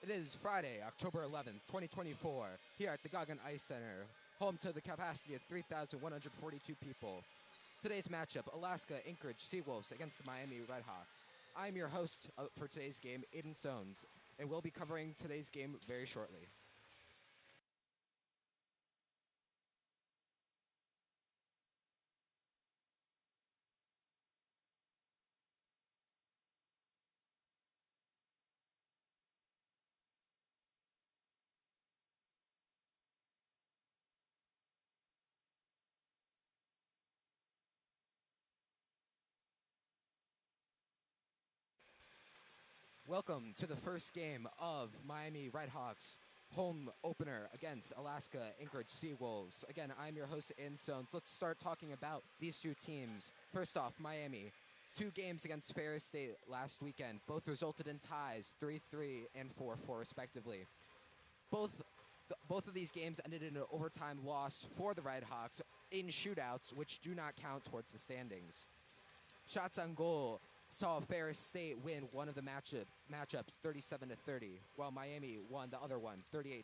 It is Friday, October 11th, 2024, here at the Goggin Ice Center, home to the capacity of 3,142 people. Today's matchup, Alaska Anchorage Seawolves against the Miami RedHawks. I'm your host for today's game, Aiden Sones, and we'll be covering today's game very shortly. Welcome to the first game of Miami RedHawks home opener against Alaska Anchorage Seawolves. Again, I'm your host, Aiden Sones. Let's start talking about these two teams. First off, Miami. 2 games against Ferris State last weekend. Both resulted in ties, 3-3 and 4-4 respectively. Both of these games ended in an overtime loss for the RedHawks in shootouts, which do not count towards the standings. Shots on goal saw Ferris State win one of the matchups 37-30, while Miami won the other one 38-27.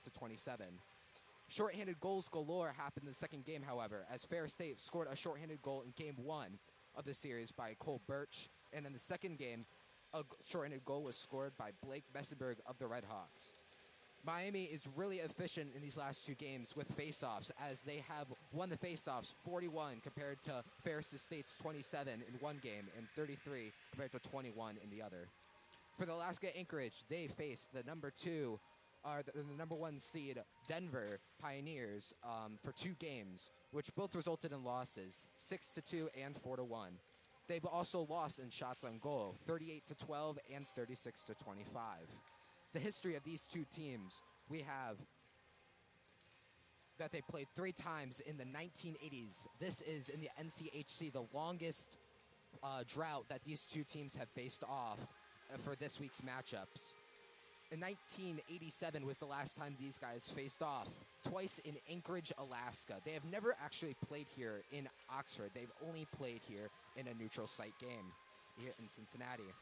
Shorthanded goals galore happened in the second game, however, as Ferris State scored a shorthanded goal in game 1 of the series by Cole Birch, and in the second game, a shorthanded goal was scored by Blake Messenberg of the RedHawks. Miami is really efficient in these last 2 games with faceoffs, as they have won the faceoffs 41 compared to Ferris State's 27 in one game and 33 compared to 21 in the other. For the Alaska Anchorage, they faced the number 1 seed Denver Pioneers for 2 games, which both resulted in losses, 6-2 and 4-1. They've also lost in shots on goal, 38-12 and 36-25. The history of these two teams, we have that they played 3 times in the 1980s. This is in the NCHC, the longest drought that these two teams have faced off for this week's matchups. In 1987 was the last time these guys faced off, twice in Anchorage, Alaska. They have never actually played here in Oxford. They've only played here in a neutral site game here in Cincinnati.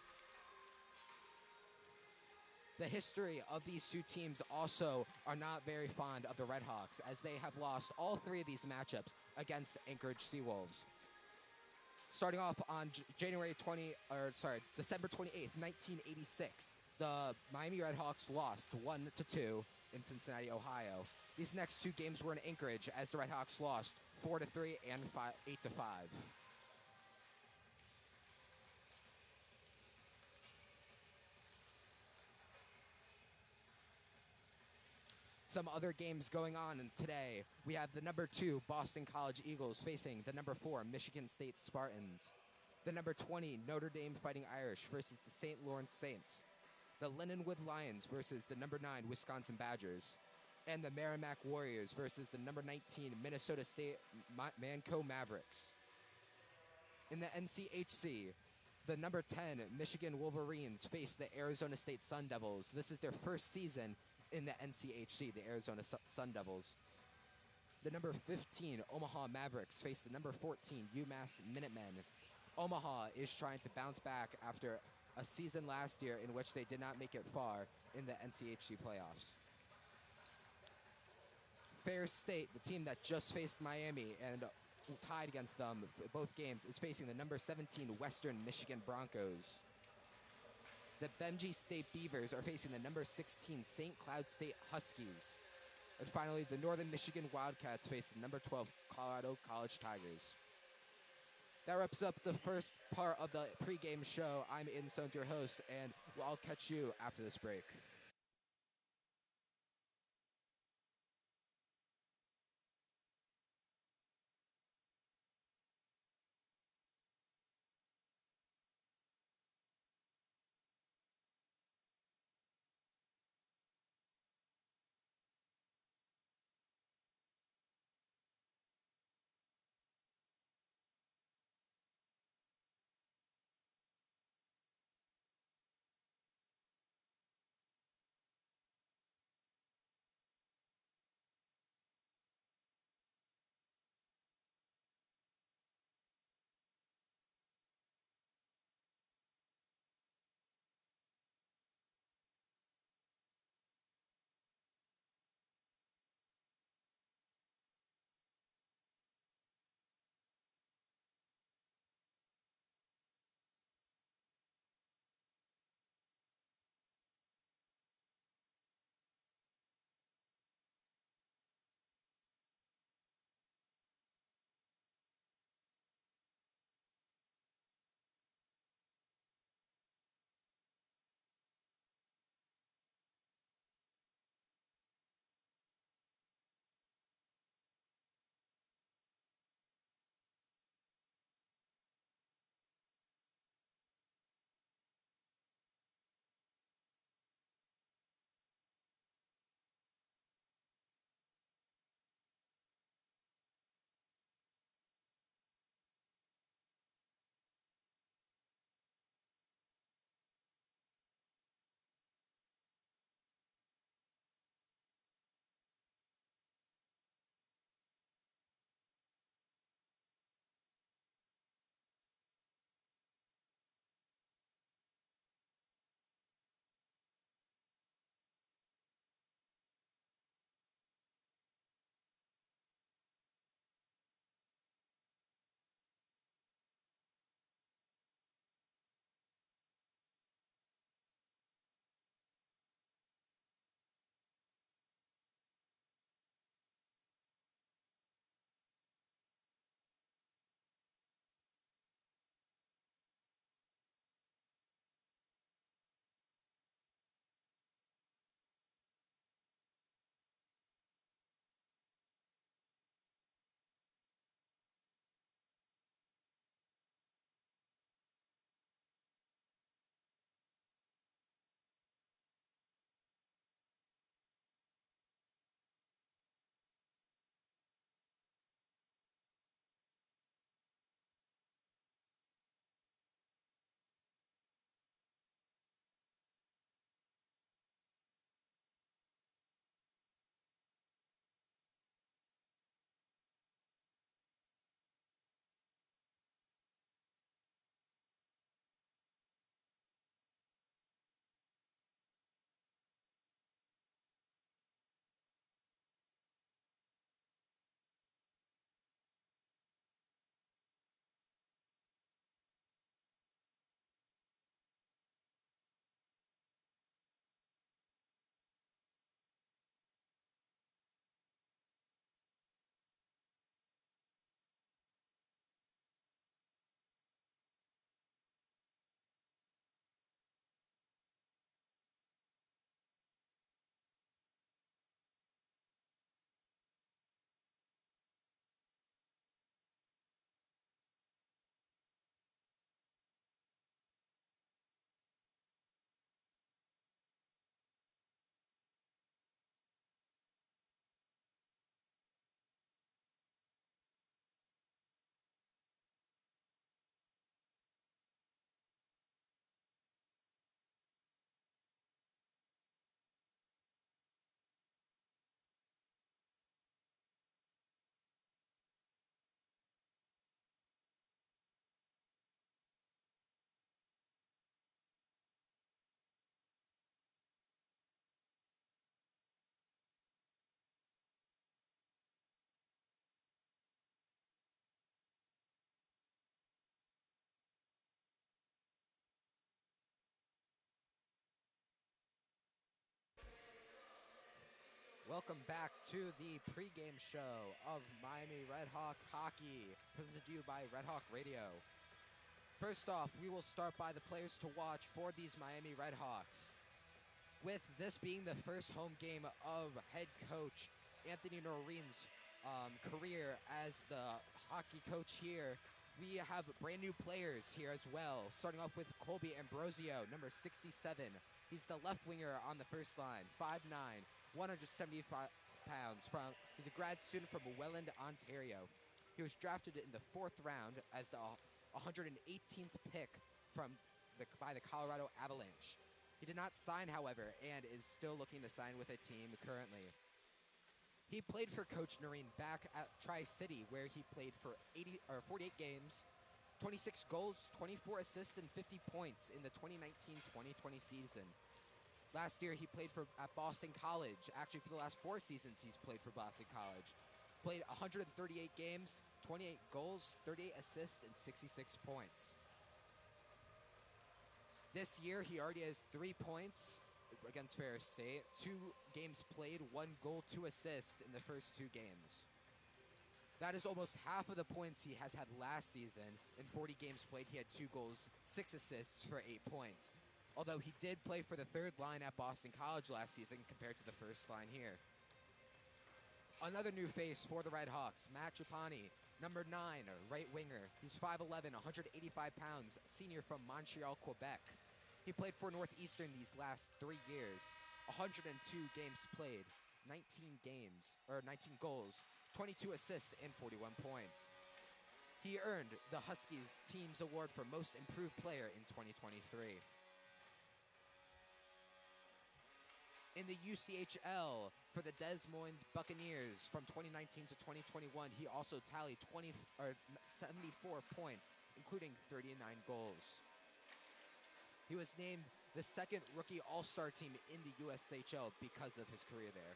The history of these two teams also are not very fond of the RedHawks, as they have lost all 3 of these matchups against Anchorage Seawolves. Starting off on December 28th, 1986, the Miami RedHawks lost 1-2 in Cincinnati, Ohio. These next 2 games were in Anchorage, as the RedHawks lost 4-3 and 8-5. Some other games going on today. We have the number 2 Boston College Eagles facing the number 4 Michigan State Spartans. The number 20 Notre Dame Fighting Irish versus the St. Lawrence Saints. The Lindenwood Lions versus the number 9 Wisconsin Badgers. And the Merrimack Warriors versus the number 19 Minnesota State Manco Mavericks. In the NCHC, the number 10 Michigan Wolverines face the Arizona State Sun Devils. This is their first season in the NCHC, the Arizona Sun Devils. The number 15 Omaha Mavericks face the number 14 UMass Minutemen. Omaha is trying to bounce back after a season last year in which they did not make it far in the NCHC playoffs. Ferris State, the team that just faced Miami and tied against them for both games, is facing the number 17 Western Michigan Broncos. The Bemidji State Beavers are facing the number 16 St. Cloud State Huskies. And finally, the Northern Michigan Wildcats face the number 12 Colorado College Tigers. That wraps up the first part of the pregame show. I'm Aiden Sones, your host, and I'll catch you after this break. Welcome back to the pregame show of Miami RedHawks Hockey, presented to you by RedHawk Radio. First off, we will start by the players to watch for these Miami RedHawks. With this being the first home game of head coach Anthony Noreen's career as the hockey coach here, we have brand new players here as well, starting off with Colby Ambrosio, number 67. He's the left winger on the first line, 5'9", 175 pounds. He's a grad student from Welland, Ontario. He was drafted in the 4th round as the 118th pick by the Colorado Avalanche. He did not sign, however, and is still looking to sign with a team currently. He played for Coach Noreen back at Tri-City, where he played for 48 games, 26 goals, 24 assists, and 50 points in the 2019-2020 season. Last year, he played at Boston College. Actually, for the last 4 seasons, he's played for Boston College. Played 138 games, 28 goals, 38 assists, and 66 points. This year, he already has 3 points against Ferris State, 2 games played, 1 goal, 2 assists in the first 2 games. That is almost half of the points he has had last season. In 40 games played, he had 2 goals, 6 assists for 8 points. Although he did play for the 3rd line at Boston College last season compared to the 1st line here. Another new face for the RedHawks, Matt Trapani, number 9, right winger. He's 5'11", 185 pounds, senior from Montreal, Quebec. He played for Northeastern these last 3 years. 102 games played, 19 goals, 22 assists, and 41 points. He earned the Huskies Team's Award for Most Improved Player in 2023. In the UCHL for the Des Moines Buccaneers from 2019 to 2021, he also tallied 74 points, including 39 goals. He was named the 2nd rookie all-star team in the USHL because of his career there.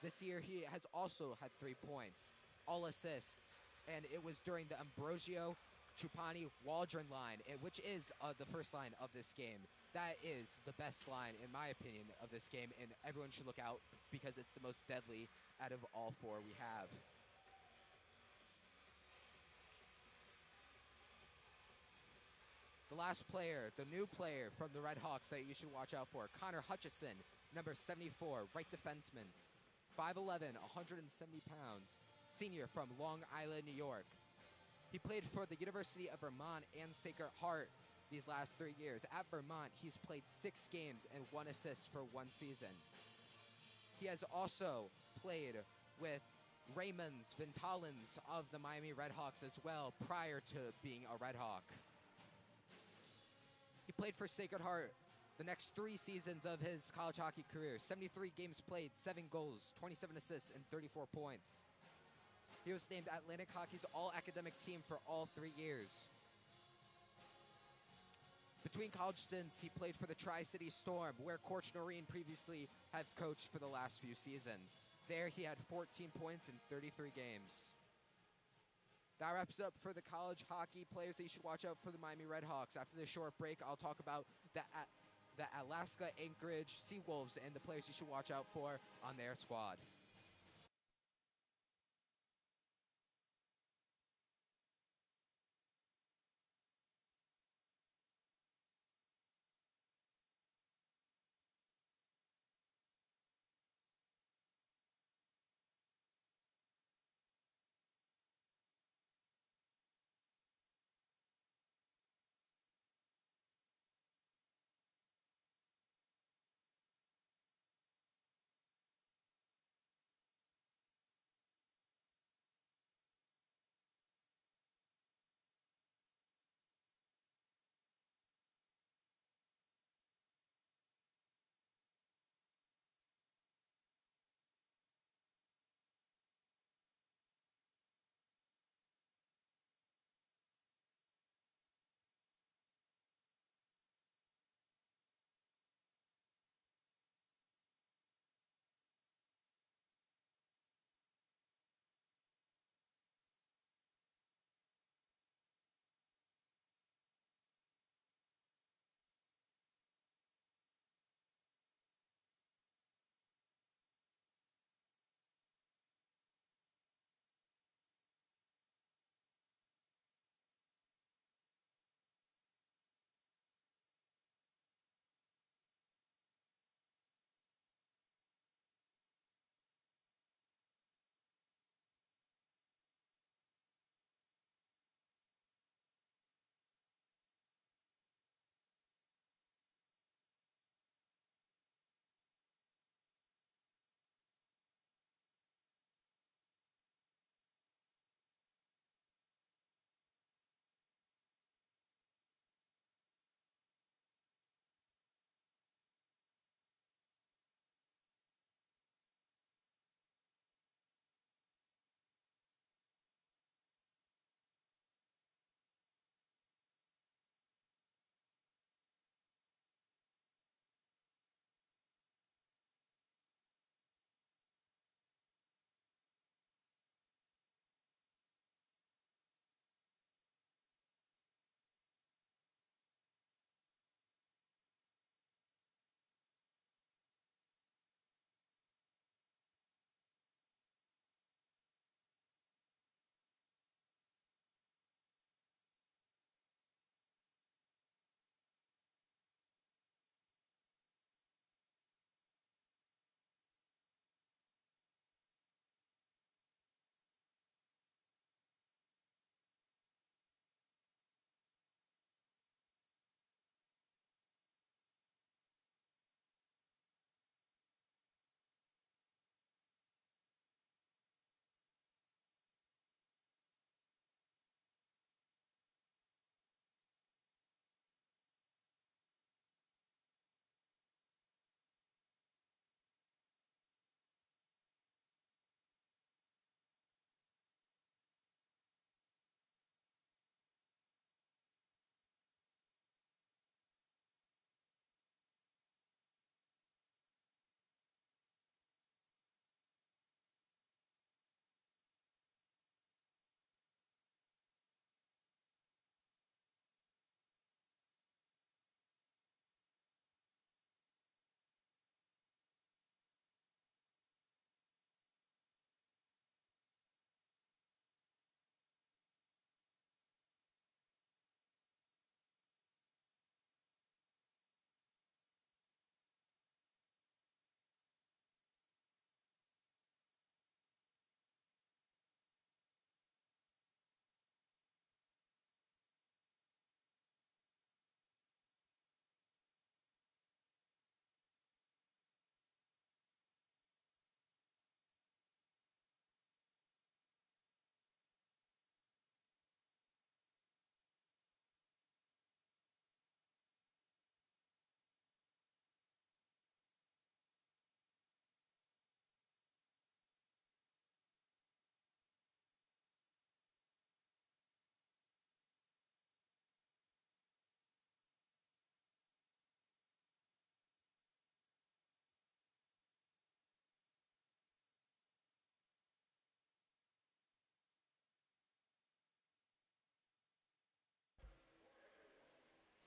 This year, he has also had 3 points, all assists, and it was during the Ambrosio, Trapani, Waldron line, which is the first line of this game. That is the best line, in my opinion, of this game, and everyone should look out because it's the most deadly out of all 4 we have. The last player, the new player from the RedHawks that you should watch out for, Connor Hutchison, number 74, right defenseman, 5'11", 170 pounds, senior from Long Island, New York. He played for the University of Vermont and Sacred Heart these last 3 years. At Vermont, he's played 6 games and 1 assist for 1 season. He has also played with Raymonds Vintalins of the Miami RedHawks as well prior to being a RedHawk. He played for Sacred Heart the next 3 seasons of his college hockey career. 73 games played, 7 goals, 27 assists, and 34 points. He was named Atlantic Hockey's all-academic team for all 3 years. Between college stints, he played for the Tri-City Storm, where Coach Noreen previously had coached for the last few seasons. There, he had 14 points in 33 games. That wraps it up for the college hockey players that you should watch out for the Miami RedHawks. After this short break, I'll talk about the Alaska Anchorage Seawolves and the players you should watch out for on their squad.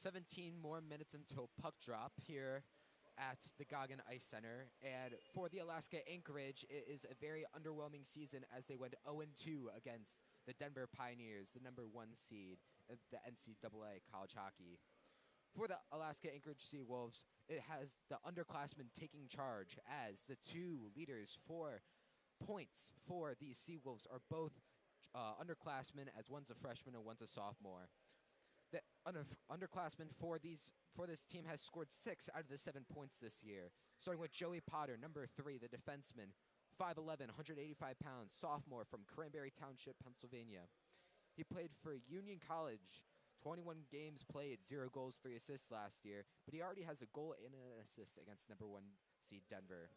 17 more minutes until puck drop here at the Goggin Ice Center. And for the Alaska Anchorage, it is a very underwhelming season as they went 0-2 against the Denver Pioneers, the number 1 seed of the NCAA college hockey. For the Alaska Anchorage Seawolves, it has the underclassmen taking charge as the two leaders for points for these Seawolves are both underclassmen, as one's a freshman and one's a sophomore. The underclassmen for this team has scored 6 out of the 7 points this year, starting with Joey Potter, number 3, the defenseman, 5'11", 185 pounds, sophomore from Cranberry Township, Pennsylvania. He played for Union College, 21 games played, 0 goals, 3 assists last year, but he already has a goal and an assist against number 1 seed Denver.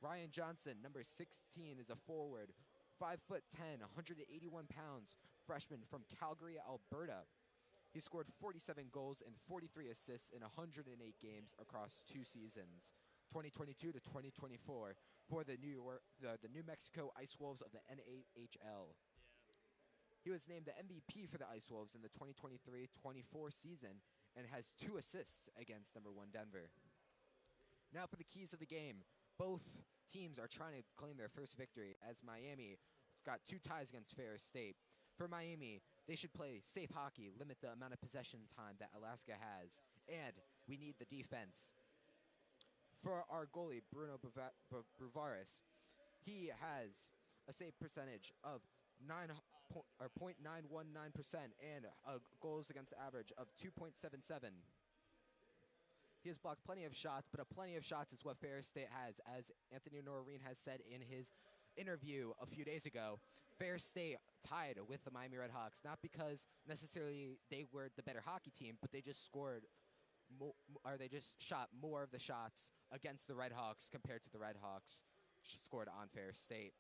Ryan Johnson, number 16, is a forward, 5'10", 181 pounds, freshman from Calgary, Alberta. He scored 47 goals and 43 assists in 108 games across 2 seasons, 2022 to 2024, for the New Mexico Ice Wolves of the NAHL. He was named the MVP for the Ice Wolves in the 2023-24 season and has 2 assists against number 1 Denver. Now for the keys of the game. Both teams are trying to claim their first victory as Miami got 2 ties against Ferris State. For Miami, they should play safe hockey, limit the amount of possession time that Alaska has, and we need the defense. For our goalie, Bruno Bruvaris, he has a save percentage of 0.919% and a goals against average of 2.77. He has blocked plenty of shots, but a plenty of shots is what Ferris State has, as Anthony Noreen has said in his interview a few days ago. Ferris State tied with the Miami RedHawks, not because necessarily they were the better hockey team, but they just shot more of the shots against the RedHawks compared to the RedHawks scored on Ferris State.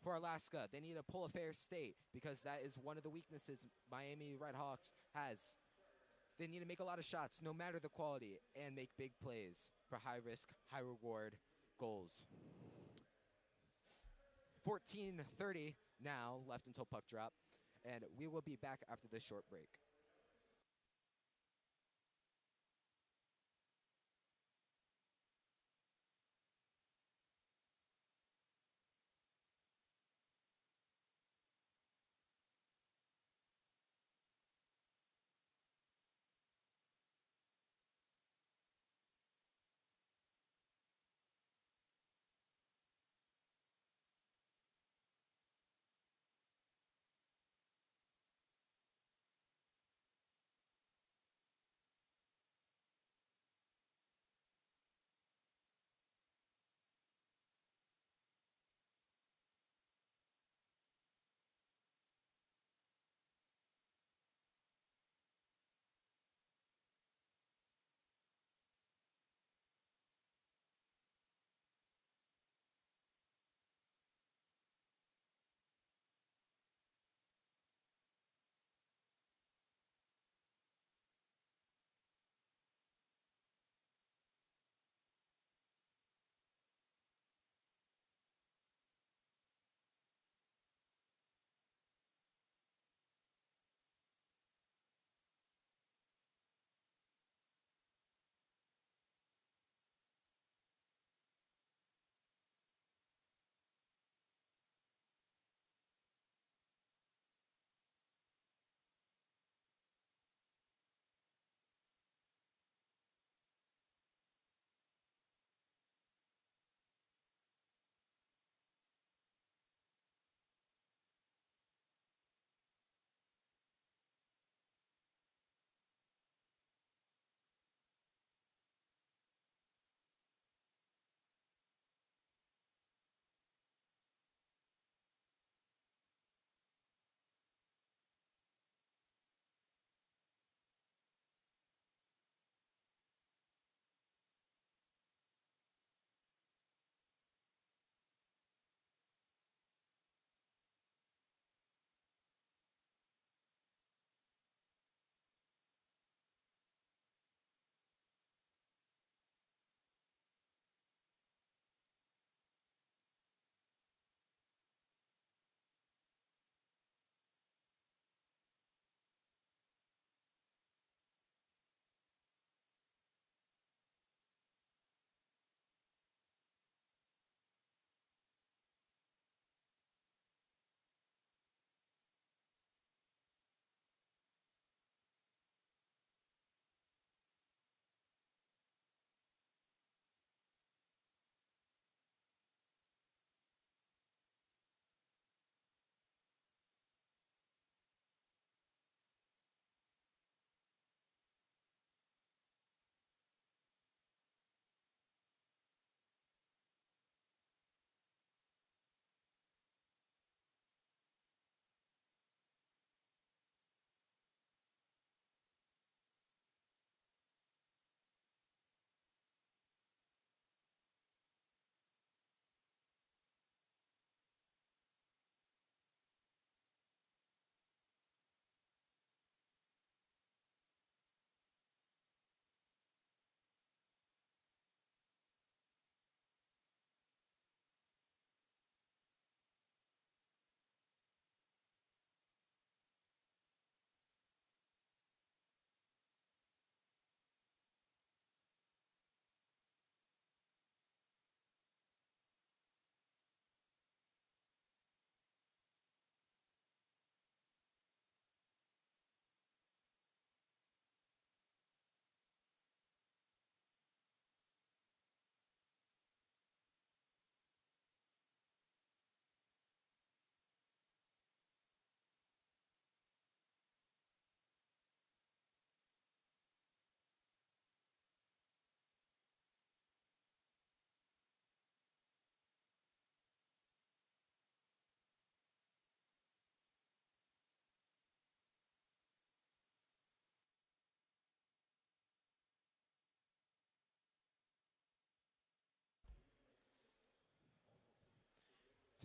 For Alaska, they need to pull a Ferris State because that is one of the weaknesses Miami RedHawks has. They need to make a lot of shots, no matter the quality, and make big plays for high-risk, high-reward goals. 14:30 now left until puck drop, and we will be back after this short break.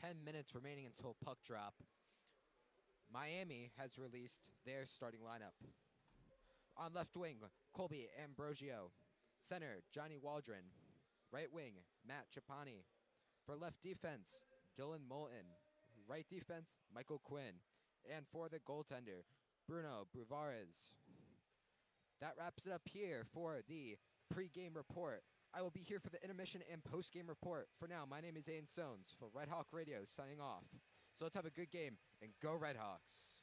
10 minutes remaining until puck drop. Miami has released their starting lineup. On left wing, Colby Ambrosio. Center, Johnny Waldron. Right wing, Matt Trapani. For left defense, Dylan Moulton. Right defense, Michael Quinn. And for the goaltender, Bruno Bruvares. That wraps it up here for the pre-game report. I will be here for the intermission and post-game report. For now, my name is Aiden Sones for Red Hawk Radio, signing off. So let's have a good game, and go Red Hawks.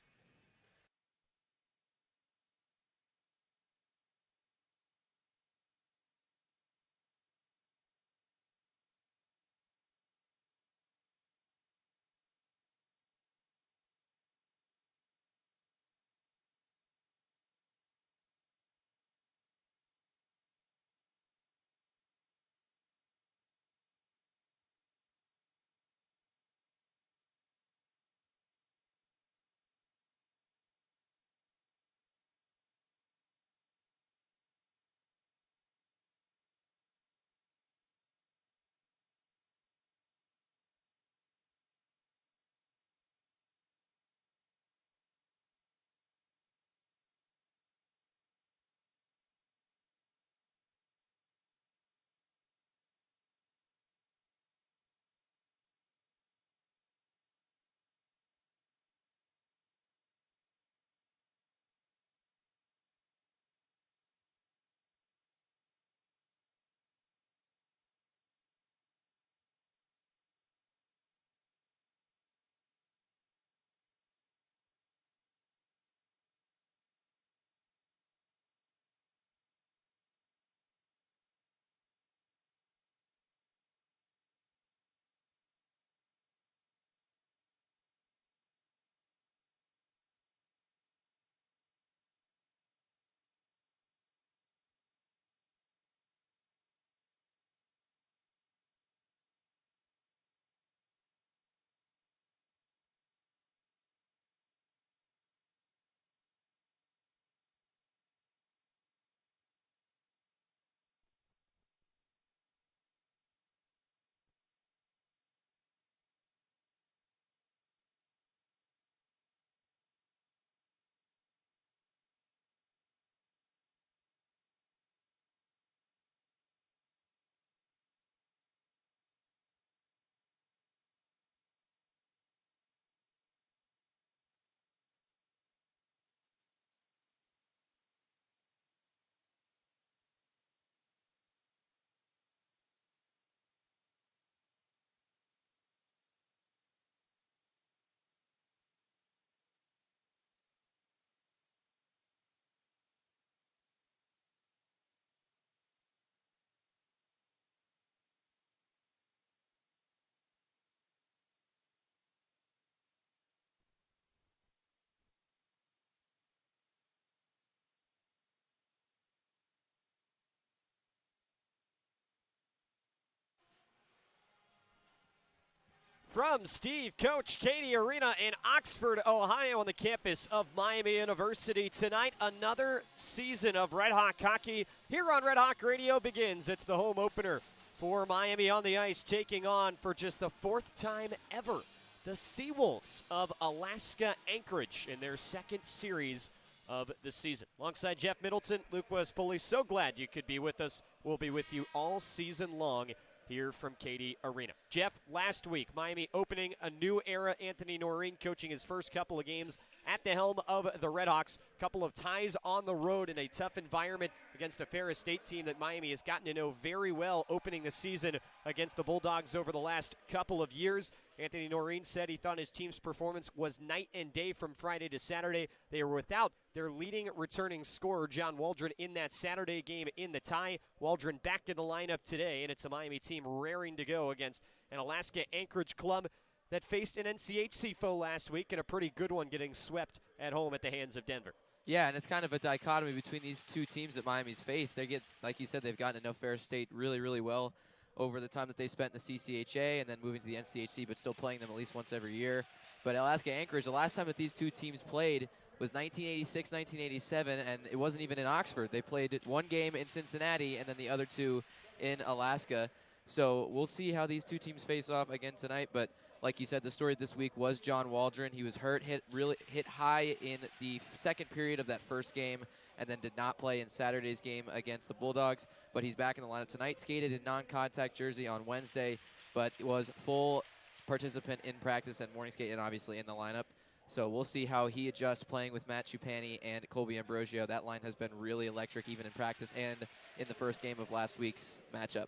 From Steve Coach Cady Arena in Oxford, Ohio, on the campus of Miami University. Tonight, another season of Red Hawk hockey here on Red Hawk Radio begins. It's the home opener for Miami on the ice, taking on, for just the fourth time ever, the Seawolves of Alaska Anchorage in their second series of the season. Alongside Jeff Middleton, Luke Poley, so glad you could be with us. We'll be with you all season long here from Cady Arena. Jeff, last week, Miami opening a new era. Anthony Noreen coaching his first couple of games at the helm of the RedHawks. Couple of ties on the road in a tough environment against a Ferris State team that Miami has gotten to know very well, opening the season against the Bulldogs over the last couple of years. Anthony Noreen said he thought his team's performance was night and day from Friday to Saturday. They were without their leading returning scorer, John Waldron, in that Saturday game in the tie. Waldron back in the lineup today, and it's a Miami team raring to go against an Alaska Anchorage club that faced an NCHC foe last week, and a pretty good one, getting swept at home at the hands of Denver. Yeah, and it's kind of a dichotomy between these two teams that Miami's faced. Like you said, they've gotten to know Ferris State really, really well over the time that they spent in the CCHA and then moving to the NCHC, but still playing them at least once every year. But Alaska Anchorage, the last time that these two teams played was 1986, 1987, and it wasn't even in Oxford. They played one game in Cincinnati and then the other two in Alaska. So we'll see how these two teams face off again tonight, but Like you said, the story this week was John Waldron. He was hurt, hit high in the second period of that first game, and then did not play in Saturday's game against the Bulldogs. But he's back in the lineup tonight. Skated in non-contact jersey on Wednesday, but was full participant in practice and morning skate, and obviously in the lineup. So we'll see how he adjusts playing with Matt Chupani and Colby Ambrosio. That line has been really electric even in practice and in the first game of last week's matchup.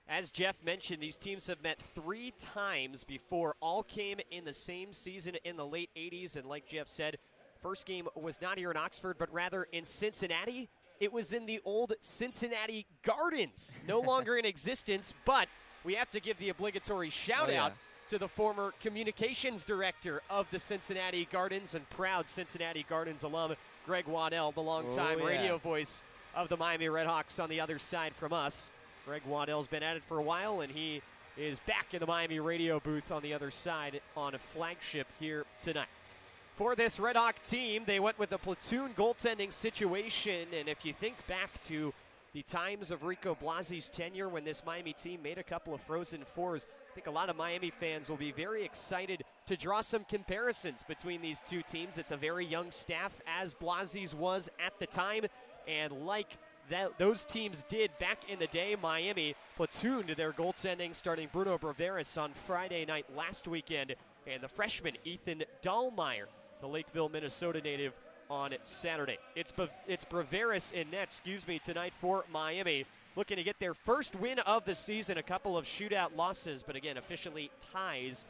As Jeff mentioned, these teams have met 3 times before. All came in the same season in the late 80s. And like Jeff said, first game was not here in Oxford, but rather in Cincinnati. It was in the old Cincinnati Gardens, no longer in existence, but we have to give the obligatory shout out to the former communications director of the Cincinnati Gardens and proud Cincinnati Gardens alum, Greg Waddell, the longtime radio voice of the Miami RedHawks on the other side from us. Greg Waddell's been at it for a while, and he is back in the Miami radio booth on the other side on a flagship here tonight. For this RedHawk team, they went with a platoon goaltending situation, and if you think back to the times of Rico Blasi's tenure when this Miami team made a couple of Frozen Fours, I think a lot of Miami fans will be very excited to draw some comparisons between these two teams. It's a very young staff, as Blasi's was at the time, and like those teams did back in the day, Miami platooned their goaltending, starting Bruno Braveris on Friday night last weekend, and the freshman Ethan Dahlmeyer, the Lakeville, Minnesota native, on Saturday. It's Braveris in net, tonight for Miami, looking to get their first win of the season. A couple of shootout losses, but again, officially ties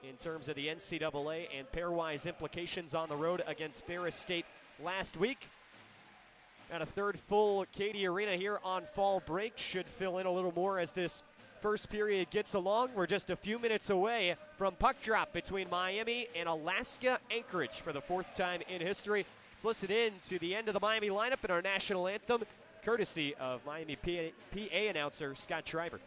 in terms of the NCAA and pairwise implications on the road against Ferris State last week. Got a third full Cady Arena here on fall break. Should fill in a little more as this first period gets along. We're just a few minutes away from puck drop between Miami and Alaska Anchorage for the 4th time in history. Let's listen in to the end of the Miami lineup and our national anthem, courtesy of Miami PA announcer Scott Schreiber.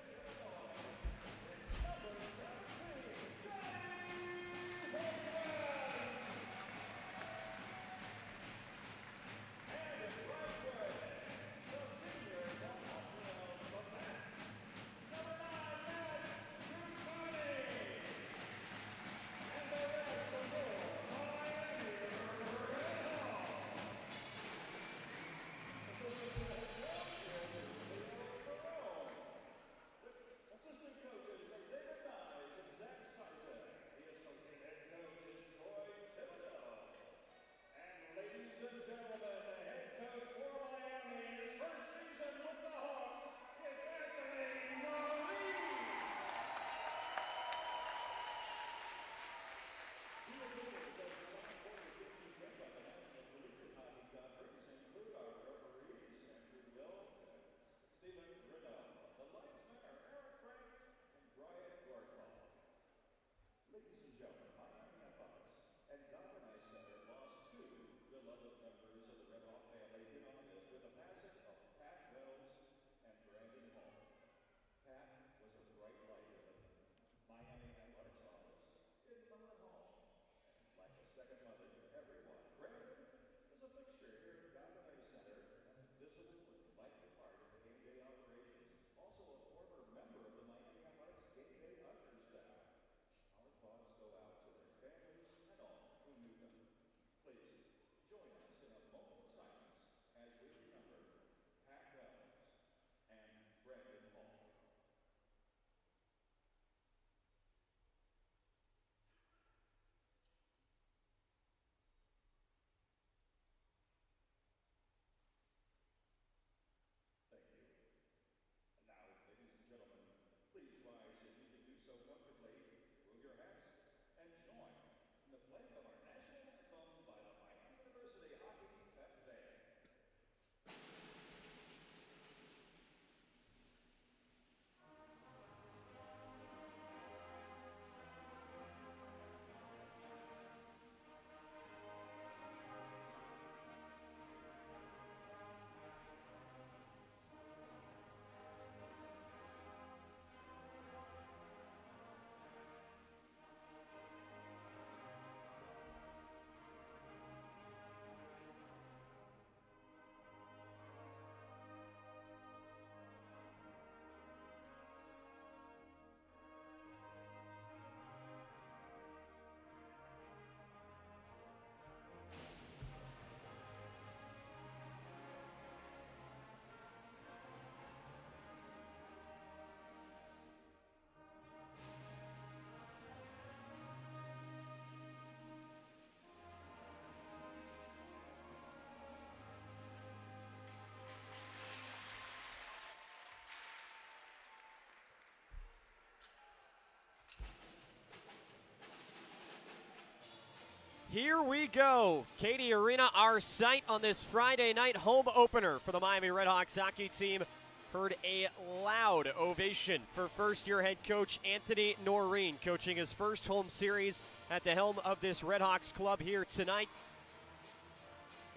Here we go. Cady Arena, our site on this Friday night home opener for the Miami RedHawks hockey team. Heard a loud ovation for first-year head coach Anthony Noreen, coaching his first home series at the helm of this RedHawks club here tonight.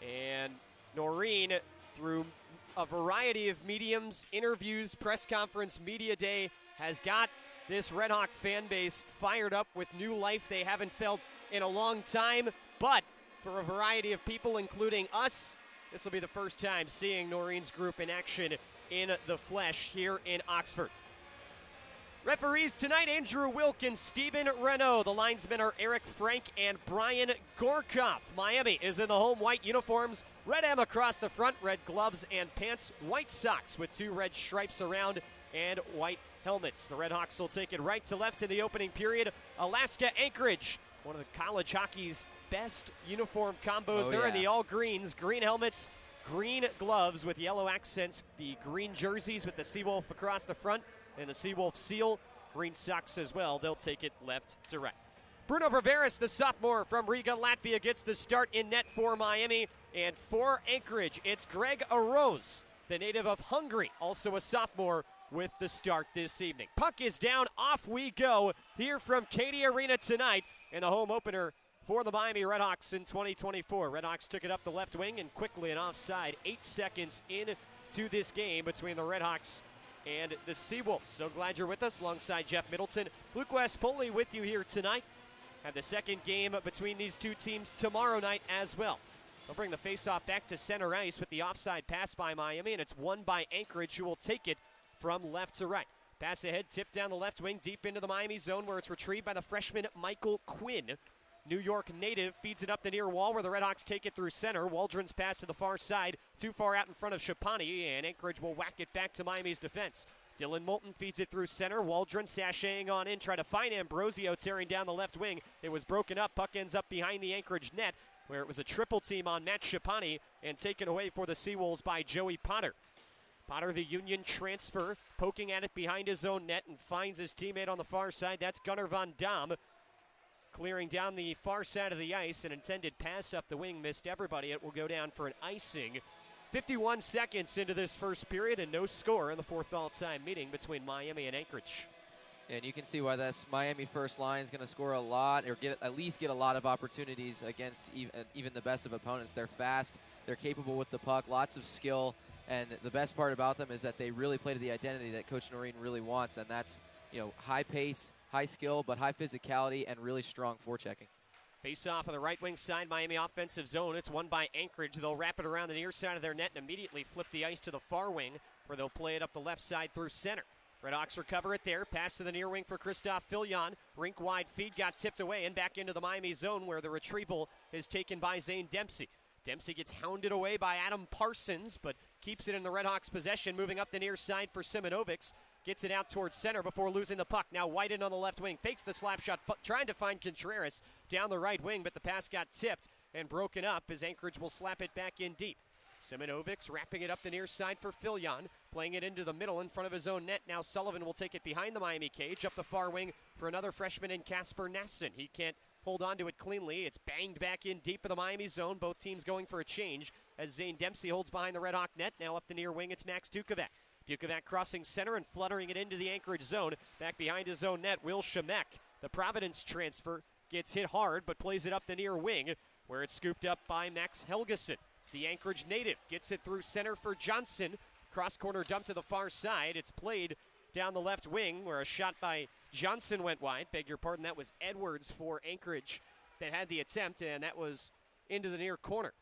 And Noreen, through a variety of mediums, interviews, press conference, media day, has got this RedHawk fan base fired up with new life they haven't felt in a long time. But for a variety of people, including us, this will be the first time seeing Noreen's group in action in the flesh here in Oxford. Referees tonight, Andrew Wilk and Steven Renault. The linesmen are Eric Frank and Brian Gorkoff. Miami is in the home white uniforms, red M across the front, red gloves and pants, white socks with 2 red stripes around, and white helmets. The RedHawks will take it right to left in the opening period. Alaska Anchorage, one of the college hockey's best uniform combos. They're in the all greens, green helmets, green gloves with yellow accents, the green jerseys with the Seawolf across the front, and the Seawolf seal, green socks as well. They'll take it left to right. Bruno Braveris, the sophomore from Riga, Latvia, gets the start in net for Miami. And for Anchorage, it's Greg Arose, the native of Hungary, also a sophomore, with the start this evening. Puck is down, off we go here from Cady Arena tonight in the home opener for the Miami RedHawks in 2024. RedHawks took it up the left wing and quickly an offside 8 seconds into this game between the RedHawks and the Seawolves. So glad you're with us alongside Jeff Middleton. Luke West Poley with you here tonight. Have the second game between these two teams tomorrow night as well. They'll bring the faceoff back to center ice with the offside pass by Miami, and it's won by Anchorage, who will take it from left to right. Pass ahead, tip down the left wing, deep into the Miami zone, where it's retrieved by the freshman Michael Quinn. New York native feeds it up the near wall, where the RedHawks take it through center. Waldron's pass to the far side, too far out in front of Shapani, and Anchorage will whack it back to Miami's defense. Dylan Moulton feeds it through center. Waldron sashaying on in, try to find Ambrosio tearing down the left wing. It was broken up. Puck ends up behind the Anchorage net, where it was a triple team on Matt Shapani and taken away for the Seawolves by Joey Potter. Potter, the Union transfer, poking at it behind his own net and finds his teammate on the far side. That's Gunnar Von Dam, clearing down the far side of the ice. An intended pass up the wing missed everybody. It will go down for an icing. 51 seconds into this first period and no score in the fourth all-time meeting between Miami and Anchorage. And you can see why this Miami first line is going to score a lot, or at least get a lot of opportunities against even the best of opponents. They're fast, they're capable with the puck, lots of skill, and the best part about them is that they really play to the identity that Coach Noreen really wants, and that's, high pace, high skill, but high physicality and really strong forechecking. Face off on the right wing side, Miami offensive zone. It's won by Anchorage. They'll wrap it around the near side of their net and immediately flip the ice to the far wing, where they'll play it up the left side through center. RedHawks recover it there. Pass to the near wing for Christoph Fillion. Rink wide feed got tipped away and back into the Miami zone, where the retrieval is taken by Zane Dempsey. Dempsey gets hounded away by Adam Parsons, but keeps it in the RedHawks' possession, moving up the near side for Simonovics. Gets it out towards center before losing the puck. Now Whiten on the left wing, fakes the slap shot, trying to find Contreras down the right wing, but the pass got tipped and broken up as Anchorage will slap it back in deep. Simonovics wrapping it up the near side for Fillion, playing it into the middle in front of his own net. Now Sullivan will take it behind the Miami cage, up the far wing for another freshman in Casper Nasson. He can't hold on to it cleanly. It's banged back in deep of the Miami zone. Both teams going for a change as Zane Dempsey holds behind the RedHawk net. Now up the near wing, it's Max Dukovac. Dukovac crossing center and fluttering it into the Anchorage zone. Back behind his own net, Will Shemek. The Providence transfer gets hit hard, but plays it up the near wing, where it's scooped up by Max Helgeson. The Anchorage native gets it through center for Johnson. Cross corner dump to the far side. It's played down the left wing, where a shot by Johnson went wide. Beg your pardon, that was Edwards for Anchorage that had the attempt, and that was into the near corner.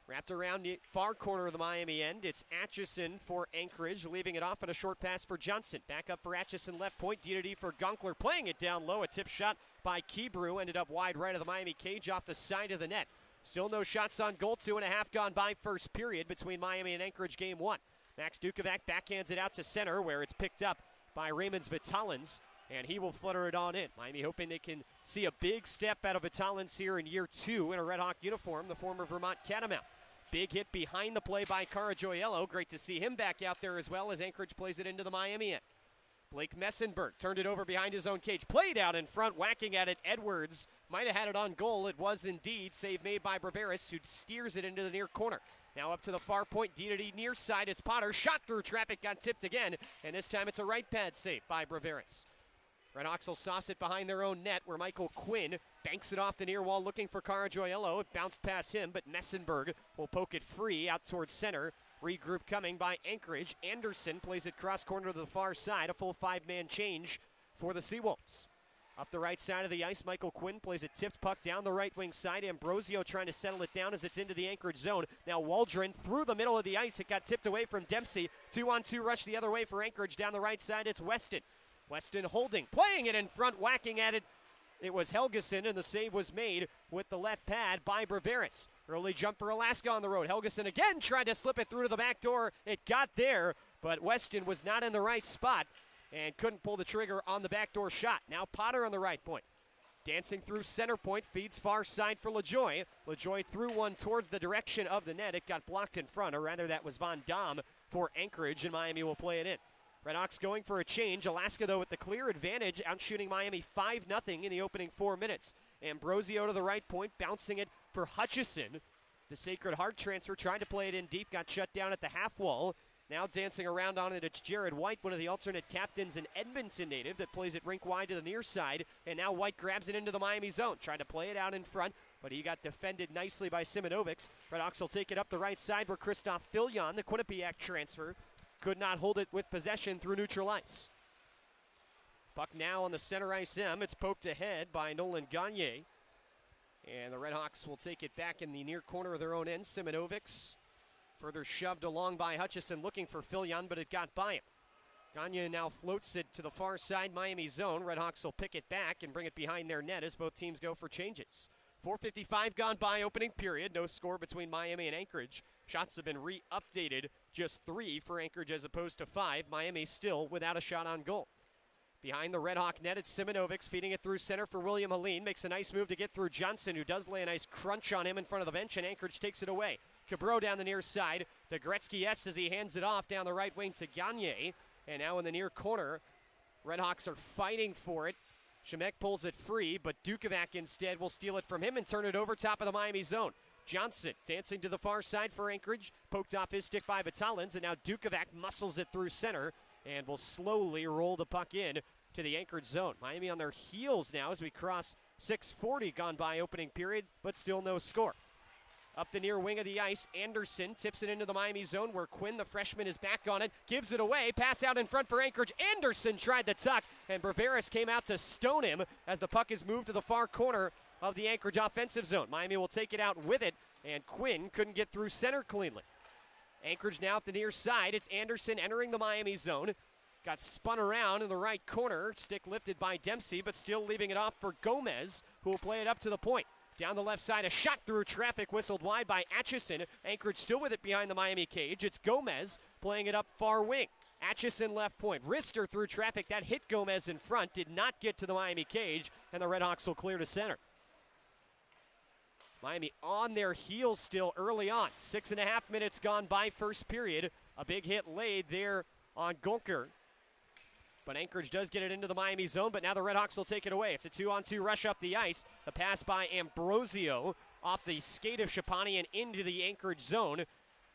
Wrapped around the far corner of the Miami end, it's Atchison for Anchorage, leaving it off on a short pass for Johnson. Back up for Atchison, left point, D for Gunkler, playing it down low. A tip shot by Kebrew, ended up wide right of the Miami cage off the side of the net. Still no shots on goal, 2.5 gone by first period between Miami and Anchorage game one. Max Dukovac backhands it out to center, where it's picked up by Raymond Vitalins, and he will flutter it on in. Miami hoping they can see a big step out of Vitalins here in year two in a RedHawk uniform, the former Vermont Catamount. Big hit behind the play by Carajoyello. Great to see him back out there as well as Anchorage plays it into the Miami end. Blake Messenberg turned it over behind his own cage. Played out in front, whacking at it. Edwards might have had it on goal. It was indeed. Save made by Braveris, who steers it into the near corner. Now up to the far point, D-to-D near side. It's Potter. Shot through traffic, got tipped again. And this time it's a right pad save by Braveris. RedHawks will sauce it behind their own net, where Michael Quinn banks it off the near wall looking for Carajoyello. It bounced past him, but Messenberg will poke it free out towards center. Regroup coming by Anchorage. Anderson plays it cross corner to the far side. A full five-man change for the Seawolves. Up the right side of the ice, Michael Quinn plays a tipped puck down the right wing side. Ambrosio trying to settle it down as it's into the Anchorage zone. Now Waldron through the middle of the ice. It got tipped away from Dempsey. 2-on-2 rush the other way for Anchorage. Down the right side, it's Weston. Weston holding, playing it in front, whacking at it. It was Helgeson, and the save was made with the left pad by Braveris. Early jump for Alaska on the road. Helgeson again tried to slip it through to the back door. It got there, but Weston was not in the right spot and couldn't pull the trigger on the backdoor shot. Now Potter on the right point. Dancing through center point, feeds far side for LaJoy. LaJoy threw one towards the direction of the net. It got blocked in front, or rather that was Von Dam for Anchorage, and Miami will play it in. RedHawks going for a change. Alaska, though, with the clear advantage, outshooting Miami 5-0 in the opening 4 minutes. Ambrosio to the right point, bouncing it for Hutchison. The Sacred Heart transfer, trying to play it in deep, got shut down at the half wall. Now dancing around on it, it's Jared White, one of the alternate captains, an Edmonton native that plays it rink wide to the near side. And now White grabs it into the Miami zone, trying to play it out in front, but he got defended nicely by Simonovics. RedHawks will take it up the right side where Christoph Fillion, the Quinnipiac transfer, could not hold it with possession through neutral ice. Puck now on the center ice M. It's poked ahead by Nolan Gagne. And the RedHawks will take it back in the near corner of their own end. Simonovics further shoved along by Hutchison looking for Fillion, but it got by him. Gagne now floats it to the far side Miami zone. RedHawks will pick it back and bring it behind their net as both teams go for changes. 4:55 gone by opening period. No score between Miami and Anchorage. Shots have been re-updated. Just 3 for Anchorage as opposed to 5. Miami still without a shot on goal. Behind the RedHawk net, it's Simonovics feeding it through center for William Helene. Makes a nice move to get through Johnson, who does lay a nice crunch on him in front of the bench, and Anchorage takes it away. Cabreau down the near side. The Gretzky-esque as he hands it off down the right wing to Gagne. And now in the near corner, RedHawks are fighting for it. Shemek pulls it free, but Dukovac instead will steal it from him and turn it over top of the Miami zone. Johnson dancing to the far side for Anchorage. Poked off his stick by Vitalins, and now Dukovac muscles it through center and will slowly roll the puck in to the Anchorage zone. Miami on their heels now as we cross 6:40 gone by opening period, but still no score. Up the near wing of the ice, Anderson tips it into the Miami zone where Quinn, the freshman, is back on it. Gives it away. Pass out in front for Anchorage. Anderson tried the tuck, and Braveris came out to stone him as the puck is moved to the far corner of the Anchorage offensive zone. Miami will take it out with it, and Quinn couldn't get through center cleanly. Anchorage now at the near side. It's Anderson entering the Miami zone. Got spun around in the right corner. Stick lifted by Dempsey, but still leaving it off for Gomez, who will play it up to the point. Down the left side, a shot through traffic whistled wide by Atchison. Anchorage still with it behind the Miami cage. It's Gomez playing it up far wing. Atchison left point. Wrister through traffic. That hit Gomez in front. Did not get to the Miami cage, and the RedHawks will clear to center. Miami on their heels still early on. 6.5 minutes gone by first period. A big hit laid there on Gonker. But Anchorage does get it into the Miami zone, but now the RedHawks will take it away. It's a 2-on-2 rush up the ice. The pass by Ambrosio off the skate of Chapani and into the Anchorage zone,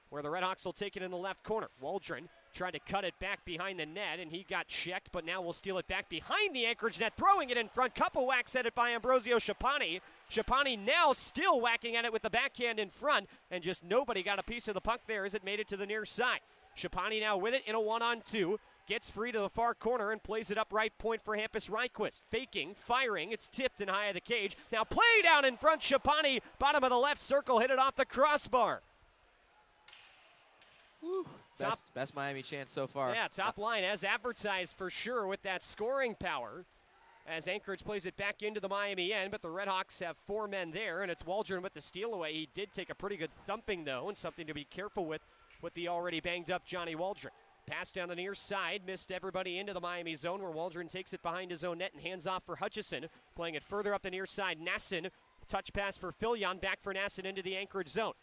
where the RedHawks will take it in the left corner. Waldron tried to cut it back behind the net, and he got checked, but now we'll steal it back behind the Anchorage net, throwing it in front. Couple whacks at it by Ambrosio Chapani. Chapani now still whacking at it with the backhand in front, and just nobody got a piece of the puck there as it made it to the near side. Chapani now with it in a 1-on-2. Gets free to the far corner and plays it up right point for Hampus Reichquist. Faking, firing, it's tipped and high of the cage. Now play down in front, Chapani, bottom of the left circle, hit it off the crossbar. Woo. Best Miami chance so far. Yeah, top line as advertised for sure with that scoring power. As Anchorage plays it back into the Miami end, but the RedHawks have 4 men there, and it's Waldron with the steal away. He did take a pretty good thumping, though, and something to be careful with the already banged-up Johnny Waldron. Pass down the near side, missed everybody into the Miami zone where Waldron takes it behind his own net and hands off for Hutchison. Playing it further up the near side, Nasson. Touch pass for Fillion, back for Nasson into the Anchorage zone.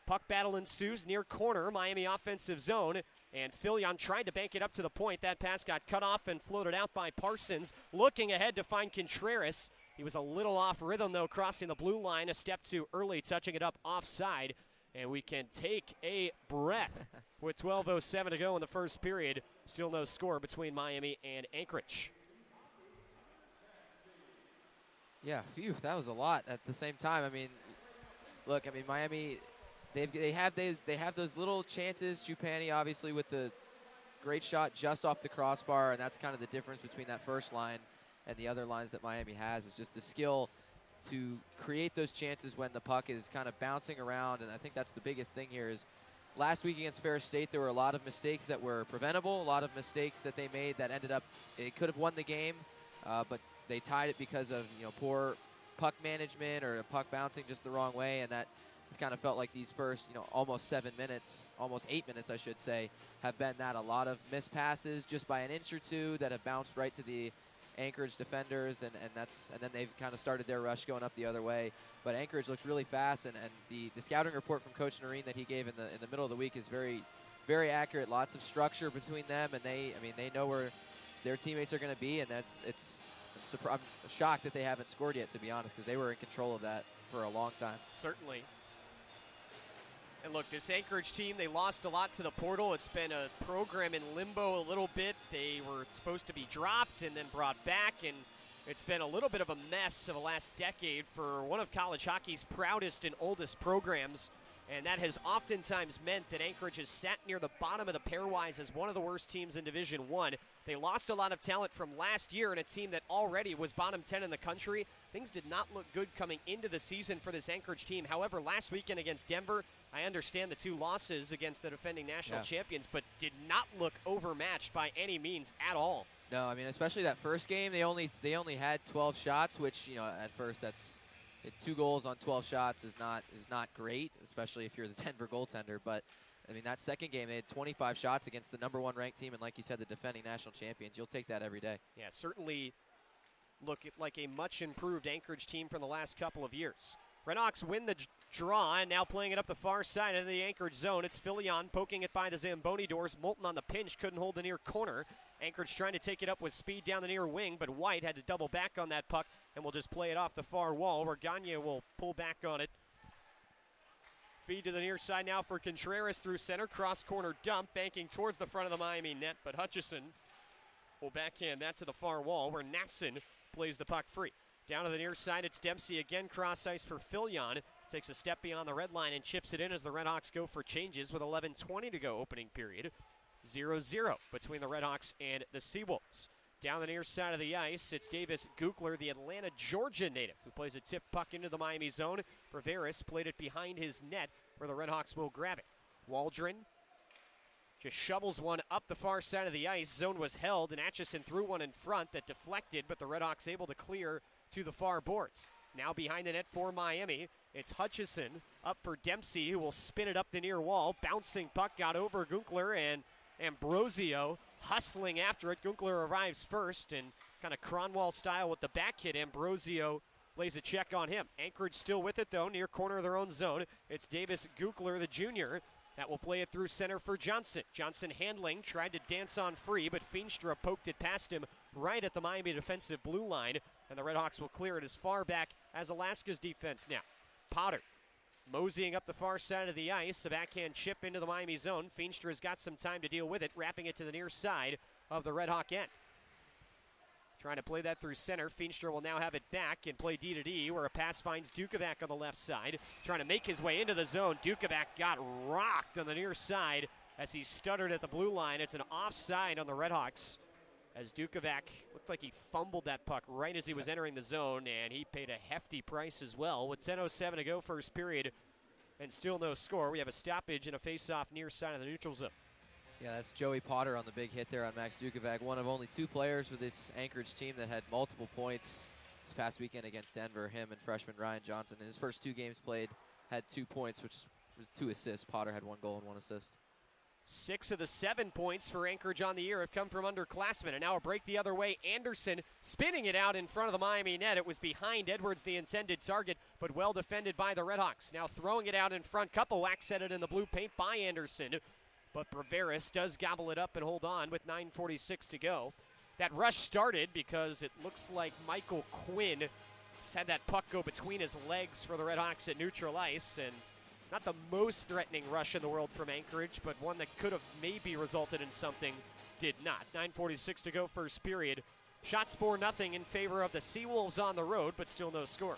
Puck battle ensues near corner, Miami offensive zone, And Filion tried to bank it up to the point. That pass got cut off and floated out by Parsons. Looking ahead to find Contreras. He was a little off rhythm, though, crossing the blue line a step too early, touching it up offside. And we can take a breath with 12:07 to go in the first period. Still no score between Miami and Anchorage. Yeah, phew, that was a lot at the same time. I mean, look, Miami, they have those little chances. Chupani, obviously, with the great shot just off the crossbar, and that's kind of the difference between that first line and the other lines that Miami has, is just the skill to create those chances when the puck is kind of bouncing around. And I think that's the biggest thing here is last week against Ferris State, there were a lot of mistakes that were preventable, a lot of mistakes that they made that ended up, it could have won the game, but they tied it because of, poor puck management or a puck bouncing just the wrong way. And that it's kind of felt like these first, almost 7 minutes, almost 8 minutes, I should say, have been that. A lot of missed passes just by an inch or two that have bounced right to the Anchorage defenders, and then they've kind of started their rush going up the other way. But Anchorage looks really fast, and the scouting report from Coach Noreen that he gave in the middle of the week is very, very accurate. Lots of structure between them, and they know where their teammates are going to be, and I'm shocked that they haven't scored yet, to be honest, because they were in control of that for a long time. Certainly. And look, this Anchorage team, they lost a lot to the portal. It's been a program in limbo a little bit. They were supposed to be dropped and then brought back, and it's been a little bit of a mess of the last decade for one of college hockey's proudest and oldest programs. And that has oftentimes meant that Anchorage has sat near the bottom of the pairwise as one of the worst teams in Division I. They lost a lot of talent from last year in a team that already was bottom 10 in the country. Things did not look good coming into the season for this Anchorage team. However, last weekend against Denver, I understand the 2 losses against the defending national champions, but did not look overmatched by any means at all. No, especially that first game, they only had 12 shots, which, at first that's 2 goals on 12 shots is not great, especially if you're the Denver goaltender. But that second game, they had 25 shots against the number 1 ranked team, and like you said, the defending national champions. You'll take that every day. Yeah, certainly look like a much improved Anchorage team from the last couple of years. RedHawks win the draw, and now playing it up the far side of the Anchorage zone. It's Filion poking it by the Zamboni doors. Moulton on the pinch, couldn't hold the near corner. Anchorage trying to take it up with speed down the near wing, but White had to double back on that puck, and will just play it off the far wall, where Gagne will pull back on it. Feed to the near side now for Contreras through center. Cross-corner dump, banking towards the front of the Miami net, but Hutchison will backhand that to the far wall, where Nasson plays the puck free. Down to the near side, it's Dempsey again, cross ice for Filion. Takes a step beyond the red line and chips it in as the RedHawks go for changes with 11:20 to go opening period. 0-0 between the RedHawks and the Seawolves. Down the near side of the ice, it's Davis Gukler, the Atlanta, Georgia native, who plays a tip puck into the Miami zone. Rivera played it behind his net, where the RedHawks will grab it. Waldron just shovels one up the far side of the ice. Zone was held, and Atchison threw one in front that deflected, but the RedHawks able to clear to the far boards. Now behind the net for Miami, it's Hutchison up for Dempsey, who will spin it up the near wall. Bouncing puck got over Gunkler, and Ambrosio hustling after it. Gunkler arrives first, and kind of Cronwall style with the back hit. Ambrosio lays a check on him. Anchorage still with it, though, near corner of their own zone. It's Davis Gukler, the junior, that will play it through center for Johnson. Johnson handling, tried to dance on free, but Feenstra poked it past him right at the Miami defensive blue line, and the RedHawks will clear it as far back as Alaska's defense now. Potter moseying up the far side of the ice, a backhand chip into the Miami zone. Feenstra has got some time to deal with it, wrapping it to the near side of the RedHawk end. Trying to play that through center. Feenstra will now have it back and play D-to-D, where a pass finds Dukovac on the left side. Trying to make his way into the zone. Dukovac got rocked on the near side as he stuttered at the blue line. It's an offside on the RedHawks, as Dukovac looked like he fumbled that puck right as he was entering the zone, and he paid a hefty price as well. With 10:07 to go first period and still no score, we have a stoppage and a face-off near side of the neutral zone. Yeah, that's Joey Potter on the big hit there on Max Dukovac, one of only 2 players for this Anchorage team that had multiple points this past weekend against Denver. Him and freshman Ryan Johnson. In his first 2 games played, had 2 points, which was 2 assists. Potter had 1 goal and 1 assist. 6 of the 7 points for Anchorage on the year have come from underclassmen. And now a break the other way. Anderson spinning it out in front of the Miami net. It was behind Edwards, the intended target, but well defended by the RedHawks. Now throwing it out in front. Couple whacks at it in the blue paint by Anderson. but Braveris does gobble it up and hold on with 9:46 to go. That rush started because it looks like Michael Quinn just had that puck go between his legs for the RedHawks at neutral ice, and not the most threatening rush in the world from Anchorage, but one that could have maybe resulted in something, did not. 9:46 to go, first period. Shots 4-0 in favor of the Seawolves on the road, but still no score.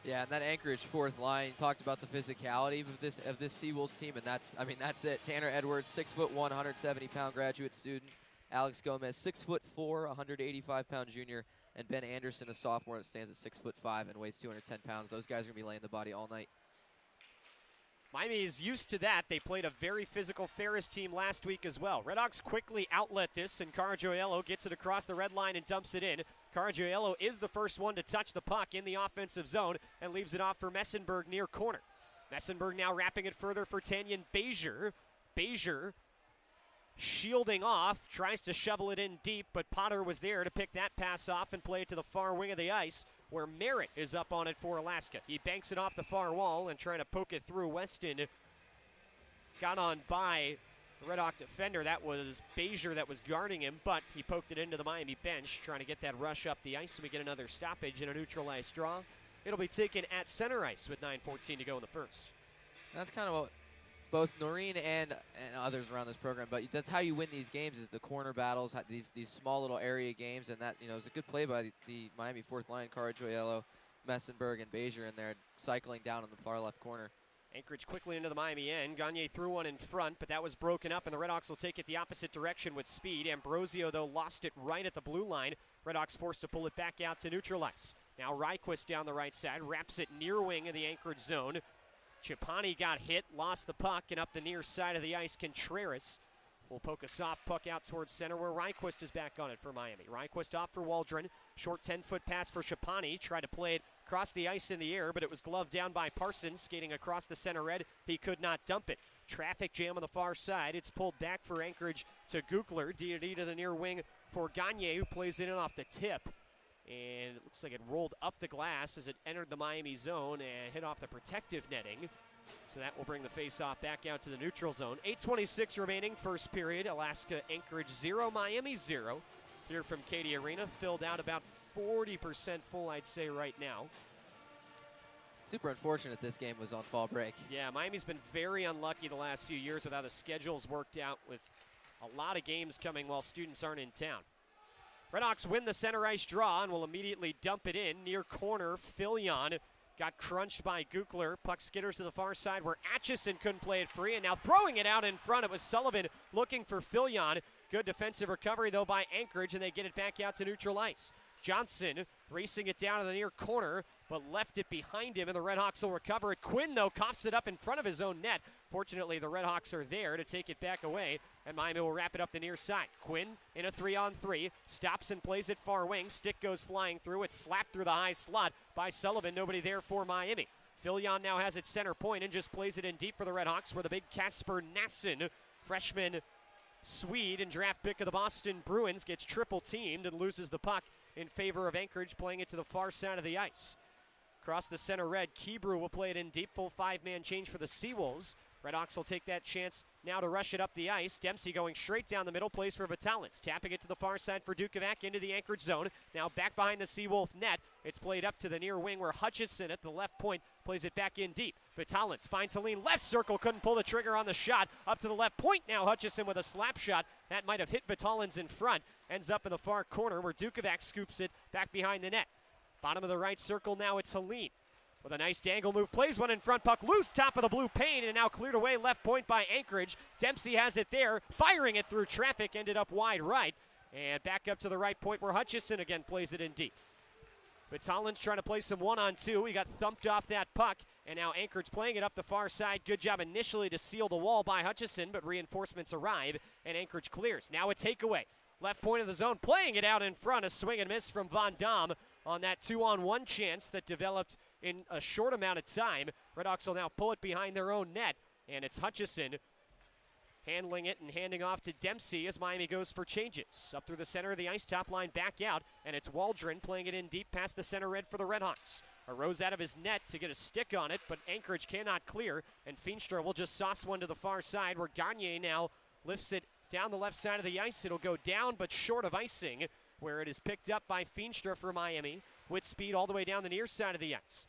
Yeah, and that Anchorage fourth line talked about the physicality of this Seawolves team, and that's it. Tanner Edwards, 6'1", 170-pound graduate student. Alex Gomez, 6'4", 185-pound junior, and Ben Anderson, a sophomore that stands at 6'5" and weighs 210 pounds. Those guys are gonna be laying the body all night. Miami is used to that. They played a very physical Ferris team last week as well. RedHawks quickly outlet this, and Caragiello gets it across the red line and dumps it in. Caragiello is the first one to touch the puck in the offensive zone and leaves it off for Messenberg near corner. Messenberg now wrapping it further for Tanyan Bezier. Bezier shielding off, tries to shovel it in deep, but Potter was there to pick that pass off and play it to the far wing of the ice, where Merritt is up on it for Alaska. He banks it off the far wall and trying to poke it through. Weston got on by the RedHawk defender. That was Bezier that was guarding him, but he poked it into the Miami bench, trying to get that rush up the ice, so we get another stoppage and a neutral ice draw. It'll be taken at center ice with 9:14 to go in the first. That's kind of what both Noreen and others around this program, but that's how you win these games, is the corner battles, these small little area games, and that, you know, is a good play by the Miami fourth line, Caragiello, Messenberg, and Bezier in there, cycling down in the far left corner. Anchorage quickly into the Miami end. Gagne threw one in front, but that was broken up, and the RedHawks will take it the opposite direction with speed. Ambrosio, though, lost it right at the blue line. RedHawks forced to pull it back out to neutral ice. Now Ryquist down the right side, wraps it near wing of the Anchorage zone. Chipani got hit, lost the puck, and up the near side of the ice, Contreras will poke a soft puck out towards center, where Ryquist is back on it for Miami. Ryquist off for Waldron. Short 10-foot pass for Chipani. Tried to play it across the ice in the air, but it was gloved down by Parsons, skating across the center red. He could not dump it. Traffic jam on the far side. It's pulled back for Anchorage to Gukler. D to the near wing for Gagne, who plays in and off the tip. And it looks like it rolled up the glass as it entered the Miami zone and hit off the protective netting. So that will bring the face-off back out to the neutral zone. 8:26 remaining, first period. Alaska Anchorage 0, Miami 0. Here from Cady Arena, filled out about 40% full, I'd say, right now. Super unfortunate this game was on fall break. Yeah, Miami's been very unlucky the last few years with how the schedule's worked out, with a lot of games coming while students aren't in town. RedHawks win the center ice draw and will immediately dump it in. Near corner, Filion got crunched by Gukler. Puck skitters to the far side where Atchison couldn't play it free, and now throwing it out in front. It was Sullivan looking for Filion. Good defensive recovery, though, by Anchorage, and they get it back out to neutral ice. Johnson racing it down to the near corner, but left it behind him, and the RedHawks will recover it. Quinn, though, coughs it up in front of his own net. Fortunately, the RedHawks are there to take it back away, and Miami will wrap it up the near side. Quinn in a 3-on-3, stops and plays it far wing. Stick goes flying through. It's slapped through the high slot by Sullivan. Nobody there for Miami. Filion now has it center point and just plays it in deep for the RedHawks, where the big Kasper Nassen, freshman Swede and draft pick of the Boston Bruins, gets triple teamed and loses the puck in favor of Anchorage, playing it to the far side of the ice. Across the center red, Kebrew will play it in deep, full five-man change for the Seawolves. RedHawks will take that chance now to rush it up the ice. Dempsey going straight down the middle, plays for Vitalins. Tapping it to the far side for Dukovac into the Anchorage zone. Now back behind the Seawolf net. It's played up to the near wing where Hutchison at the left point plays it back in deep. Vitalins finds Helene left circle, couldn't pull the trigger on the shot. Up to the left point now, Hutchison with a slap shot. That might have hit Vitalins in front. Ends up in the far corner where Dukovac scoops it back behind the net. Bottom of the right circle now, it's Helene. With a nice dangle move, plays one in front, puck loose, top of the blue paint, and now cleared away left point by Anchorage. Dempsey has it there, firing it through traffic, ended up wide right. And back up to the right point where Hutchison again plays it in deep. Vitalins trying to play some 1-on-2. He got thumped off that puck, and now Anchorage playing it up the far side. Good job initially to seal the wall by Hutchison, but reinforcements arrive, and Anchorage clears. Now a takeaway. Left point of the zone, playing it out in front. A swing and miss from Von Dam on that 2-on-1 chance that developed in a short amount of time. RedHawks will now pull it behind their own net, and it's Hutchison handling it and handing off to Dempsey as Miami goes for changes. Up through the center of the ice, top line back out, and it's Waldron playing it in deep past the center red for the RedHawks. Arose out of his net to get a stick on it, but Anchorage cannot clear, and Feenstra will just sauce one to the far side where Gagne now lifts it down the left side of the ice. It'll go down but short of icing, where it is picked up by Feenstra for Miami with speed all the way down the near side of the ice.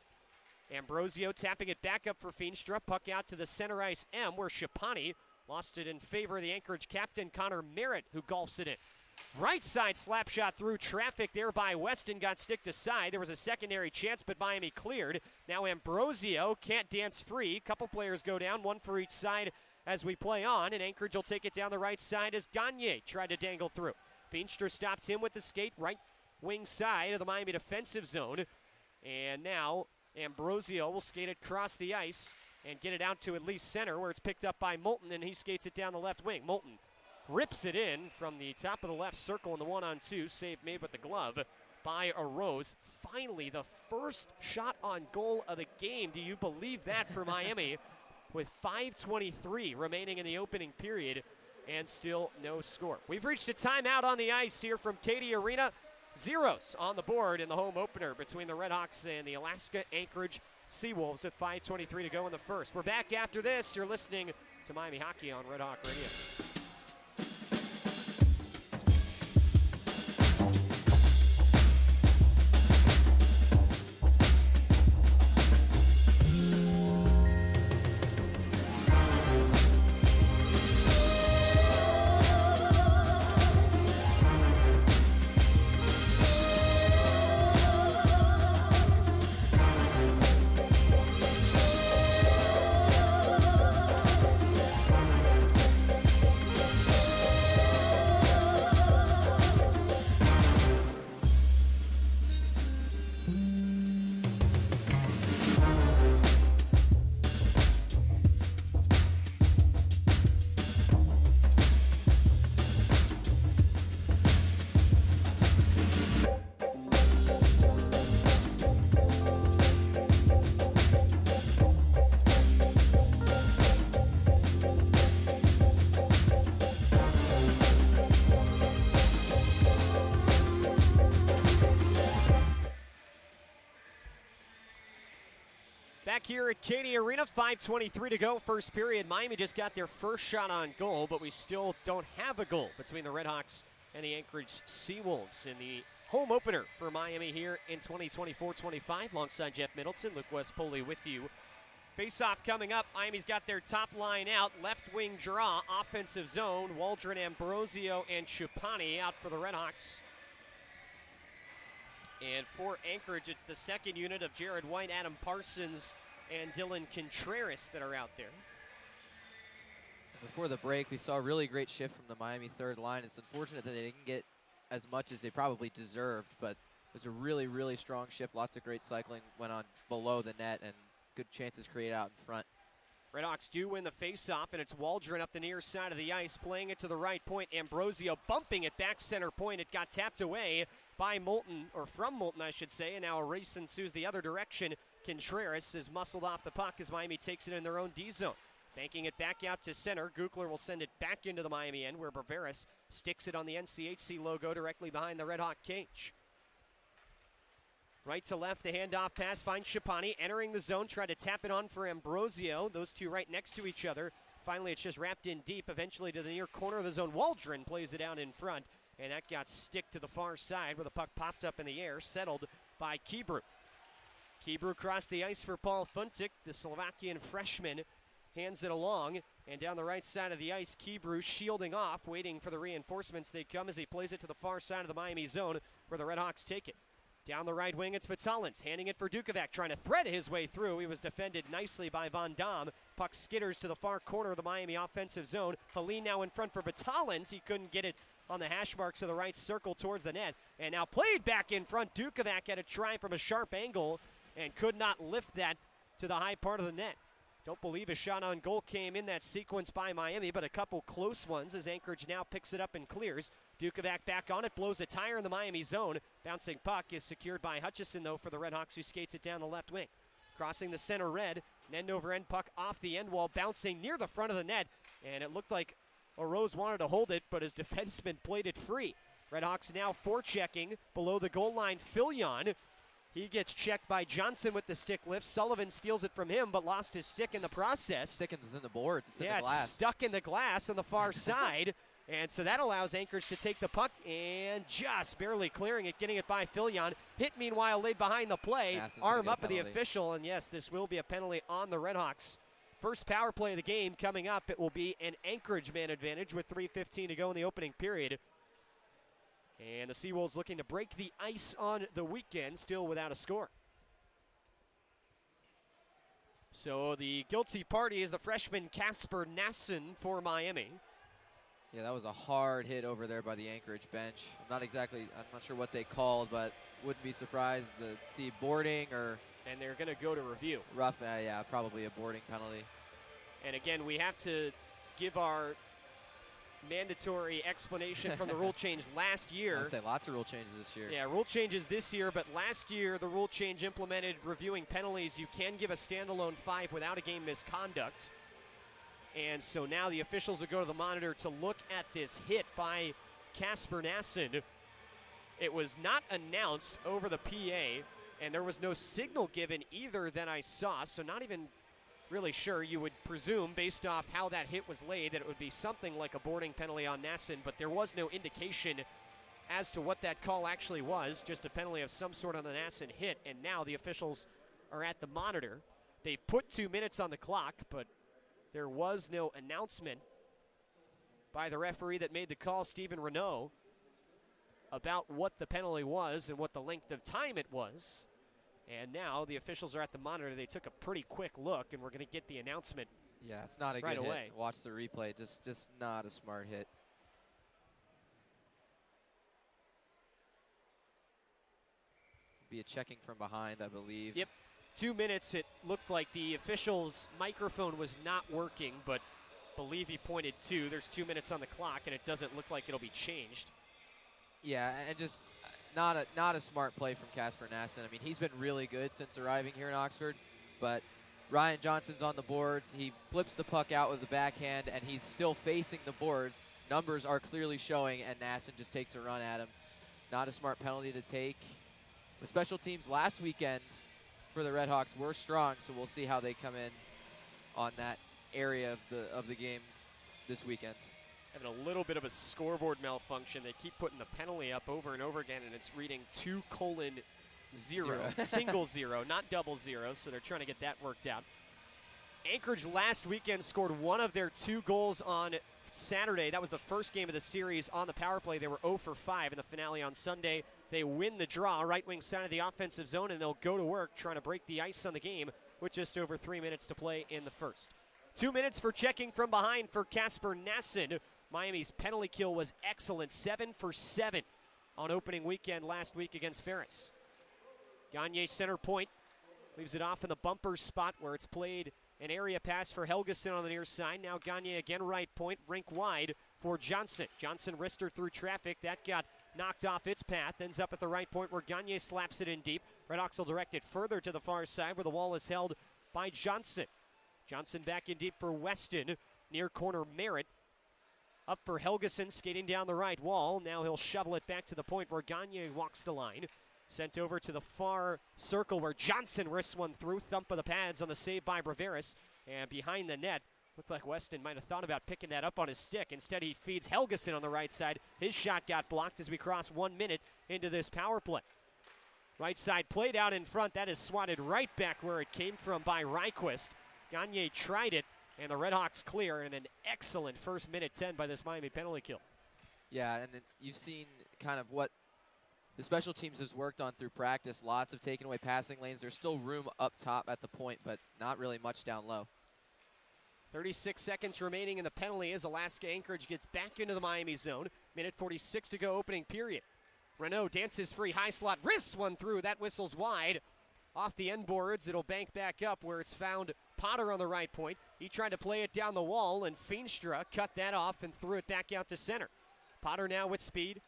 Ambrosio tapping it back up for Feenstra. Puck out to the center ice M, where Shapani lost it in favor of the Anchorage captain, Connor Merritt, who golfs it in. Right side slap shot through traffic there by Weston, got sticked aside. There was a secondary chance, but Miami cleared. Now Ambrosio can't dance free. Couple players go down, one for each side as we play on, and Anchorage will take it down the right side as Gagne tried to dangle through. Feenstra stopped him with the skate, right wing side of the Miami defensive zone. And now Ambrosio will skate it across the ice and get it out to at least center, where it's picked up by Moulton, and he skates it down the left wing. Moulton rips it in from the top of the left circle in the 1-on-2. Save made with the glove by Arose. Finally, the first shot on goal of the game. Do you believe that for Miami? With 5:23 remaining in the opening period and still no score. We've reached a timeout on the ice here from Cady Arena. Zeros on the board in the home opener between the RedHawks and the Alaska Anchorage Seawolves at 5:23 to go in the first. We're back after this. You're listening to Miami Hockey on Red Hawk Radio. Back here at Cady Arena, 5:23 to go, first period. Miami just got their first shot on goal, but we still don't have a goal between the RedHawks and the Anchorage Seawolves in the home opener for Miami here in 2024-25. Alongside Jeff Middleton, Luke West Poley with you. Face-off coming up. Miami's got their top line out. Left wing draw, offensive zone. Waldron, Ambrosio, and Chupani out for the RedHawks. And for Anchorage, it's the second unit of Jared White, Adam Parsons, and Dylan Contreras that are out there. Before the break, we saw a really great shift from the Miami third line. It's unfortunate that they didn't get as much as they probably deserved, but it was a really, really strong shift. Lots of great cycling went on below the net, and good chances created out in front. RedHawks do win the face-off, and it's Waldron up the near side of the ice, playing it to the right point. Ambrosio bumping it back center point. It got tapped away by Moulton, or from Moulton, I should say, and now a race ensues the other direction. Contreras is muscled off the puck as Miami takes it in their own D zone. Banking it back out to center. Gukler will send it back into the Miami end, where Barveris sticks it on the NCHC logo directly behind the RedHawk cage. Right to left, the handoff pass finds Chupani entering the zone, tried to tap it on for Ambrosio. Those two right next to each other. Finally, it's just wrapped in deep, eventually to the near corner of the zone. Waldron plays it out in front, and that got stick to the far side where the puck popped up in the air, settled by Kibru. Kibru crossed the ice for Paul Funtik, the Slovakian freshman, hands it along, and down the right side of the ice, Kibru shielding off, waiting for the reinforcements. They come as he plays it to the far side of the Miami zone, where the RedHawks take it. Down the right wing, it's Vitalins, handing it for Dukovac, trying to thread his way through. He was defended nicely by Von Dam. Puck skitters to the far corner of the Miami offensive zone. Helene now in front for Vitalins. He couldn't get it on the hash marks of the right circle towards the net. And now played back in front. Dukovac had a try from a sharp angle and could not lift that to the high part of the net. Don't believe a shot on goal came in that sequence by Miami, but a couple close ones as Anchorage now picks it up and clears. Dukovac back on it, blows a tire in the Miami zone. Bouncing puck is secured by Hutchison, though, for the RedHawks, who skates it down the left wing. Crossing the center red, an end-over-end puck off the end wall, bouncing near the front of the net, and it looked like Well, Rose wanted to hold it, but his defenseman played it free. RedHawks now forechecking below the goal line. Fillion, he gets checked by Johnson with the stick lift. Sullivan steals it from him, but lost his stick in the process. Stick is in the boards. It's in the glass. It's stuck in the glass on the far side. And so that allows Anchorage to take the puck and just barely clearing it, getting it by Fillion. Hit, meanwhile, laid behind the play. Arm up of the official, and yes, this will be a penalty on the RedHawks. First power play of the game coming up. It will be an Anchorage man advantage with 3:15 to go in the opening period. And the Seawolves looking to break the ice on the weekend, still without a score. So the guilty party is the freshman Casper Nassen for Miami. Yeah, that was a hard hit over there by the Anchorage bench. I'm not sure what they called, but wouldn't be surprised to see boarding or... And they're going to go to review. Rough, yeah, probably a boarding penalty. And again, we have to give our mandatory explanation from the rule change last year. I'll say lots of rule changes this year. Yeah, rule changes this year, but last year the rule change implemented reviewing penalties. You can give a standalone 5 without a game misconduct. And so now the officials will go to the monitor to look at this hit by Casper Nassen. It was not announced over the PA, and there was no signal given either that I saw, so not even really sure. You would presume, based off how that hit was laid, that it would be something like a boarding penalty on Nassen, but there was no indication as to what that call actually was, just a penalty of some sort on the Nassen hit, and now the officials are at the monitor. They've put 2 minutes on the clock, but there was no announcement by the referee that made the call, Stephen Renaud, about what the penalty was and what the length of time it was. And now the officials are at the monitor. They took a pretty quick look, and we're going to get the announcement. Yeah, it's not a right good away. hit. Watch the replay. Just not a smart hit. Be a checking from behind, I believe. Yep. 2 minutes, it looked like the official's microphone was not working, but believe he pointed to. There's 2 minutes on the clock, and it doesn't look like it'll be changed. Yeah, and just not a smart play from Casper Nassen. I mean, he's been really good since arriving here in Oxford, but Ryan Johnson's on the boards. He flips the puck out with the backhand, and he's still facing the boards. Numbers are clearly showing, and Nassen just takes a run at him. Not a smart penalty to take. The special teams last weekend for the RedHawks were strong, so we'll see how they come in on that area of the game this weekend. Having a little bit of a scoreboard malfunction. They keep putting the penalty up over and over again, and it's reading 2:0, single 0, not double 0, so they're trying to get that worked out. Anchorage last weekend scored one of their 2 goals on Saturday. That was the first game of the series on the power play. They were 0 for 5 in the finale on Sunday. They win the draw, right wing side of the offensive zone, and they'll go to work trying to break the ice on the game with just over 3 minutes to play in the first. 2 minutes for checking from behind for Casper Nassen. Miami's penalty kill was excellent, 7 for 7 on opening weekend last week against Ferris. Gagne center point, leaves it off in the bumper spot where it's played an area pass for Helgeson on the near side. Now Gagne again right point, rink wide for Johnson. Johnson wrist her through traffic. That got knocked off its path. Ends up at the right point where Gagne slaps it in deep. RedHawks will direct it further to the far side where the wall is held by Johnson. Johnson back in deep for Weston. Near corner Merritt. Up for Helgeson, skating down the right wall. Now he'll shovel it back to the point where Gagne walks the line. Sent over to the far circle where Johnson wrists one through. Thump of the pads on the save by Braveris. And behind the net, looked like Weston might have thought about picking that up on his stick. Instead, he feeds Helgeson on the right side. His shot got blocked as we cross 1 minute into this power play. Right side played out in front. That is swatted right back where it came from by Ryquist. Gagne tried it, and the RedHawks clear, and an excellent first minute 10 by this Miami penalty kill. Yeah, and then you've seen kind of what the special teams has worked on through practice. Lots of taken away passing lanes. There's still room up top at the point, but not really much down low. 36 seconds remaining in the penalty as Alaska Anchorage gets back into the Miami zone. Minute 46 to go, opening period. Renaud dances free, high slot, wrists one through. That whistle's wide. Off the end boards, it'll bank back up where it's found Potter on the right point. He tried to play it down the wall, and Feenstra cut that off and threw it back out to center. Potter now with speed,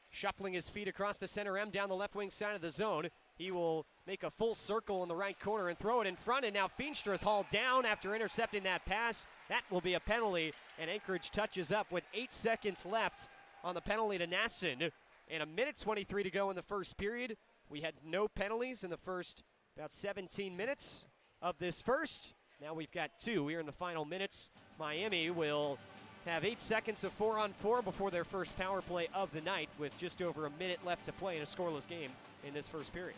shuffling his feet across the center M down the left wing side of the zone. He will make a full circle in the right corner and throw it in front, and now Feenstra is hauled down after intercepting that pass. That will be a penalty, and Anchorage touches up with 8 seconds left on the penalty to Nasson. And 1:23 to go in the first period. We had no penalties in the first about 17 minutes of this first. Now we've got 2 here in the final minutes. Miami will have 8 seconds of 4-on-4 before their first power play of the night, with just over a minute left to play in a scoreless game in this first period.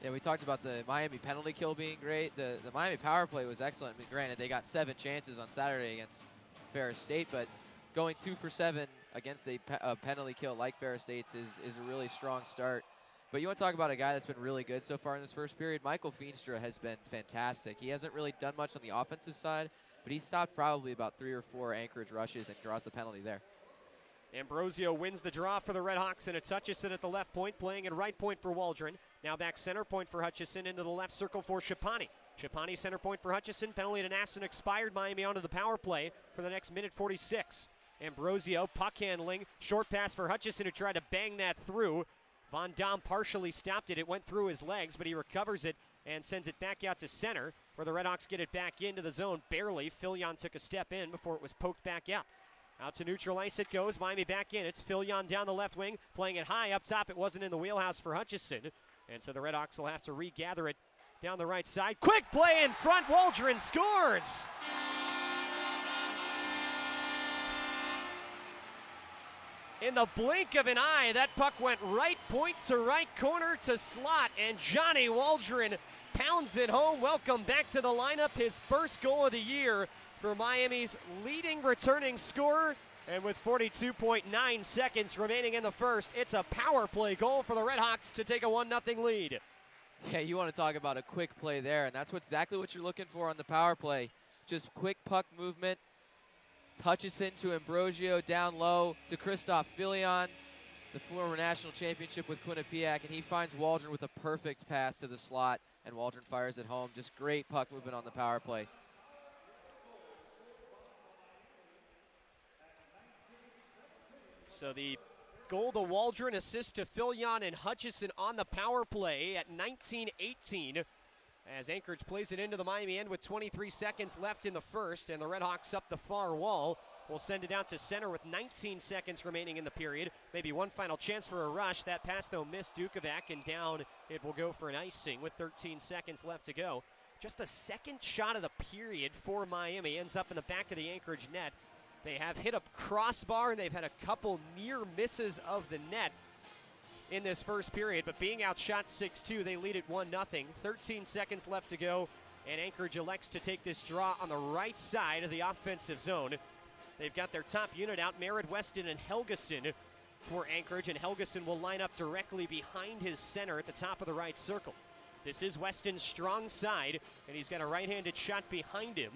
Yeah, we talked about the Miami penalty kill being great. The Miami power play was excellent. I mean, granted, they got 7 chances on Saturday against Ferris State, but going 2 for 7 against a penalty kill like Ferris State's is a really strong start. But you want to talk about a guy that's been really good so far in this first period? Michael Feenstra has been fantastic. He hasn't really done much on the offensive side, but he stopped probably about 3 or 4 Anchorage rushes and draws the penalty there. Ambrosio wins the draw for the RedHawks, and it's Hutchison at the left point, playing in right point for Waldron. Now back center point for Hutchison, into the left circle for Shapani. Shapani center point for Hutchison, penalty to Nasson expired. Miami onto the power play for the next minute 46. Ambrosio, puck handling, short pass for Hutchison, who tried to bang that through. Von Dam partially stopped it. It went through his legs, but he recovers it and sends it back out to center, where the RedHawks get it back into the zone barely. Filion took a step in before it was poked back out. Out to neutral ice it goes. Miami back in. It's Filion down the left wing, playing it high up top. It wasn't in the wheelhouse for Hutchison, and so the RedHawks will have to regather it down the right side. Quick play in front. Waldron scores! In the blink of an eye, that puck went right point to right corner to slot, and Johnny Waldron pounds it home. Welcome back to the lineup. His first goal of the year for Miami's leading returning scorer. And with 42.9 seconds remaining in the first, it's a power play goal for the RedHawks to take a 1-0 lead. Yeah, you want to talk about a quick play there, and that's exactly what you're looking for on the power play. Just quick puck movement. Hutchison to Ambrosio, down low to Christoph Filion, the former national championship with Quinnipiac, and he finds Waldron with a perfect pass to the slot, and Waldron fires it home. Just great puck movement on the power play. So the goal to Waldron, assist to Filion and Hutchison on the power play at 19-18. As Anchorage plays it into the Miami end with 23 seconds left in the first, and the RedHawks up the far wall will send it out to center with 19 seconds remaining in the period. Maybe one final chance for a rush. That pass, though, missed Dukovac, and down it will go for an icing with 13 seconds left to go. Just the second shot of the period for Miami ends up in the back of the Anchorage net. They have hit a crossbar, and they've had a couple near misses of the net in this first period, but being outshot 6-2, they lead it 1-0. 13 seconds left to go, and Anchorage elects to take this draw on the right side of the offensive zone. They've got their top unit out, Merritt, Weston, and Helgeson for Anchorage, and Helgeson will line up directly behind his center at the top of the right circle. This is Weston's strong side, and he's got a right-handed shot behind him.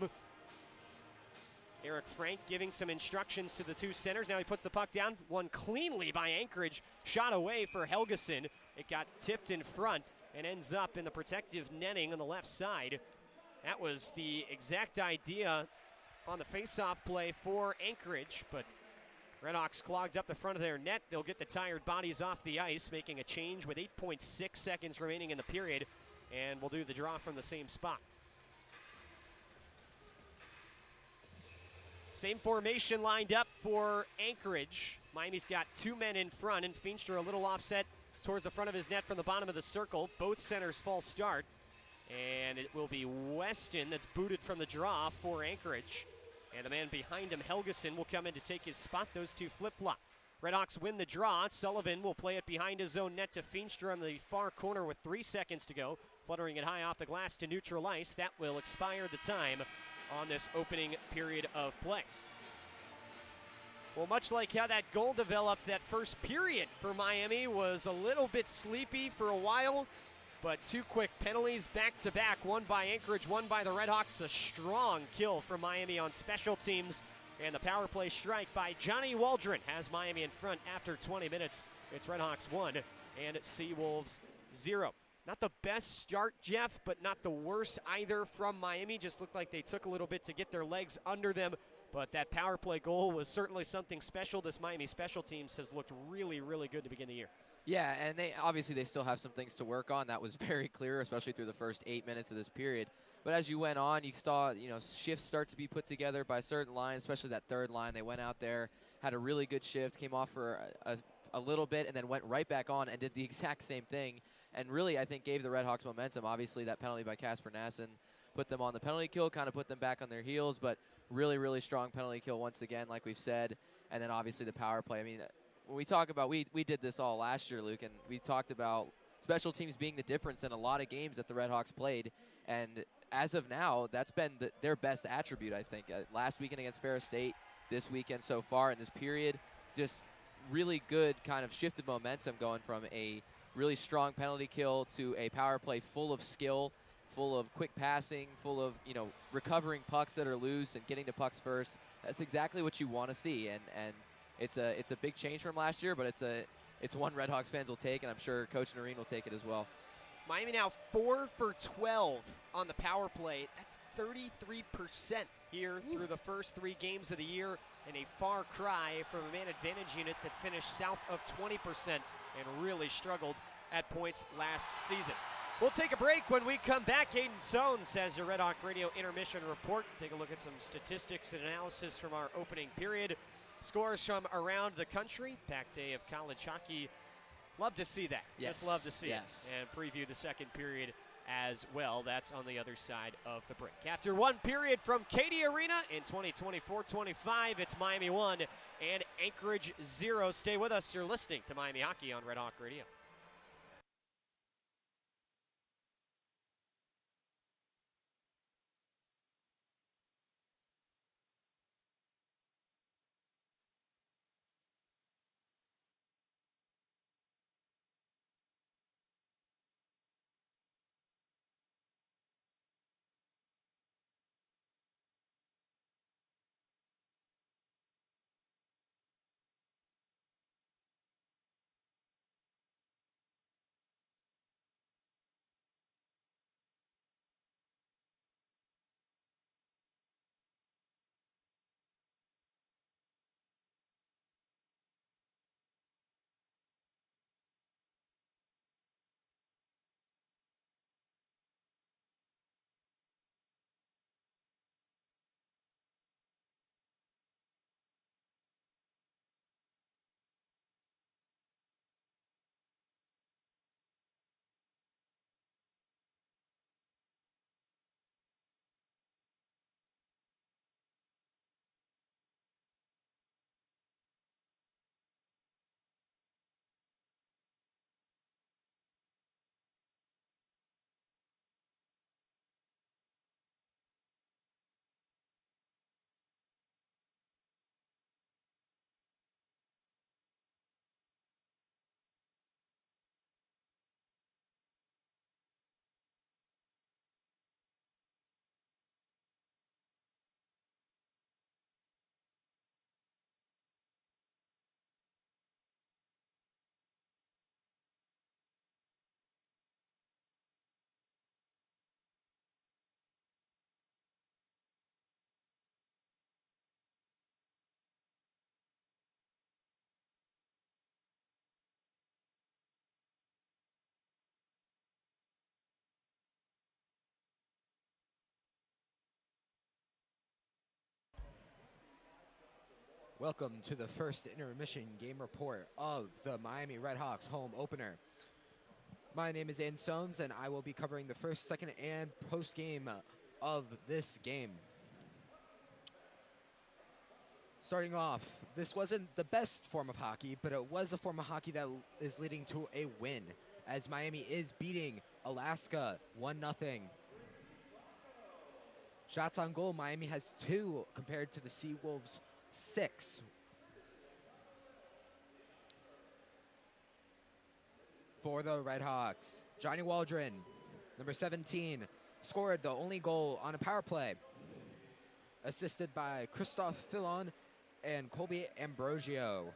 Eric Frank giving some instructions to the two centers. Now he puts the puck down, won cleanly by Anchorage. Shot away for Helgeson. It got tipped in front and ends up in the protective netting on the left side. That was the exact idea on the face-off play for Anchorage, but RedHawks clogged up the front of their net. They'll get the tired bodies off the ice, making a change with 8.6 seconds remaining in the period, and we'll do the draw from the same spot. Same formation lined up for Anchorage. Miami's got two men in front, and Feenstra a little offset towards the front of his net from the bottom of the circle. Both centers false start, and it will be Weston that's booted from the draw for Anchorage. And the man behind him, Helgeson, will come in to take his spot. Those two flip-flop. RedHawks win the draw. Sullivan will play it behind his own net to Feenstra on the far corner with 3 seconds to go. Fluttering it high off the glass to neutral ice. That will expire the time on this opening period of play. Well, much like how that goal developed, that first period for Miami was a little bit sleepy for a while, but two quick penalties back-to-back, one by Anchorage, one by the RedHawks. A strong kill for Miami on special teams, and the power play strike by Johnny Waldron has Miami in front after 20 minutes. It's RedHawks 1 and Seawolves 0. Not the best start, Jeff, but not the worst either from Miami. Just looked like they took a little bit to get their legs under them, but that power play goal was certainly something special. This Miami special teams has looked really, really good to begin the year. Yeah, and they still have some things to work on. That was very clear, especially through the first 8 minutes of this period. But as you went on, you saw shifts start to be put together by certain lines, especially that third line. They went out there, had a really good shift, came off for a little bit, and then went right back on and did the exact same thing. And really, I think, gave the RedHawks momentum. Obviously, that penalty by Casper Nassen put them on the penalty kill, kind of put them back on their heels, but really, really strong penalty kill once again, like we've said. And then obviously the power play. I mean, when we talk about, we did this all last year, Luke, and we talked about special teams being the difference in a lot of games that the RedHawks played. And as of now, that's been their best attribute, I think. Last weekend against Ferris State, this weekend so far in this period, just really good kind of shift of momentum going from a really strong penalty kill to a power play full of skill, full of quick passing, full of, recovering pucks that are loose and getting to pucks first. That's exactly what you want to see, and it's a big change from last year, but it's one RedHawks fans will take, and I'm sure Coach Noreen will take it as well. Miami now 4 for 12 on the power play. That's 33% here through the first 3 games of the year, and a far cry from a man advantage unit that finished south of 20% and really struggled at points last season. We'll take a break. When we come back, Aiden Soanes has your Red Hawk Radio intermission report. Take a look at some statistics and analysis from our opening period. Scores from around the country. Packed day of college hockey. Love to see that. Yes. Just love to see yes. it. And preview the second period as well. That's on the other side of the break. After one period from Cady Arena in 2024-25, it's Miami 1 and Anchorage 0. Stay with us. You're listening to Miami Hockey on Red Hawk Radio. Welcome to the first intermission game report of the Miami RedHawks home opener. My name is Aiden Soanes, and I will be covering the first, second, and post-game of this game. Starting off, this wasn't the best form of hockey, but it was a form of hockey that is leading to a win, as Miami is beating Alaska 1-0. Shots on goal, Miami has 2 compared to the Seawolves' 6. For the RedHawks, Johnny Waldron, number 17, scored the only goal on a power play, assisted by Christoph Fillon and Colby Ambrosio.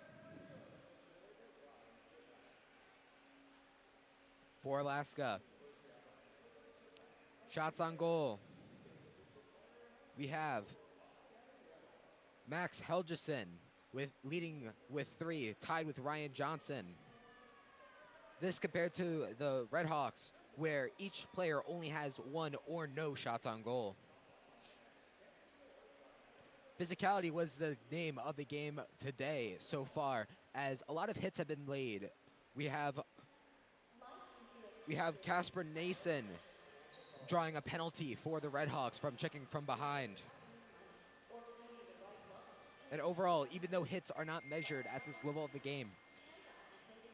For Alaska, shots on goal, we have Max Helgeson leading with 3, tied with Ryan Johnson. This compared to the RedHawks, where each player only has 1 or no shots on goal. Physicality was the name of the game today so far, as a lot of hits have been laid. We have Casper Nason drawing a penalty for the RedHawks from checking from behind. And overall, even though hits are not measured at this level of the game,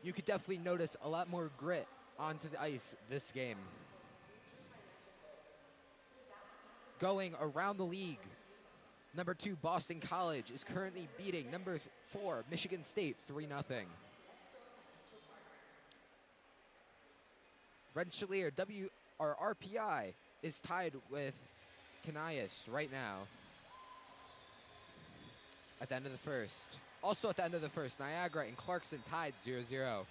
you could definitely notice a lot more grit onto the ice this game. Going around the league, number 2 Boston College is currently beating number 4 Michigan State 3-0. Rensselaer RPI is tied with Canais right now at the end of the first. Also at the end of the first, Niagara and Clarkson tied 0-0.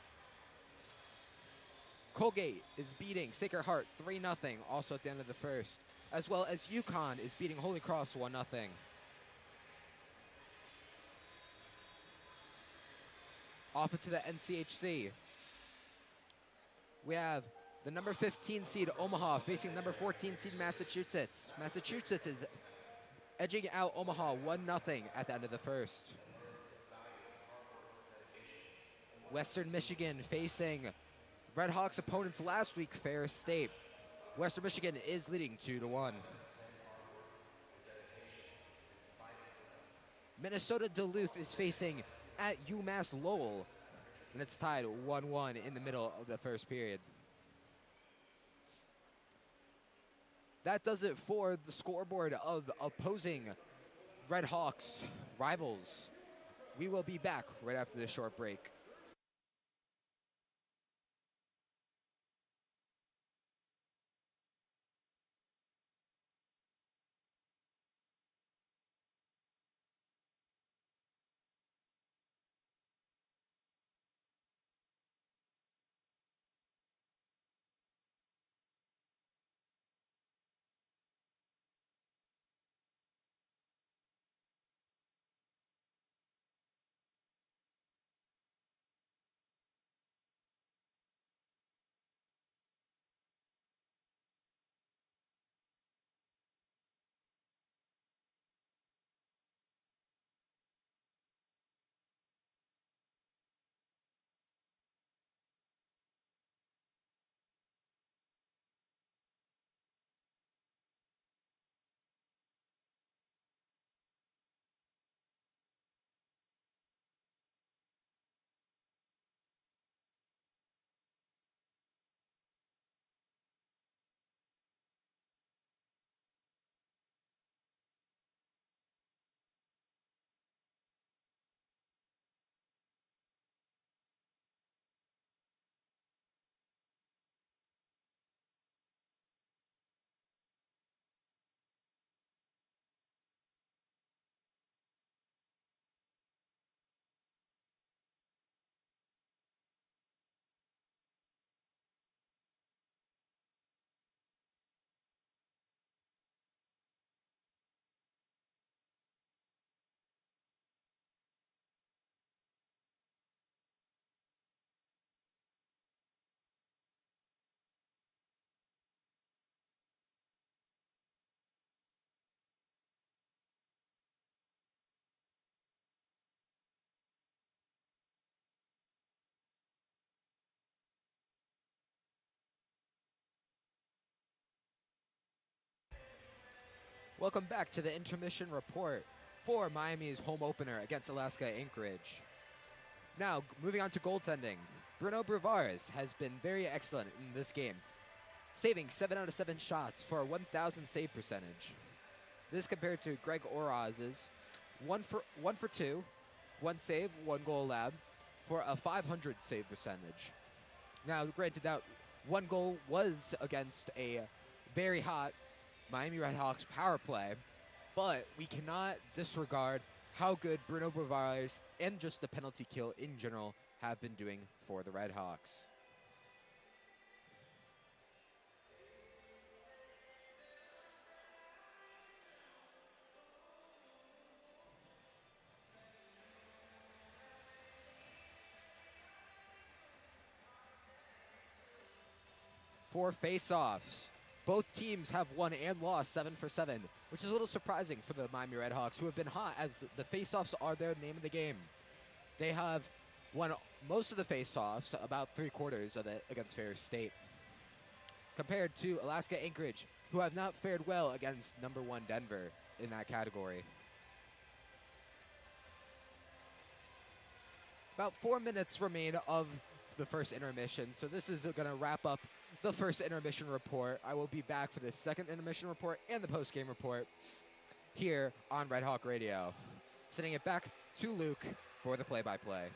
Colgate is beating Sacred Heart 3-0 also at the end of the first, as well as UConn is beating Holy Cross 1-0. Off into the NCHC. We have the number 15 seed Omaha facing number 14 seed Massachusetts. Massachusetts is edging out Omaha 1-0 at the end of the first. Western Michigan facing RedHawks opponents last week, Ferris State. Western Michigan is leading 2-1. Minnesota Duluth is facing at UMass Lowell, and it's tied 1-1 in the middle of the first period. That does it for the scoreboard of opposing RedHawks rivals. We will be back right after this short break. Welcome back to the intermission report for Miami's home opener against Alaska Anchorage. Now, moving on to goaltending. Bruno Bravares has been very excellent in this game, saving 7 out of 7 shots for a 1,000 save percentage. This compared to Greg Oraz's 1 for 2, 1 save, 1 goal allowed for a 500 save percentage. Now, granted that 1 goal was against a very hot Miami RedHawks power play, but we cannot disregard how good Bruno Bravares and just the penalty kill in general have been doing for the RedHawks. for face-offs. Both teams have won and lost 7 for 7, which is a little surprising for the Miami RedHawks, who have been hot as the face-offs are their name of the game. They have won most of the face-offs, about 3/4 of it, against Ferris State, compared to Alaska Anchorage, who have not fared well against number 1 Denver in that category. About 4 minutes remain of the first intermission, so this is going to wrap up the first intermission report. I will be back for the second intermission report and the post-game report here on Red Hawk Radio. Sending it back to Luke for the play-by-play.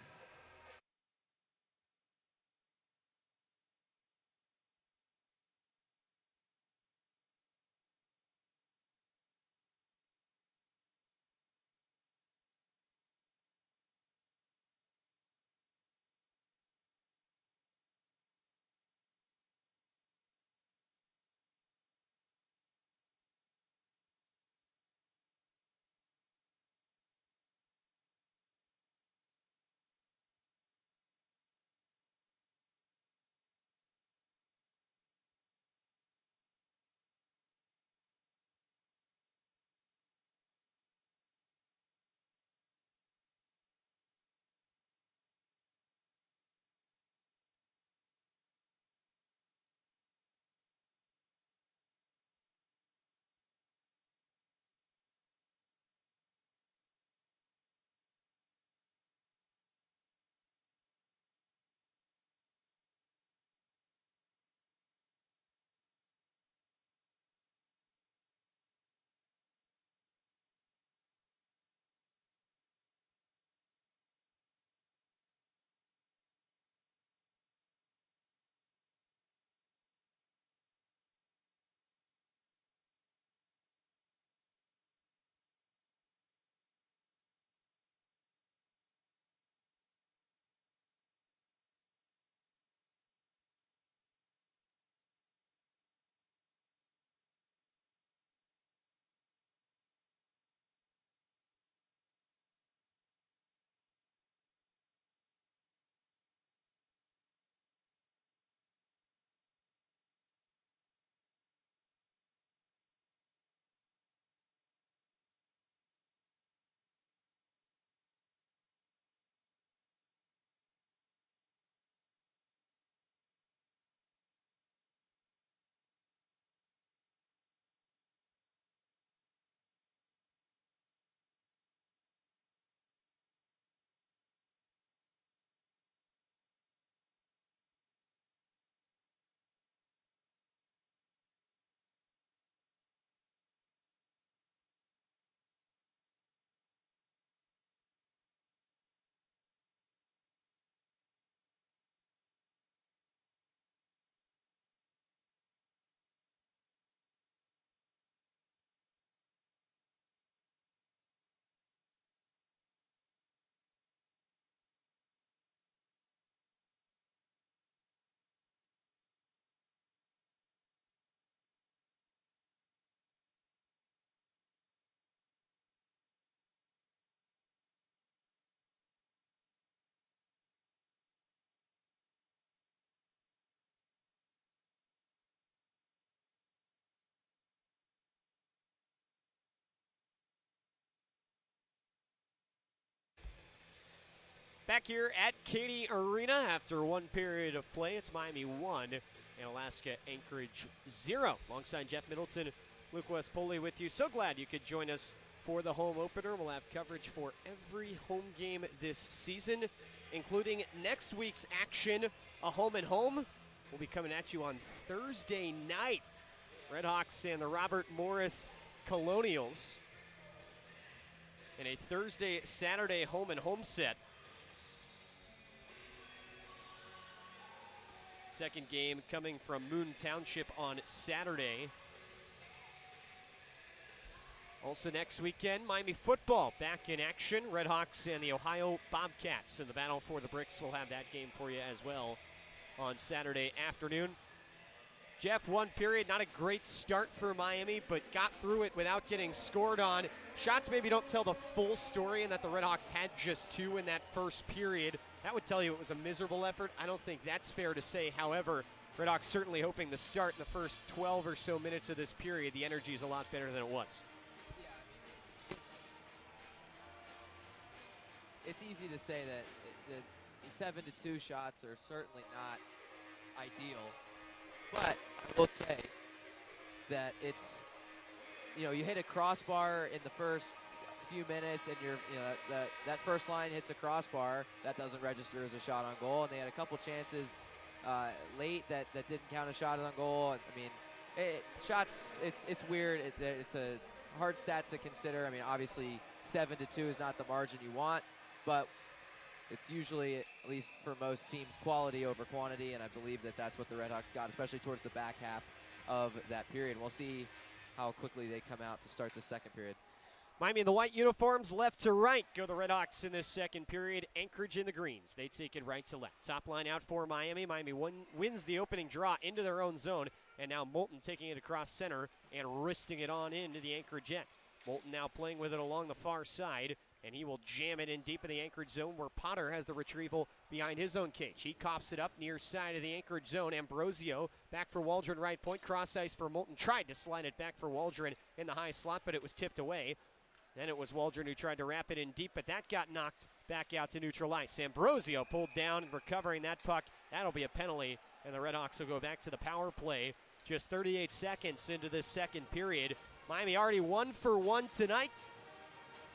Back here at Cady Arena after one period of play, it's Miami 1 and Alaska Anchorage 0. Alongside Jeff Middleton, Luke Poley with you. So glad you could join us for the home opener. We'll have coverage for every home game this season, including next week's action, a home and home. We'll be coming at you on Thursday night. RedHawks and the Robert Morris Colonials in a Thursday-Saturday home and home set. Second game coming from Moon Township on Saturday. Also next weekend, Miami football back in action. RedHawks and the Ohio Bobcats in the battle for the bricks. We'll have that game for you as well on Saturday afternoon. Jeff, one period, not a great start for Miami, but got through it without getting scored on. Shots maybe don't tell the full story in that the RedHawks had just 2 in that first period. That would tell you it was a miserable effort. I don't think that's fair to say. However, Redhawks certainly hoping the start in the first 12 or so minutes of this period, the energy is a lot better than it was. Yeah, I mean, it's easy to say that the 7-2 shots are certainly not ideal, but I will say that it's, you hit a crossbar in the first few minutes, and that first line hits a crossbar, that doesn't register as a shot on goal, and they had a couple chances late that didn't count as shot on goal. I mean, shots, it's weird. It's a hard stat to consider. I mean, obviously 7-2 is not the margin you want, but it's usually, at least for most teams, quality over quantity, and I believe that that's what the Redhawks got, especially towards the back half of that period. We'll see how quickly they come out to start the second period. Miami in the white uniforms, left to right go the Redhawks in this second period. Anchorage in the greens. They take it right to left. Top line out for Miami. Miami wins the opening draw into their own zone, and now Middleton taking it across center and wristing it on into the Anchorage end. Middleton now playing with it along the far side, and he will jam it in deep in the Anchorage zone where Potter has the retrieval behind his own cage. He coughs it up near side of the Anchorage zone. Ambrosio back for Waldron, right point. Cross ice for Middleton. Tried to slide it back for Waldron in the high slot, but it was tipped away. Then it was Waldron who tried to wrap it in deep, but that got knocked back out to neutral ice. Ambrosio pulled down and recovering that puck. That'll be a penalty, and the Redhawks will go back to the power play just 38 seconds into this second period. Miami already 1 for 1 tonight,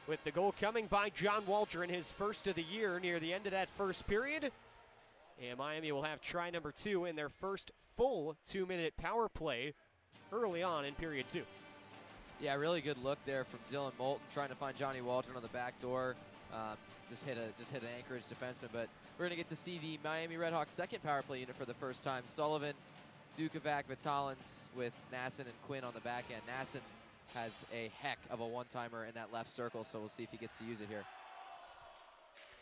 with the goal coming by John Waldron, his first of the year near the end of that first period. And Miami will have try number 2 in their first full 2-minute power play early on in period 2. Yeah, really good look there from Dylan Middleton, trying to find Johnny Waldron on the back door. Just hit an Anchorage defenseman, but we're gonna get to see the Miami RedHawks second power play unit for the first time. Sullivan, Dukovac, Vitalins with Nasson and Quinn on the back end. Nasson has a heck of a one-timer in that left circle, so we'll see if he gets to use it here.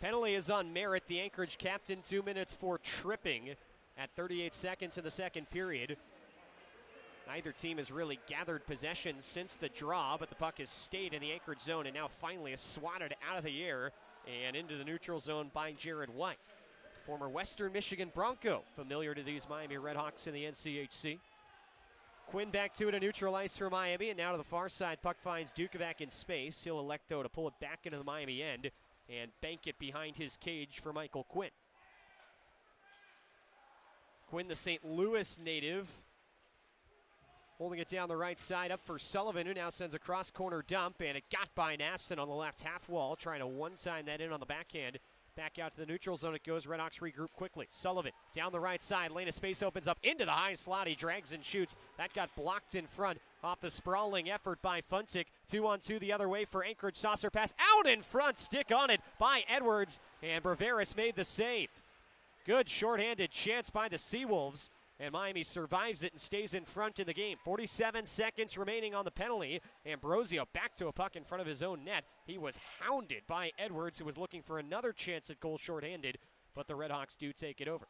Penalty is on Merritt, the Anchorage captain, 2 minutes for tripping at 38 seconds in the second period. Neither team has really gathered possession since the draw, but the puck has stayed in the Anchorage zone and now finally is swatted out of the air and into the neutral zone by Jared White. Former Western Michigan Bronco, familiar to these Miami RedHawks in the NCHC. Quinn back to it, a neutral ice for Miami, and now to the far side. Puck finds Dukovac in space. He'll elect, though, to pull it back into the Miami end and bank it behind his cage for Michael Quinn. Quinn, the St. Louis native, holding it down the right side up for Sullivan, who now sends a cross-corner dump, and it got by Nasson on the left half wall, trying to one-time that in on the backhand. Back out to the neutral zone it goes. Redhawks regroup quickly. Sullivan down the right side. Lane of space opens up into the high slot. He drags and shoots. That got blocked in front off the sprawling effort by Funtic. 2-on-2 the other way for Anchorage. Saucer pass out in front. Stick on it by Edwards. And Braveris made the save. Good shorthanded chance by the Seawolves. And Miami survives it and stays in front in the game. 47 seconds remaining on the penalty. Ambrosio back to a puck in front of his own net. He was hounded by Edwards, who was looking for another chance at goal shorthanded, but the Redhawks do take it over.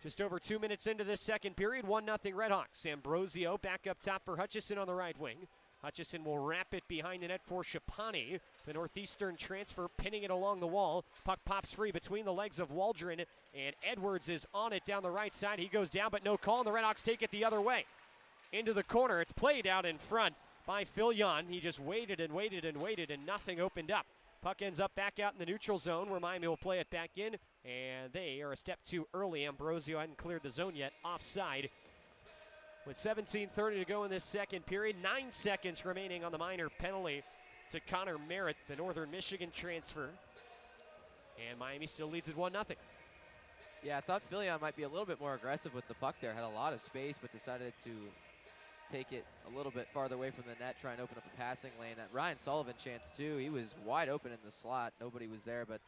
Just over 2 minutes into this second period, 1-0 Redhawks. Ambrosio back up top for Hutchison on the right wing. Hutchison will wrap it behind the net for Shapani. The Northeastern transfer pinning it along the wall. Puck pops free between the legs of Waldron, and Edwards is on it down the right side. He goes down, but no call, and the Redhawks take it the other way. Into the corner. It's played out in front by Philyon. He just waited and waited and waited, and nothing opened up. Puck ends up back out in the neutral zone where Miami will play it back in, and they are a step too early. Ambrosio hadn't cleared the zone yet. Offside. With 17:30 to go in this second period, 9 seconds remaining on the minor penalty to Connor Merritt, the Northern Michigan transfer. And Miami still leads at 1-0. Yeah, I thought Philyon might be a little bit more aggressive with the puck there. Had a lot of space, but decided to take it a little bit farther away from the net, try and open up a passing lane. That Ryan Sullivan chance, too. He was wide open in the slot. Nobody was there, but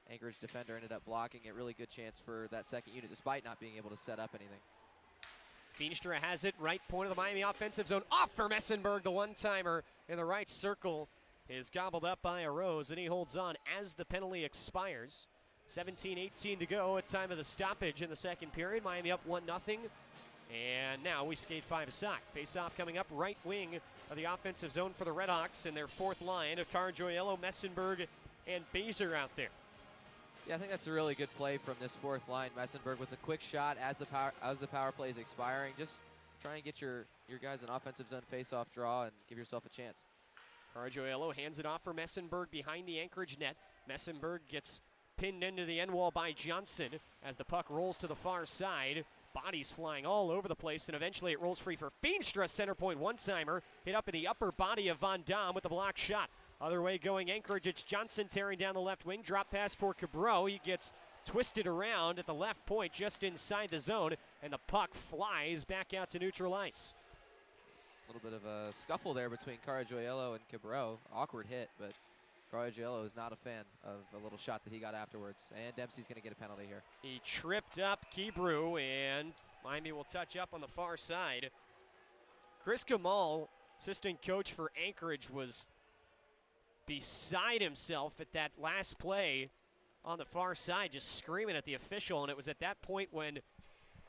Anchorage defender ended up blocking it. Really good chance for that second unit, despite not being able to set up anything. Feenstra has it, right point of the Miami offensive zone. Off for Messenberg, the one-timer in the right circle is gobbled up by a Rose, and he holds on as the penalty expires. 17:18 to go at time of the stoppage in the second period. Miami up 1-0, and now we skate 5 aside. Face-off coming up right wing of the offensive zone for the Redhawks in their fourth line of Carjoyello, Messenberg, and Baser out there. Yeah, I think that's a really good play from this fourth line. Messenberg with a quick shot as the power play is expiring. Just try and get your guys an offensive zone face-off draw and give yourself a chance. Caragiuelo hands it off for Messenberg behind the Anchorage net. Messenberg gets pinned into the end wall by Johnson as the puck rolls to the far side. Bodies flying all over the place, and eventually it rolls free for Feenstra. Center point one-timer hit up in the upper body of Van Dam with a block shot. Other way going Anchorage, it's Johnson tearing down the left wing. Drop pass for Cabreau. He gets twisted around at the left point just inside the zone, and the puck flies back out to neutral ice. A little bit of a scuffle there between Caragiuelo and Cabreau. Awkward hit, but Caragiuelo is not a fan of a little shot that he got afterwards. And Dempsey's going to get a penalty here. He tripped up Kebrew, and Miami will touch up on the far side. Chris Kamal, assistant coach for Anchorage, was beside himself at that last play on the far side, just screaming at the official. And it was at that point when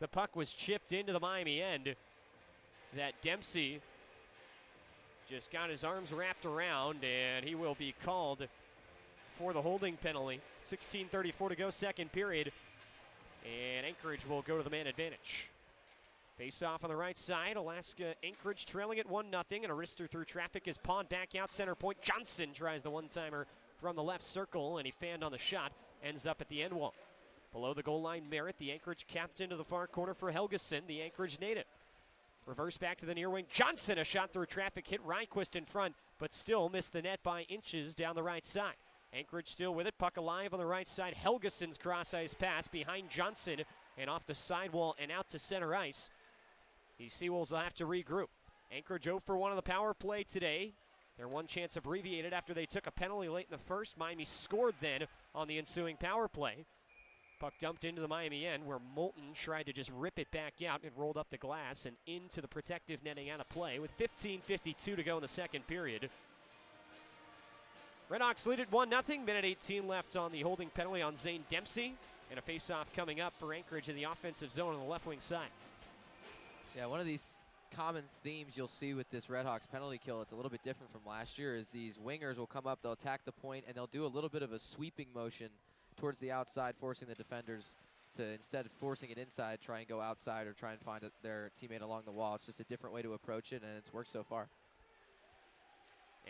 the puck was chipped into the Miami end that Dempsey just got his arms wrapped around, and he will be called for the holding penalty. 16:34 to go, second period, and Anchorage will go to the man advantage. Face off on the right side, Alaska Anchorage trailing at 1-0, and a wrister through traffic is pawed back out center point. Johnson tries the one-timer from the left circle, and he fanned on the shot, ends up at the end wall. Below the goal line, Merritt, the Anchorage captain, to the far corner for Helgeson, the Anchorage native. Reverse back to the near wing. Johnson, a shot through traffic, hit Ryquist in front, but still missed the net by inches down the right side. Anchorage still with it, puck alive on the right side. Helgeson's cross ice pass behind Johnson and off the sidewall and out to center ice. These Seawolves will have to regroup. Anchorage 0 for 1 on the power play today. Their one chance abbreviated after they took a penalty late in the first. Miami scored then on the ensuing power play. Puck dumped into the Miami end where Moulton tried to just rip it back out and rolled up the glass and into the protective netting out of play with 15:52 to go in the second period. RedHawks lead at 1-0. Minute 18 left on the holding penalty on Zane Dempsey. And a face-off coming up for Anchorage in the offensive zone on the left wing side. Yeah, one of these common themes you'll see with this RedHawks penalty kill, it's a little bit different from last year, is these wingers will come up, they'll attack the point, and they'll do a little bit of a sweeping motion towards the outside, forcing the defenders to, instead of forcing it inside, try and go outside or try and find their teammate along the wall. It's just a different way to approach it, and it's worked so far.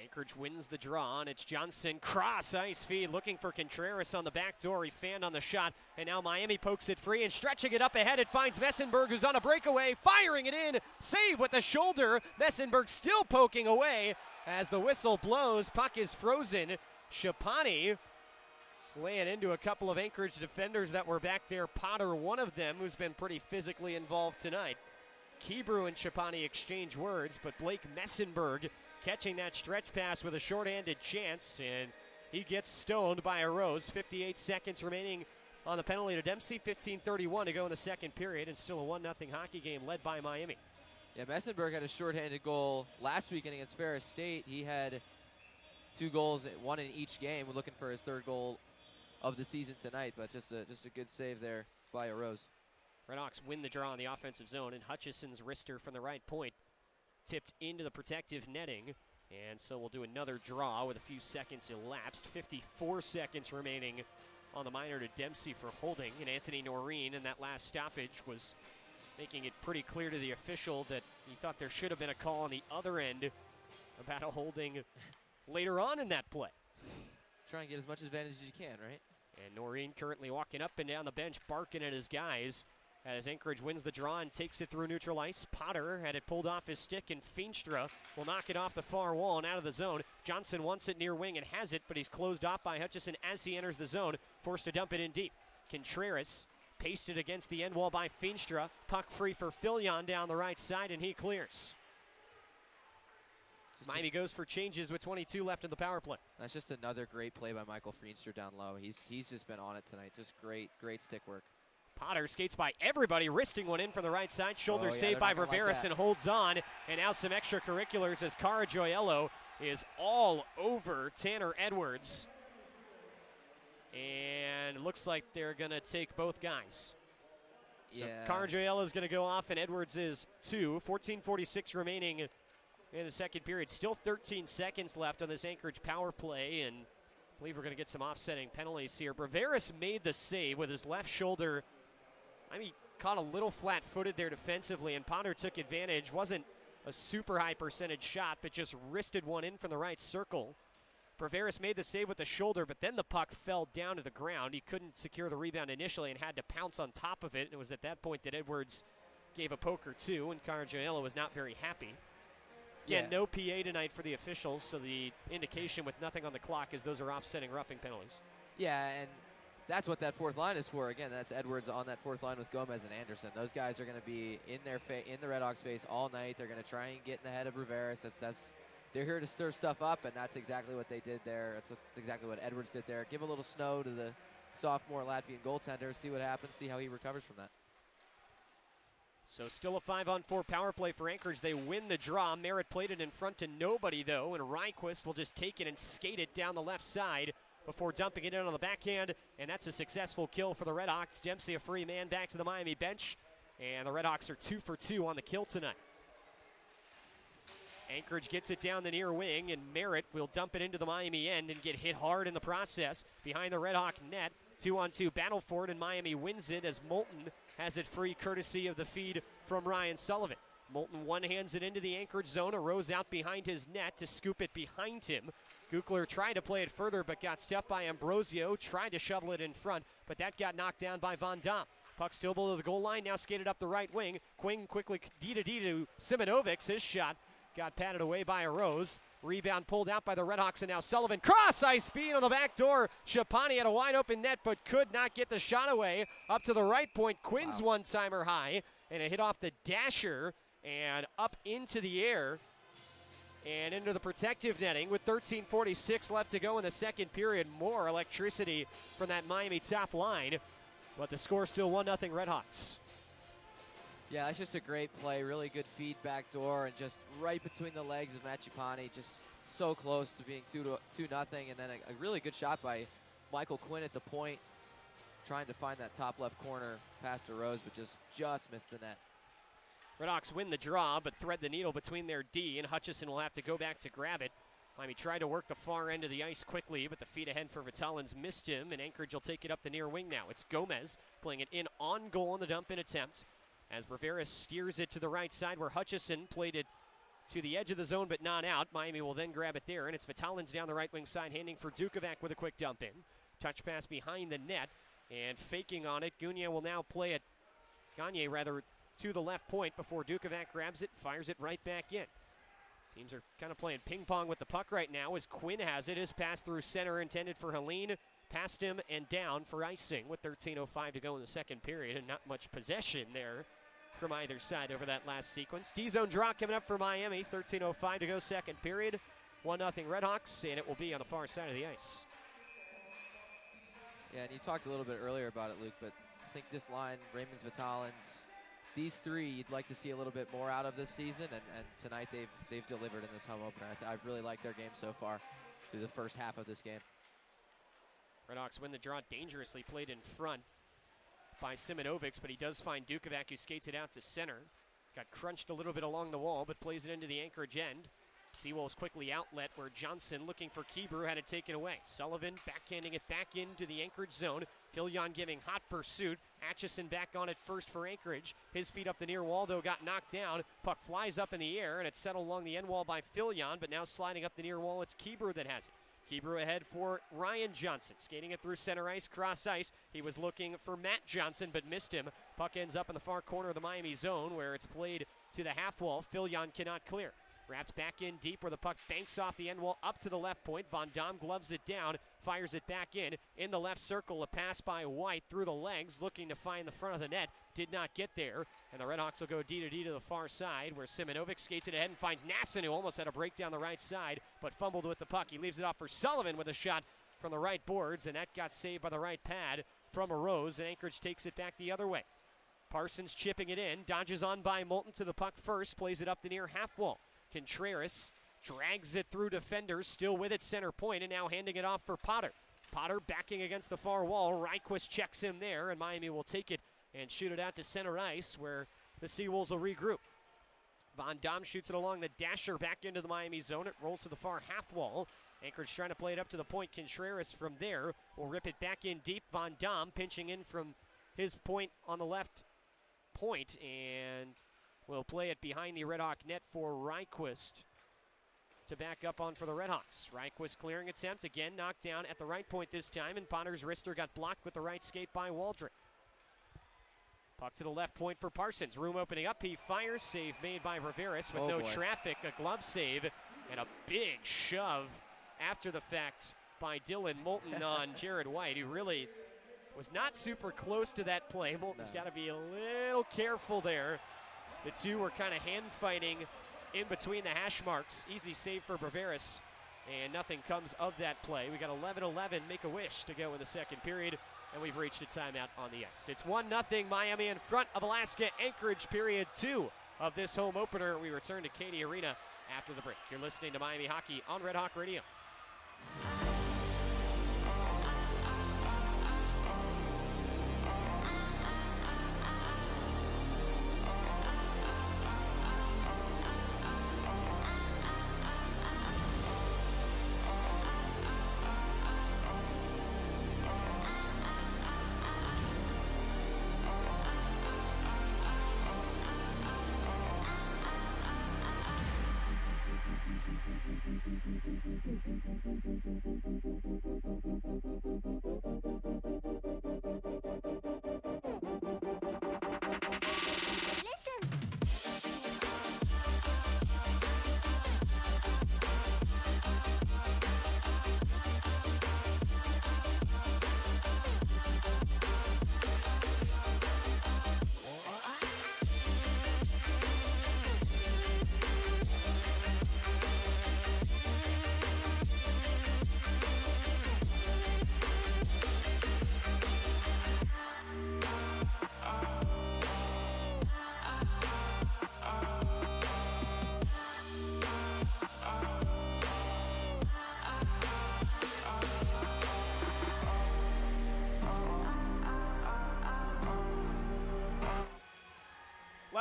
Anchorage wins the draw, and it's Johnson, cross ice feed, looking for Contreras on the back door. He fanned on the shot, and now Miami pokes it free, and stretching it up ahead, it finds Messenberg, who's on a breakaway, firing it in, save with the shoulder. Messenberg still poking away as the whistle blows. Puck is frozen. Shapani laying into a couple of Anchorage defenders that were back there. Potter, one of them, who's been pretty physically involved tonight. Kebrew and Shapani exchange words, but Blake Messenberg catching that stretch pass with a shorthanded chance, and he gets stoned by a Rose. 58 seconds remaining on the penalty to Dempsey. 15:31 to go in the second period, and still a 1-0 hockey game led by Miami. Yeah, Messenberg had a shorthanded goal last weekend against Ferris State. He had 2 goals, 1 in each game. We're looking for his 3rd goal of the season tonight, but just a good save there by a Rose. RedHawks win the draw in the offensive zone, and Hutchison's wrister from the right point tipped into the protective netting, and so we'll do another draw with a few seconds elapsed. 54 seconds remaining on the minor to Dempsey for holding, and Anthony Noreen in that last stoppage was making it pretty clear to the official that he thought there should have been a call on the other end about a holding later on in that play. Try and get as much advantage as you can, right? And Noreen currently walking up and down the bench, barking at his guys as Anchorage wins the draw and takes it through neutral ice. Potter had it pulled off his stick, and Feenstra will knock it off the far wall and out of the zone. Johnson wants it near wing and has it, but he's closed off by Hutchison as he enters the zone, forced to dump it in deep. Contreras pasted against the end wall by Feenstra. Puck free for Filion down the right side, and he clears. Miami goes for changes with 22 left in the power play. That's just another great play by Michael Feenstra down low. He's just been on it tonight. Just great stick work. Potter skates by everybody, wristing one in from the right side. Shoulder save by Riveras and holds on. And now some extracurriculars as Caragiuelo is all over Tanner Edwards. And looks like they're going to take both guys. So yeah. Caragiuelo is going to go off, and Edwards is 2. 14:46 remaining in the second period. Still 13 seconds left on this Anchorage power play, and believe we're going to get some offsetting penalties here. Braveris made the save with his left shoulder. I mean, he caught a little flat-footed there defensively, and Potter took advantage. Wasn't a super high percentage shot, but just wristed one in from the right circle. Braveris made the save with the shoulder, but then the puck fell down to the ground. He couldn't secure the rebound initially and had to pounce on top of it. It was at that point that Edwards gave a poke or two, and Caragiello was not very happy. Again, no PA tonight for the officials, so the indication with nothing on the clock is those are offsetting roughing penalties. Yeah, and that's what that fourth line is for. Again, that's Edwards on that fourth line with Gomez and Anderson. Those guys are going to be in the RedHawks' face all night. They're going to try and get in the head of Braveris. They're here to stir stuff up, and that's exactly what they did there. That's exactly what Edwards did there. Give a little snow to the sophomore Latvian goaltender, see what happens, see how he recovers from that. So still a 5-on-4 power play for Anchorage. They win the draw. Merritt played it in front to nobody, though, and Ryquist will just take it and skate it down the left side before dumping it in on the backhand, and that's a successful kill for the RedHawks. Dempsey, a free man, back to the Miami bench, and the RedHawks are 2 for 2 on the kill tonight. Anchorage gets it down the near wing, and Merritt will dump it into the Miami end and get hit hard in the process behind the RedHawk net. 2-on-2 battle for it, and Miami wins it as Moulton has it free courtesy of the feed from Ryan Sullivan. Moulton one-hands it into the Anchorage zone, arose out behind his net to scoop it behind him. Gukler tried to play it further but got stuffed by Ambrosio, tried to shovel it in front, but that got knocked down by Von Dam. Puck still below the goal line, now skated up the right wing. Quinn quickly D-to-D to Simonovic. His shot got patted away by Arose. Rebound pulled out by the RedHawks, and now Sullivan. Cross-ice feed on the back door. Shapani had a wide-open net but could not get the shot away. Up to the right point, Quinn's one-timer high, and it hit off the dasher and up into the air and into the protective netting with 13:46 left to go in the second period. More electricity from that Miami top line, but the score still 1-0 RedHawks. Yeah, that's just a great play. Really good feed back door and just right between the legs of Machipani. Just so close to being 2-0. And then a really good shot by Michael Quinn at the point, trying to find that top left corner past the Rose, but just missed the net. RedHawks win the draw, but thread the needle between their D, and Hutchison will have to go back to grab it. Miami tried to work the far end of the ice quickly, but the feed ahead for Vitalins missed him, and Anchorage will take it up the near wing now. It's Gomez playing it in on goal in the dump-in attempt, as Braveris steers it to the right side where Hutchison played it to the edge of the zone but not out. Miami will then grab it there, and it's Vitalins down the right wing side, handing for Dukovac with a quick dump in. Touch pass behind the net, and faking on it. Gagne will now play it, to the left point before Dukovac grabs it, fires it right back in. Teams are kind of playing ping pong with the puck right now as Quinn has it. His pass through center intended for Helene, past him and down for icing with 13:05 to go in the second period, and not much possession there from either side over that last sequence. D-zone draw coming up for Miami, 13:05 to go second period. 1-0 RedHawks, and it will be on the far side of the ice. Yeah, and you talked a little bit earlier about it, Luke, but I think this line, Raymond's, Vitalins, these three you'd like to see a little bit more out of this season, and tonight they've delivered in this home opener. I've really liked their game so far through the first half of this game. RedHawks win the draw dangerously, played in front by Simonovic, but he does find Dukovac, who skates it out to center. Got crunched a little bit along the wall, but plays it into the Anchorage end. Seawolves quickly outlet where Johnson, looking for Kebrew, had it taken away. Sullivan backhanding it back into the Anchorage zone. Fillion giving hot pursuit. Atchison back on it first for Anchorage. His feet up the near wall, though, got knocked down. Puck flies up in the air, and it's settled along the end wall by Fillion, but now sliding up the near wall, it's Kebrew that has it. Kebrew ahead for Ryan Johnson, skating it through center ice, cross ice. He was looking for Matt Johnson, but missed him. Puck ends up in the far corner of the Miami zone, where it's played to the half wall. Fillion cannot clear. Wrapped back in deep where the puck banks off the end wall up to the left point. Von Dam gloves it down, fires it back in the left circle. A pass by White through the legs, looking to find the front of the net. Did not get there, and the RedHawks will go D-to-D to the far side, where Simonovic skates it ahead and finds Nasson, who almost had a break down the right side, but fumbled with the puck. He leaves it off for Sullivan with a shot from the right boards, and that got saved by the right pad from Arose, and Anchorage takes it back the other way. Parsons chipping it in, dodges on by Moulton to the puck first, plays it up the near half wall. Contreras drags it through defenders, still with it center point, and now handing it off for Potter. Potter backing against the far wall. Ryquist checks him there, and Miami will take it and shoot it out to center ice, where the Seawolves will regroup. Von Dam shoots it along the dasher back into the Miami zone. It rolls to the far half wall. Anchorage trying to play it up to the point. Contreras from there will rip it back in deep. Von Dam pinching in from his point on the left point, and will play it behind the Redhawk net for Ryquist to back up on for the Redhawks. Ryquist clearing attempt, again knocked down at the right point this time, and Potter's wrister got blocked with the right skate by Waldron. Puck to the left point for Parsons. Room opening up. He fires. Save made by Riveras with no traffic. A glove save and a big shove after the fact by Dylan Moulton on Jared White, who really was not super close to that play. Moulton's got to be a little careful there. The two were kind of hand fighting in between the hash marks. Easy save for Riveras, and nothing comes of that play. We got 11-11, Make-A-Wish to go in the second period. And we've reached a timeout on the ice. It's 1-0 Miami in front of Alaska Anchorage, period 2 of this home opener. We return to Cady Arena after the break. You're listening to Miami Hockey on Red Hawk Radio.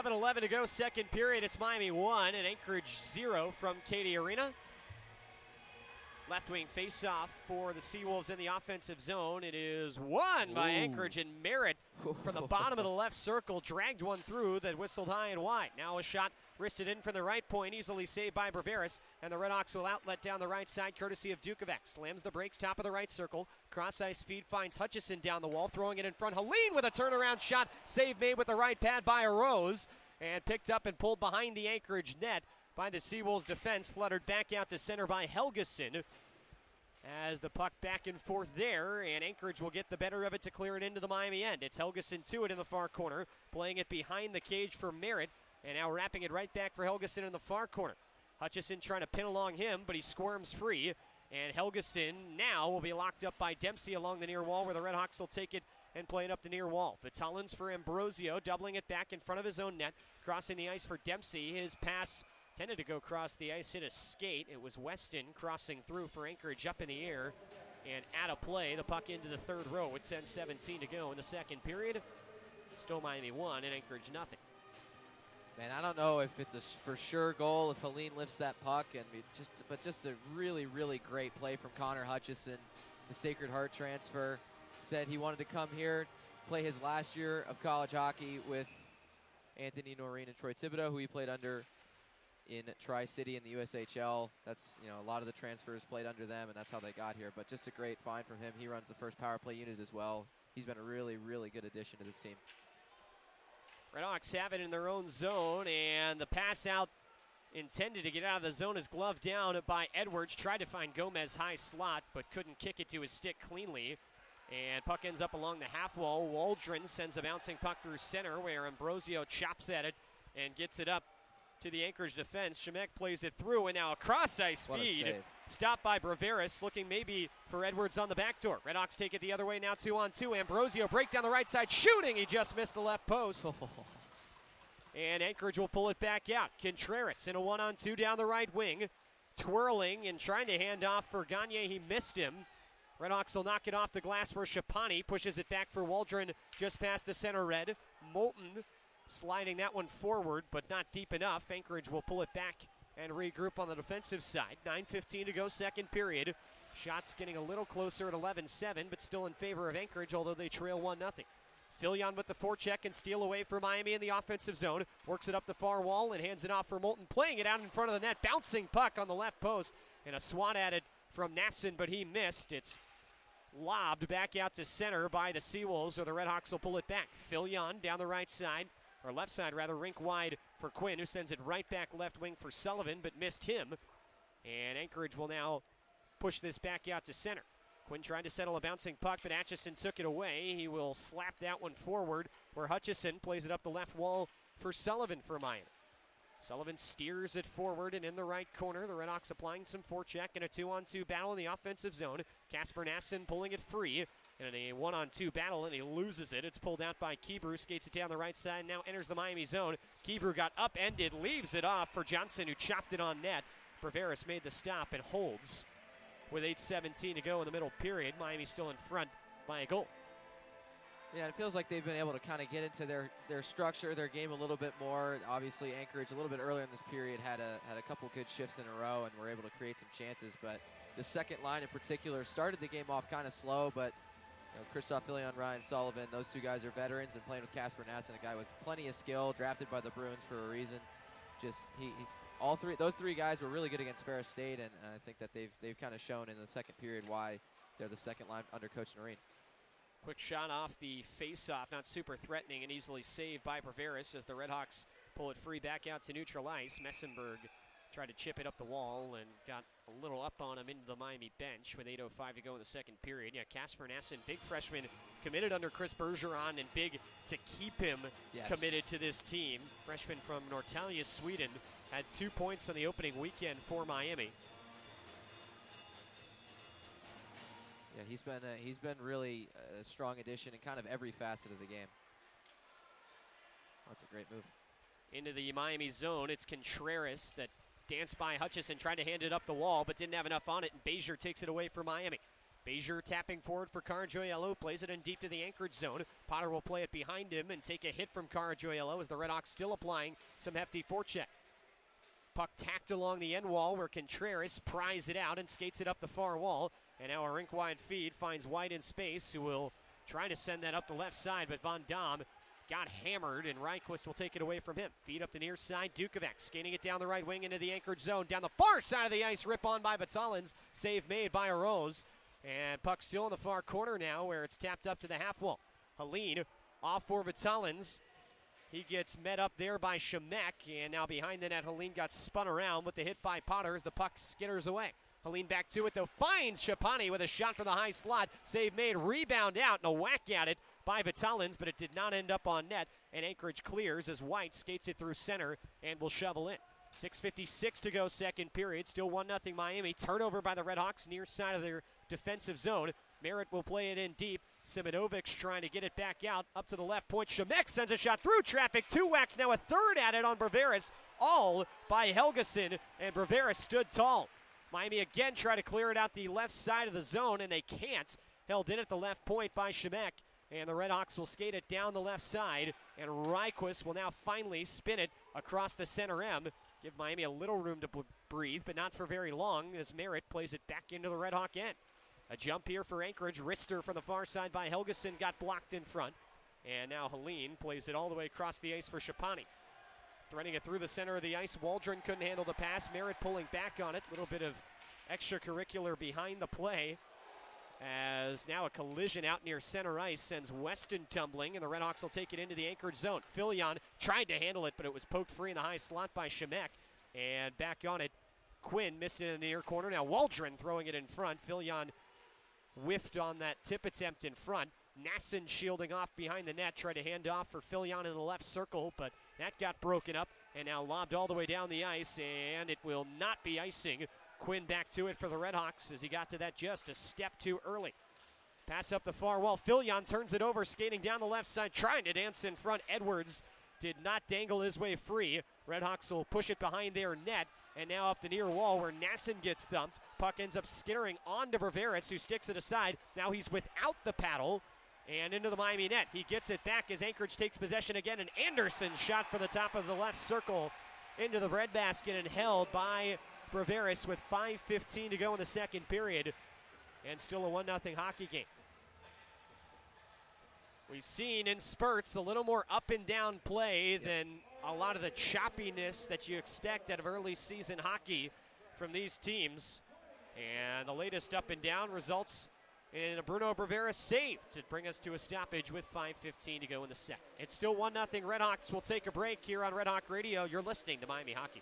11-11 to go, second period. It's Miami 1 and Anchorage 0 from Cady Arena. Left wing face-off for the Seawolves in the offensive zone. It is won by Anchorage, and Merritt from the bottom of the left circle dragged one through that whistled high and wide. Now a shot wristed in from the right point, easily saved by Riveras, and the Redhawks will outlet down the right side courtesy of Dukovac. Slams the brakes, top of the right circle. Cross-ice feed finds Hutchison down the wall, throwing it in front. Helene with a turnaround shot. Save made with the right pad by Arose, and picked up and pulled behind the Anchorage net by the Seawolves defense. Fluttered back out to center by Helgeson. As the puck back and forth there, and Anchorage will get the better of it to clear it into the Miami end. It's Helgeson to it in the far corner, playing it behind the cage for Merritt, and now wrapping it right back for Helgeson in the far corner. Hutchison trying to pin along him, but he squirms free, and Helgeson now will be locked up by Dempsey along the near wall, where the Redhawks will take it and play it up the near wall. Fitzhollins for Ambrosio, doubling it back in front of his own net, crossing the ice for Dempsey. His pass tended to go across the ice, hit a skate. It was Weston crossing through for Anchorage up in the air and out of play. The puck into the third row with 10:17 to go in the second period. Still Miami 1 and Anchorage nothing. Man, I don't know if it's a for sure goal if Helene lifts that puck, but just a really, really great play from Connor Hutchison. The Sacred Heart transfer. Said he wanted to come here, play his last year of college hockey with Anthony Noreen and Troy Thibodeau, who he played under in Tri-City in the USHL. That's, a lot of the transfers played under them, and that's how they got here. But just a great find from him. He runs the first power play unit as well. He's been a really, really good addition to this team. Redhawks have it in their own zone, and the pass out intended to get out of the zone is gloved down by Edwards. Tried to find Gomez high slot, but couldn't kick it to his stick cleanly. And puck ends up along the half wall. Waldron sends a bouncing puck through center, where Ambrosio chops at it and gets it up to the Anchorage defense. Shemek plays it through, and now a cross-ice feed. Stopped by Braveris, looking maybe for Edwards on the back door. Redhawks take it the other way now, 2-on-2. Ambrosio break down the right side, shooting. He just missed the left post. And Anchorage will pull it back out. Contreras in a 1-on-2 down the right wing. Twirling and trying to hand off for Gagne. He missed him. Redhawks will knock it off the glass for Shapani. Pushes it back for Waldron just past the center red. Moulton sliding that one forward, but not deep enough. Anchorage will pull it back and regroup on the defensive side. 9:15 to go, second period. Shots getting a little closer at 11-7, but still in favor of Anchorage, although they trail 1-0. Fillion with the forecheck and steal away for Miami in the offensive zone. Works it up the far wall and hands it off for Moulton. Playing it out in front of the net. Bouncing puck on the left post. And a swat at it from Nasson, but he missed. It's lobbed back out to center by the Seawolves, or the RedHawks will pull it back. Fillion down the right side, or left side rather, rink wide for Quinn, who sends it right back left wing for Sullivan, but missed him. And Anchorage will now push this back out to center. Quinn tried to settle a bouncing puck, but Atchison took it away. He will slap that one forward, where Hutchison plays it up the left wall for Sullivan for Miami. Sullivan steers it forward and in the right corner. The RedHawks applying some forecheck in a 2-on-2 battle in the offensive zone. Casper Nasson pulling it free in a 1-on-2 battle, and he loses it. It's pulled out by Kebrew, skates it down the right side, now enters the Miami zone. Kebrew got upended, leaves it off for Johnson, who chopped it on net. Breveris made the stop and holds. With 8:17 to go in the middle period, Miami still in front by a goal. Yeah, it feels like they've been able to kind of get into their structure, their game a little bit more. Obviously, Anchorage a little bit earlier in this period had a couple good shifts in a row and were able to create some chances. But the second line in particular started the game off kind of slow, but Christoph Fillion, Ryan Sullivan, those two guys are veterans, and playing with Casper Nasson, a guy with plenty of skill, drafted by the Bruins for a reason. Just those three guys were really good against Ferris State, and I think that they've kind of shown in the second period why they're the second line under Coach Noreen. Quick shot off the face-off, not super threatening and easily saved by Breveris as the RedHawks pull it free back out to neutral ice. Messenberg tried to chip it up the wall and got a little up on him into the Miami bench with 8:05 to go in the second period. Yeah, Casper Nasson, big freshman, committed under Chris Bergeron, and big to keep him committed to this team. Freshman from Norrtälje, Sweden, had 2 points on the opening weekend for Miami. Yeah, he's been really a strong addition in kind of every facet of the game. That's a great move. Into the Miami zone, it's Contreras that danced by Hutchison, tried to hand it up the wall, but didn't have enough on it, and Bezier takes it away for Miami. Bezier tapping forward for Carajoyello, plays it in deep to the Anchorage zone. Potter will play it behind him and take a hit from Carajoyello as the RedHawks still applying some hefty forecheck. Puck tacked along the end wall where Contreras pries it out and skates it up the far wall. And now a rink-wide feed finds White in space, who will try to send that up the left side, but Von Dam got hammered, and Reichquist will take it away from him. Feed up the near side, Dukovac skating it down the right wing into the Anchorage zone. Down the far side of the ice, rip on by Vitalins. Save made by Arose. And puck still in the far corner now where it's tapped up to the half wall. Helene off for Vitalins. He gets met up there by Shemek, and now behind the net, Helene got spun around with the hit by Potter as the puck skitters away. Helene back to it, though, finds Shapani with a shot from the high slot. Save made, rebound out, and a whack at it by Vitalins, but it did not end up on net, and Anchorage clears as White skates it through center and will shovel in. 6:56 to go, second period, still 1-0 Miami. Turnover by the RedHawks near side of their defensive zone. Merritt will play it in deep. Simonovic's trying to get it back out, up to the left point. Shemek sends a shot through traffic, two whacks, now a third at it on Breveris, all by Helgeson, and Breveris stood tall. Miami again try to clear it out the left side of the zone, and they can't. Held in at the left point by Shemek, and the RedHawks will skate it down the left side, and Reichquist will now finally spin it across the center M. Give Miami a little room to breathe, but not for very long, as Merritt plays it back into the RedHawk end. A jump here for Anchorage. Rister from the far side by Helgeson got blocked in front. And now Helene plays it all the way across the ice for Shapani. Threading it through the center of the ice. Waldron couldn't handle the pass. Merritt pulling back on it. A little bit of extracurricular behind the play. As now a collision out near center ice sends Weston tumbling, and the RedHawks will take it into the Anchorage zone. Fillion tried to handle it, but it was poked free in the high slot by Shemek. And back on it, Quinn missed it in the near corner. Now Waldron throwing it in front. Fillion whiffed on that tip attempt in front. Nasson shielding off behind the net, tried to hand off for Fillion in the left circle, but that got broken up and now lobbed all the way down the ice, and it will not be icing. Quinn back to it for the RedHawks as he got to that just a step too early. Pass up the far wall. Fillion turns it over, skating down the left side, trying to dance in front. Edwards did not dangle his way free. RedHawks will push it behind their net, and now up the near wall where Nasson gets thumped. Puck ends up skittering onto Breveris, who sticks it aside. Now he's without the paddle, And into the Miami net. He gets it back as Anchorage takes possession again. And Anderson shot from the top of the left circle into the breadbasket and held by Braveris with 5:15 to go in the second period. And still a 1-0 hockey game. We've seen in spurts a little more up and down play than a lot of the choppiness that you expect out of early season hockey from these teams. And the latest up and down results in a Bruno Braveris save to bring us to a stoppage with 5:15 to go in the second. It's still 1-0 RedHawks. We'll take a break here on Red Hawk Radio. You're listening to Miami Hockey.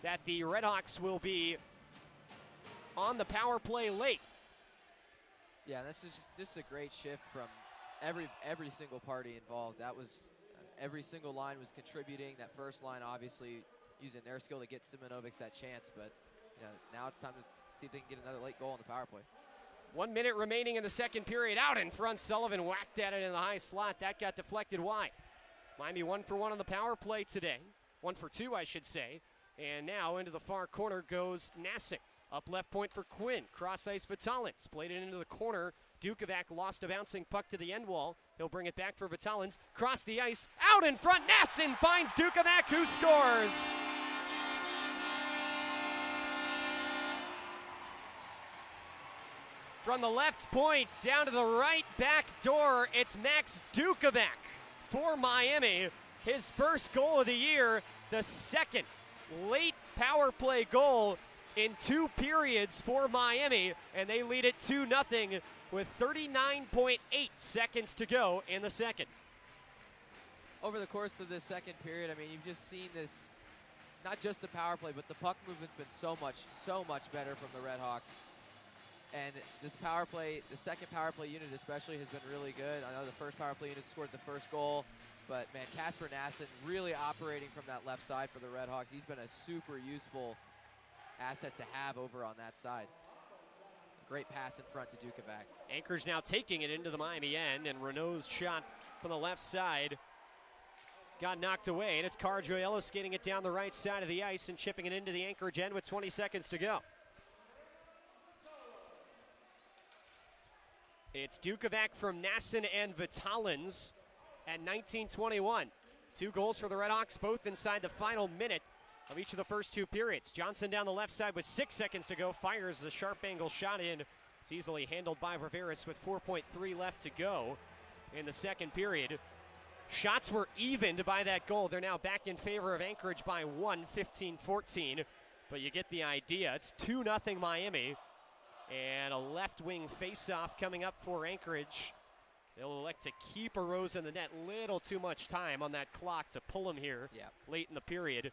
that the RedHawks will be on the power play late. Yeah, this is just a great shift from every single party involved. That was every single line was contributing. That first line obviously using their skill to get Simonovic that chance, but now it's time to see if they can get another late goal on the power play. 1 minute remaining in the second period. Out in front, Sullivan whacked at it in the high slot. That got deflected wide. Miami 1 for 1 on the power play today. 1 for 2, I should say. And now into the far corner goes Nassing. Up left point for Quinn. Cross ice Vitalins. Played it into the corner. Dukovac lost a bouncing puck to the end wall. He'll bring it back for Vitalins. Cross the ice. Out in front. Nassing finds Dukovac, who scores. From the left point down to the right back door, it's Max Dukovac for Miami. His first goal of the year, the second late power play goal in 2 periods for Miami, and they lead it 2-0 with 39.8 seconds to go in the second. Over the course of this second period, I mean, you've just seen this, not just the power play, but the puck movement's been so much better from the RedHawks. And this power play, the second power play unit especially, has been really good. I know the first power play unit scored the first goal, but man, Kasper Nassing really operating from that left side for the RedHawks. He's been a super useful asset to have over on that side. Great pass in front to Dukovac. Anchorage now taking it into the Miami end, and Renault's shot from the left side got knocked away, and it's Cardroiello skating it down the right side of the ice and chipping it into the Anchorage end with 20 seconds to go. It's Dukovac from Nassing and Vitalins at 19:21. 2 goals for the RedHawks, both inside the final minute of each of the first 2 periods. Johnson down the left side with 6 seconds to go, fires a sharp angle shot in. It's easily handled by Riveras with 4.3 left to go in the second period. Shots were evened by that goal. They're now back in favor of Anchorage by 1, 15-14. But you get the idea. It's 2-0 Miami. And a left wing faceoff coming up for Anchorage. They'll elect to keep a Rose in the net. Little too much time on that clock to pull him here late in the period.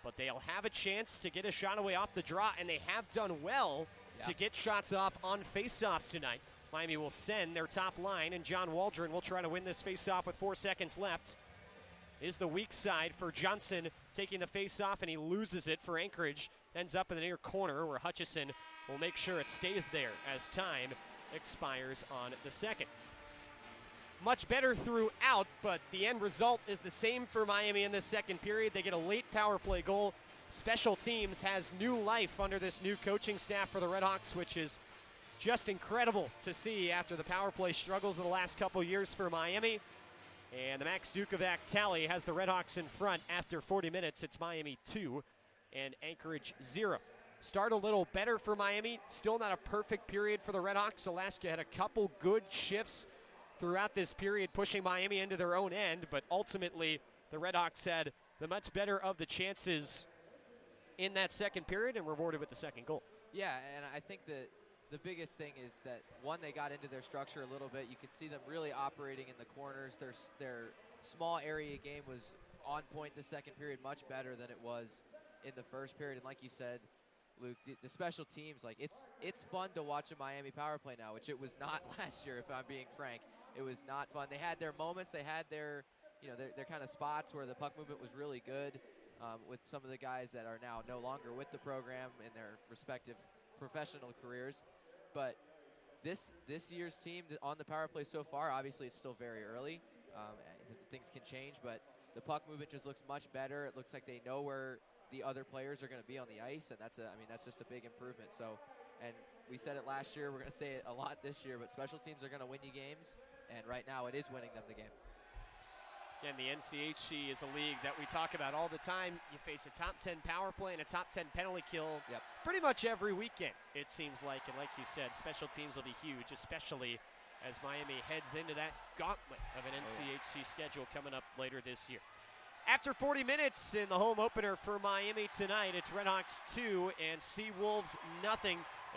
But they'll have a chance to get a shot away off the draw, and they have done well to get shots off on faceoffs tonight. Miami will send their top line, and John Waldron will try to win this faceoff with 4 seconds left. Is the weak side for Johnson taking the faceoff, and he loses it for Anchorage. Ends up in the near corner where Hutchison will make sure it stays there as time expires on the second. Much better throughout, but the end result is the same for Miami in this second period. They get a late power play goal. Special teams has new life under this new coaching staff for the RedHawks, which is just incredible to see after the power play struggles of the last couple years for Miami. And the Max Dukovac tally has the RedHawks in front after 40 minutes. It's Miami 2 and Anchorage 0. Start a little better for Miami. Still not a perfect period for the RedHawks. Alaska had a couple good shifts throughout this period, pushing Miami into their own end, but ultimately the RedHawks had the much better of the chances in that second period and rewarded with the second goal. Yeah, and I think the biggest thing is that, one, they got into their structure a little bit. You could see them really operating in the corners. Their small area game was on point the second period, much better than it was in the first period. And like you said, Luke, the special teams, like it's fun to watch a Miami power play now, which it was not last year, if I'm being frank. It was not fun. They had their moments. They had their kind of spots where the puck movement was really good with some of the guys that are now no longer with the program in their respective professional careers. But this year's team on the power play so far, obviously it's still very early. Things can change, but the puck movement just looks much better. It looks like they know where the other players are going to be on the ice, and that's just a big improvement. So, and we said it last year, we're going to say it a lot this year, but special teams are going to win you games, and right now it is winning them the game. Again, the NCHC is a league that we talk about all the time. You face a top 10 power play and a top 10 penalty kill pretty much every weekend, it seems like. And like you said, special teams will be huge, especially as Miami heads into that gauntlet of an NCHC schedule coming up later this year. After 40 minutes in the home opener for Miami tonight, it's RedHawks 2 and Seawolves 0.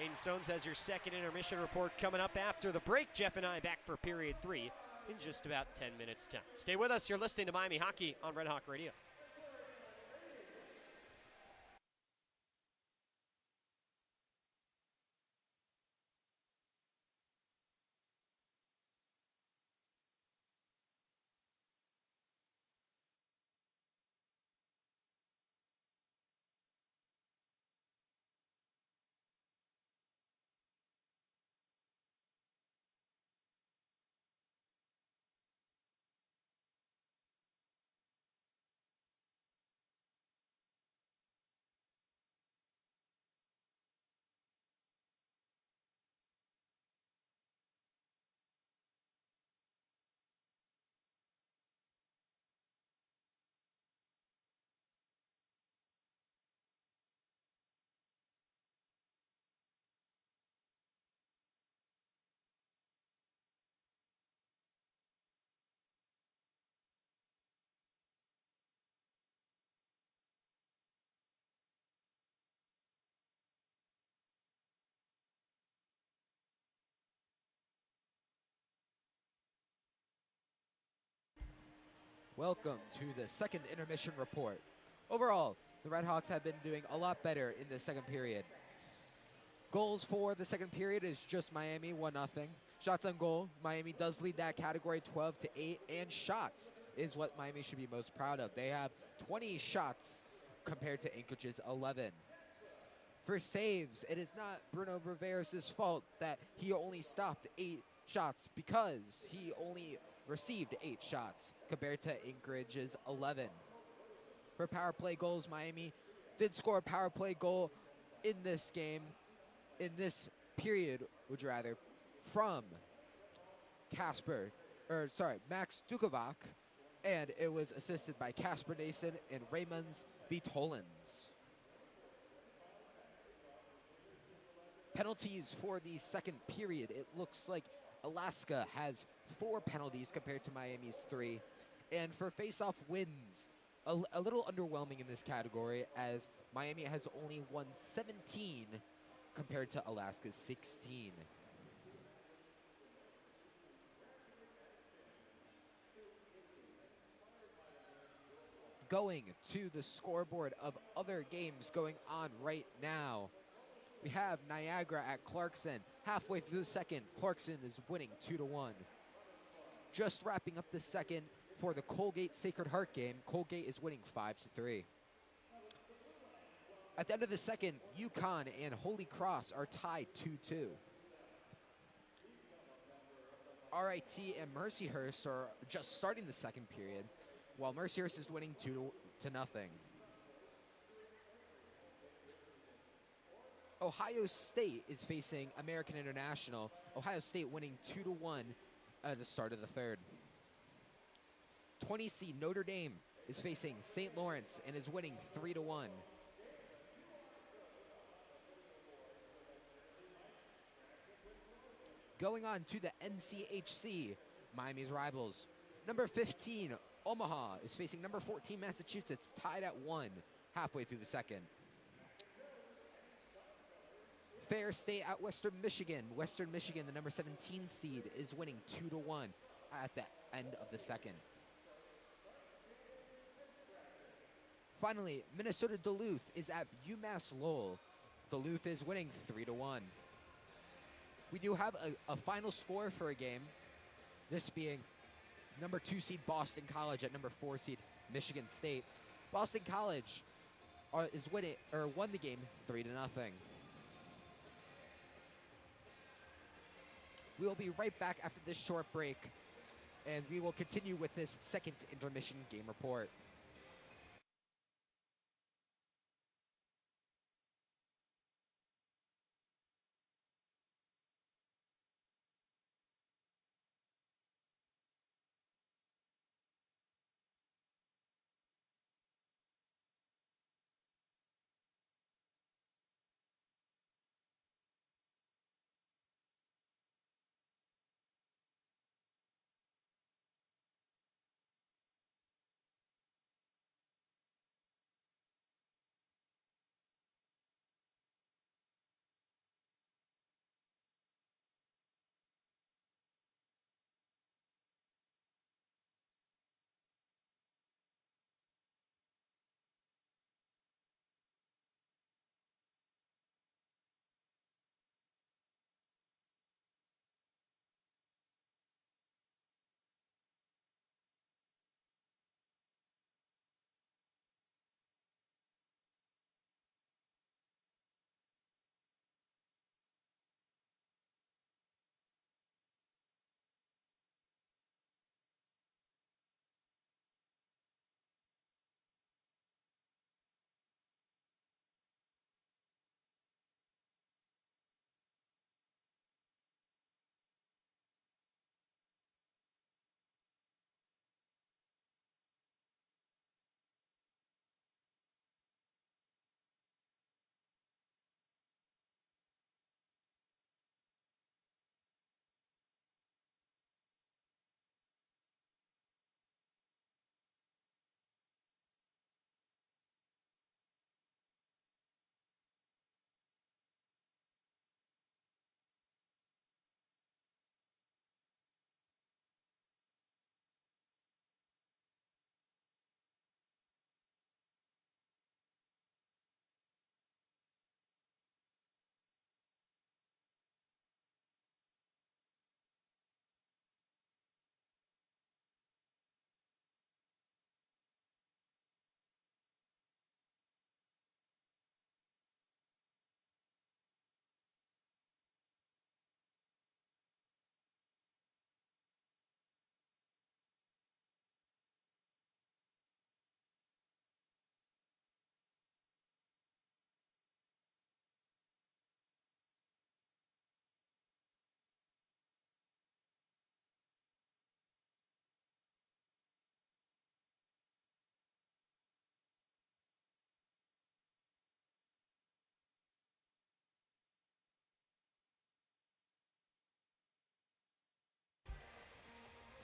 Aiden Sones has your second intermission report coming up after the break. Jeff and I back for period 3 in just about 10 minutes time. Stay with us. You're listening to Miami Hockey on Red Hawk Radio. Welcome to the second intermission report. Overall, the RedHawks have been doing a lot better in the second period. Goals for the second period is just Miami, 1-0. Shots on goal, Miami does lead that category 12-8, and shots is what Miami should be most proud of. They have 20 shots compared to Anchorage's 11. For saves, it is not Bruno Rivera's fault that he only stopped 8 shots because he only received 8 shots compared to Anchorage's 11. For power play goals, Miami did score a power play goal in this game, in this period, would you rather, from Max Dukovac, and it was assisted by Casper Nason and Raymonds Vitolins. Penalties for the second period. It looks like Alaska has 4 penalties compared to Miami's 3. And for face-off wins, a little underwhelming in this category as Miami has only won 17 compared to Alaska's 16. Going to the scoreboard of other games going on right now. We have Niagara at Clarkson. Halfway through the second, Clarkson is winning 2-1. Just wrapping up the second for the Colgate Sacred Heart game, Colgate is winning 5-3. At the end of the second, Yukon and Holy Cross are tied 2-2. RIT and Mercyhurst are just starting the second period, while Mercyhurst is winning 2-0. Ohio State is facing American International. Ohio State winning 2-1 at the start of the third. 20 seed Notre Dame is facing St. Lawrence and is winning 3-1. Going on to the NCHC, Miami's rivals. Number 15, Omaha, is facing number 14, Massachusetts, tied at 1 halfway through the second. Fair State at Western Michigan. Western Michigan, the number 17 seed, is winning 2-1 at the end of the second. Finally, Minnesota Duluth is at UMass Lowell. Duluth is winning 3-1. We do have a final score for a game, this being number 2 seed Boston College at number 4 seed Michigan State. Boston College won the game 3-0. We will be right back after this short break, and we will continue with this second intermission game report.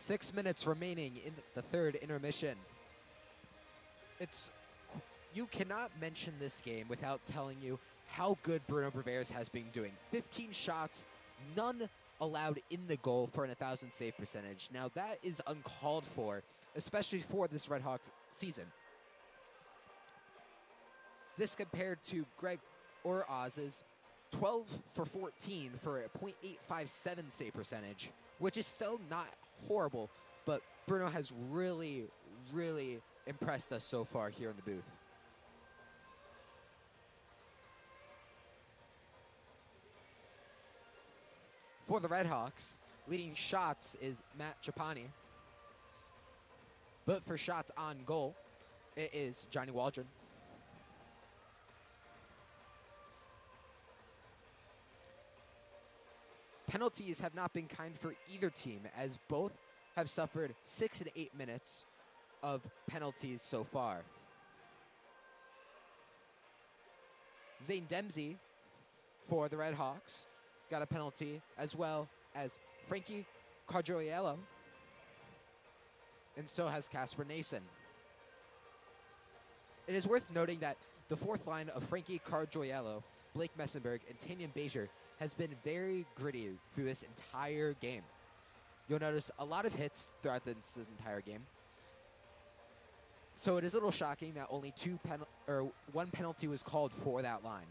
6 minutes remaining in the third intermission. You cannot mention this game without telling you how good Bruno Braveras has been doing. 15 shots, none allowed in the goal for an 1,000 save percentage. Now that is uncalled for, especially for this RedHawks season. This compared to Greg Oraz's 12 for 14 for a .857 save percentage, which is still not horrible, but Bruno has really, really impressed us so far here in the booth. For the RedHawks, leading shots is Matt Trapani. But for shots on goal, it is Johnny Waldron. Penalties have not been kind for either team, as both have suffered 6 and 8 minutes of penalties so far. Zane Dempsey for the RedHawks got a penalty, as well as Frankie Cardroiello, and so has Casper Nason. It is worth noting that the fourth line of Frankie Cardroiello, Blake Messenberg, and Tanyan Bezier has been very gritty through this entire game. You'll notice a lot of hits throughout this entire game. So it is a little shocking that only one penalty was called for that line.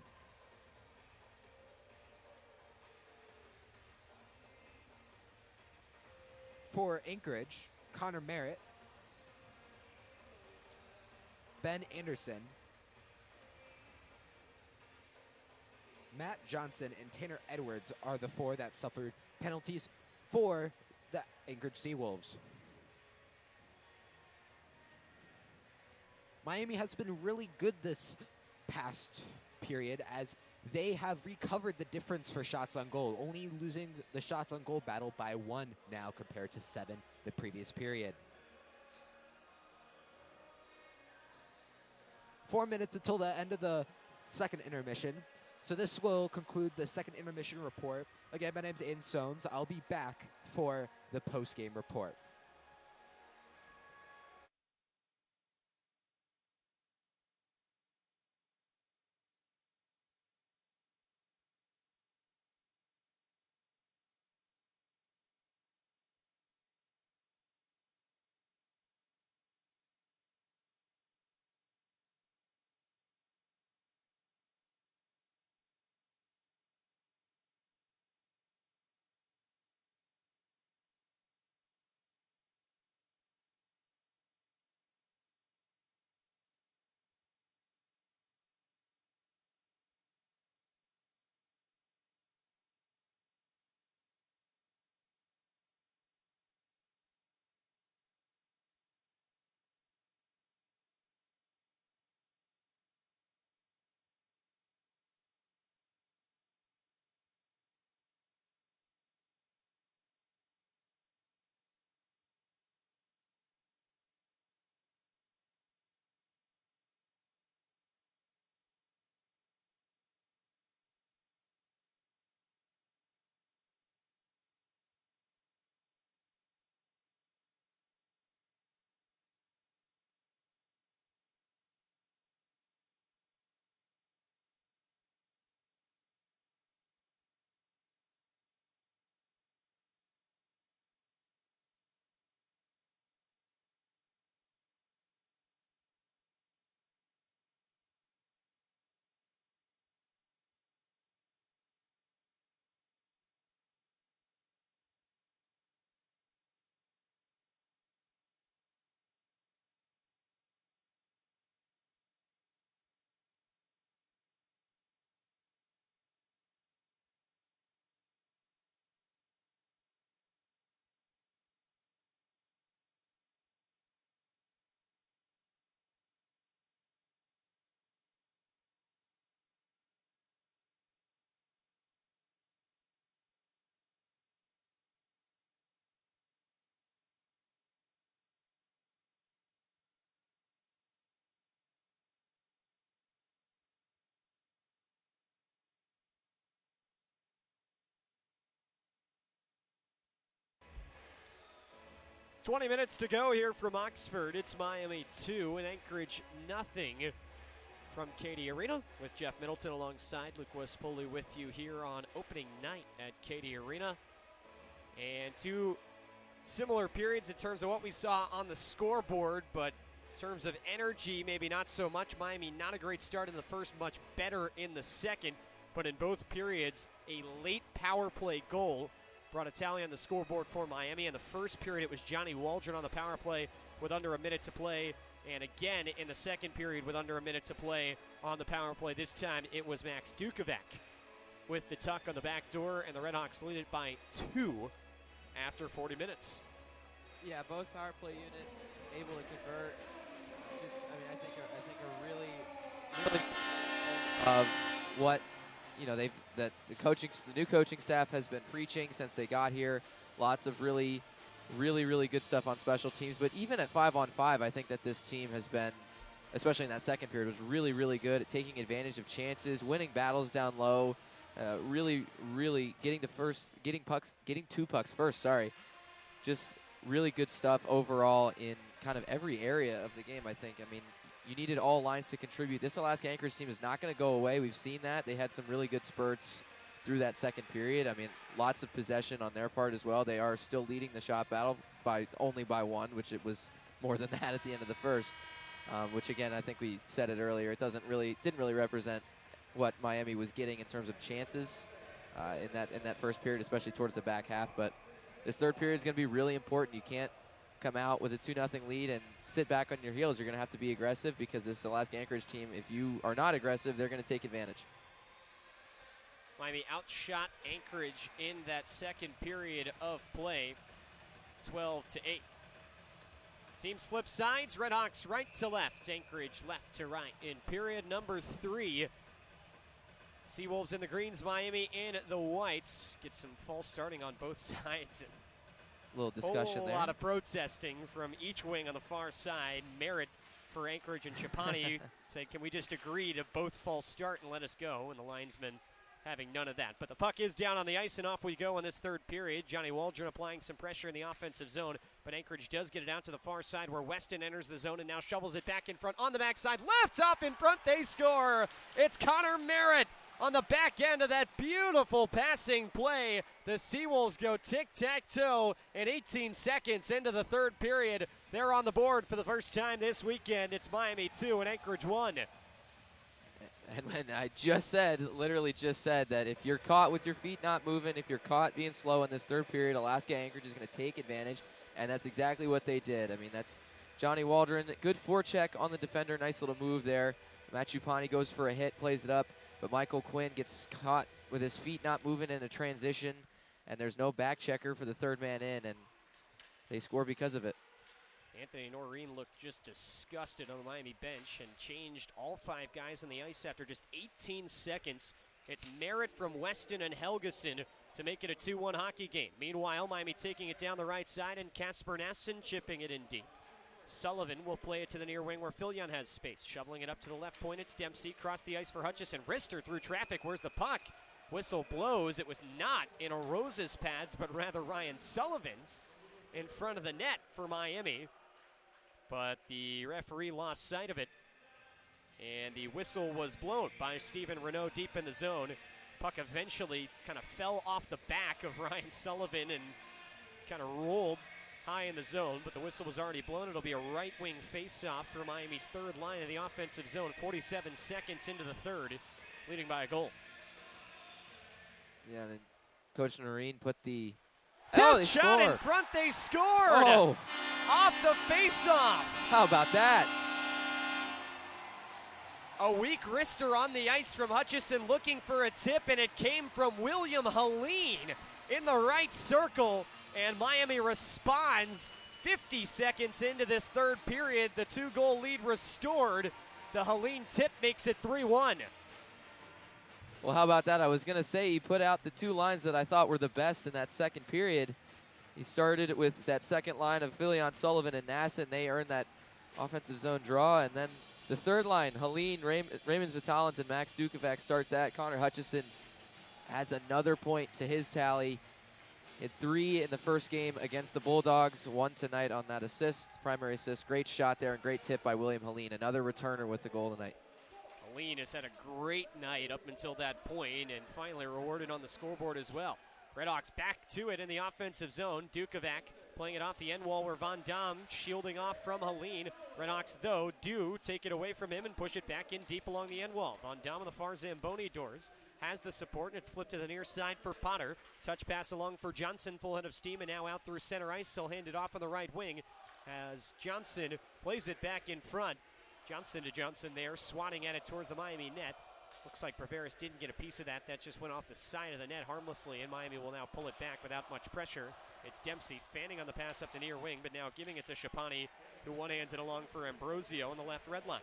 For Anchorage, Connor Merritt, Ben Anderson, Matt Johnson, and Tanner Edwards are the four that suffered penalties for the Anchorage Seawolves. Miami has been really good this past period, as they have recovered the difference for shots on goal, only losing the shots on goal battle by 1 now compared to 7 the previous period. 4 minutes until the end of the second intermission. So this will conclude the second intermission report. Again, my name's Aiden Soanes. I'll be back for the post-game report. 20 minutes to go here from Oxford. It's Miami 2 and Anchorage nothing from Cady Arena, with Jeff Middleton alongside Luke Poley with you here on opening night at Cady Arena. And two similar periods in terms of what we saw on the scoreboard, but in terms of energy, maybe not so much. Miami not a great start in the first, much better in the second, but in both periods, a late power play goal brought a tally on the scoreboard for Miami. In the first period, it was Johnny Waldron on the power play with under a minute to play. And again, in the second period with under a minute to play on the power play. This time, it was Max Dukovac with the tuck on the back door, and the RedHawks lead it by 2 after 40 minutes. Yeah, both power play units able to convert. Just, I mean, I think are really of what, you know, the new coaching staff has been preaching since they got here. Lots of really good stuff on special teams. But even at 5-on-5, I think that this team has been, especially in that second period, was really good at taking advantage of chances, winning battles down low, really getting two pucks first. Sorry, just really good stuff overall in kind of every area of the game. I think. I mean, you needed all lines to contribute. This Alaska Anchorage team is not going to go away. We've seen that. They had some really good spurts through that second period. I mean, lots of possession on their part as well. They are still leading the shot battle only by 1, which it was more than that at the end of the first. Which again, I think we said it earlier. It didn't really represent what Miami was getting in terms of chances in that first period, especially towards the back half. But this third period is going to be really important. You can't come out with a 2-0 lead and sit back on your heels. You're going to have to be aggressive, because this Alaska Anchorage team, if you are not aggressive, they're going to take advantage. Miami outshot Anchorage in that second period of play, 12-8. Teams flip sides. RedHawks right to left, Anchorage left to right in period number 3. Seawolves in the greens, Miami in the whites. Get some false starting on both sides. And a little discussion there. A lot of protesting from each wing on the far side. Merritt for Anchorage and Chapani said, can we just agree to both false start and let us go? And the linesman having none of that. But the puck is down on the ice, and off we go in this third period. Johnny Waldron applying some pressure in the offensive zone, but Anchorage does get it out to the far side, where Weston enters the zone and now shovels it back in front on the backside. Left off in front, they score! It's Connor Merritt on the back end of that beautiful passing play. The Seawolves go tic-tac-toe, and 18 seconds into the third period, they're on the board for the first time this weekend. It's Miami 2 and Anchorage 1. And when I literally just said that if you're caught with your feet not moving, if you're caught being slow in this third period, Alaska Anchorage is going to take advantage, and that's exactly what they did. I mean, that's Johnny Waldron, good forecheck on the defender, nice little move there. Matt Chupani goes for a hit, plays it up, but Michael Quinn gets caught with his feet not moving in a transition, and there's no back checker for the third man in, and they score because of it. Anthony Noreen looked just disgusted on the Miami bench and changed all 5 guys on the ice after just 18 seconds. It's Merritt from Weston and Helgeson to make it a 2-1 hockey game. Meanwhile, Miami taking it down the right side, and Kasper Nassen chipping it in deep. Sullivan will play it to the near wing where Filion has space. Shoveling it up to the left point, it's Dempsey. Cross the ice for Hutchison. Rister through traffic. Where's the puck? Whistle blows. It was not in a Rose's pads, but rather Ryan Sullivan's in front of the net for Miami. But the referee lost sight of it, and the whistle was blown by Stephen Renaud deep in the zone. Puck eventually kind of fell off the back of Ryan Sullivan and kind of rolled high in the zone, but the whistle was already blown. It'll be a right wing face-off for Miami's third line in the offensive zone. 47 seconds into the third, leading by a goal. Yeah, and Coach Noreen put the tip shot in front, they scored! Oh. Off the face-off! How about that? A weak wrister on the ice from Hutchison looking for a tip, and it came from William Helene in the right circle, and Miami responds 50 seconds into this third period. The 2-goal lead restored. The Helene tip makes it 3-1. Well, how about that? I was going to say he put out the 2 lines that I thought were the best in that second period. He started with that second line of Filion, Sullivan, and Nassen. They earned that offensive zone draw. And then the third line, Helene, Raymond Vitalins, and Max Dukovac start that. Connor Hutchison adds another point to his tally. Hit 3 in the first game against the Bulldogs, 1 tonight on that assist, primary assist. Great shot there and great tip by William Helene, another returner with the goal tonight. Helene has had a great night up until that point and finally rewarded on the scoreboard as well. RedHawks back to it in the offensive zone. Dukovac playing it off the end wall where Von Dam shielding off from Helene. RedHawks, though, do take it away from him and push it back in deep along the end wall. Von Dam on the far Zamboni doors has the support, and it's flipped to the near side for Potter. Touch pass along for Johnson, full head of steam, and now out through center ice. He'll hand it off on the right wing as Johnson plays it back in front. Johnson to Johnson there, swatting at it towards the Miami net. Looks like Perveris didn't get a piece of that. That just went off the side of the net harmlessly, and Miami will now pull it back without much pressure. It's Dempsey fanning on the pass up the near wing, but now giving it to Shapani, who one-hands it along for Ambrosio on the left red line.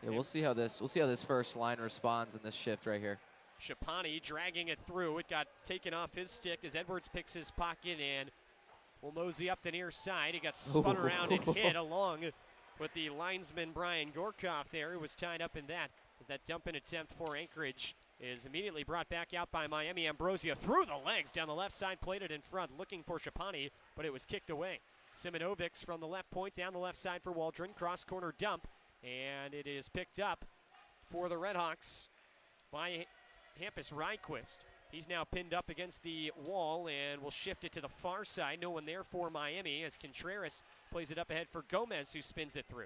Yeah, we'll see how this first line responds in this shift right here. Shapani dragging it through. It got taken off his stick as Edwards picks his pocket and will mosey up the near side. He got spun around and hit along with the linesman Brian Gorkoff there, who was tied up in that. As that dump-in attempt for Anchorage is immediately brought back out by Miami. Ambrosio through the legs down the left side, played it in front, looking for Shapani, but it was kicked away. Simonovics from the left point down the left side for Waldron, cross-corner dump, and it is picked up for the RedHawks by Hampus Ryquist. He's now pinned up against the wall and will shift it to the far side. No one there for Miami as Contreras plays it up ahead for Gomez, who spins it through.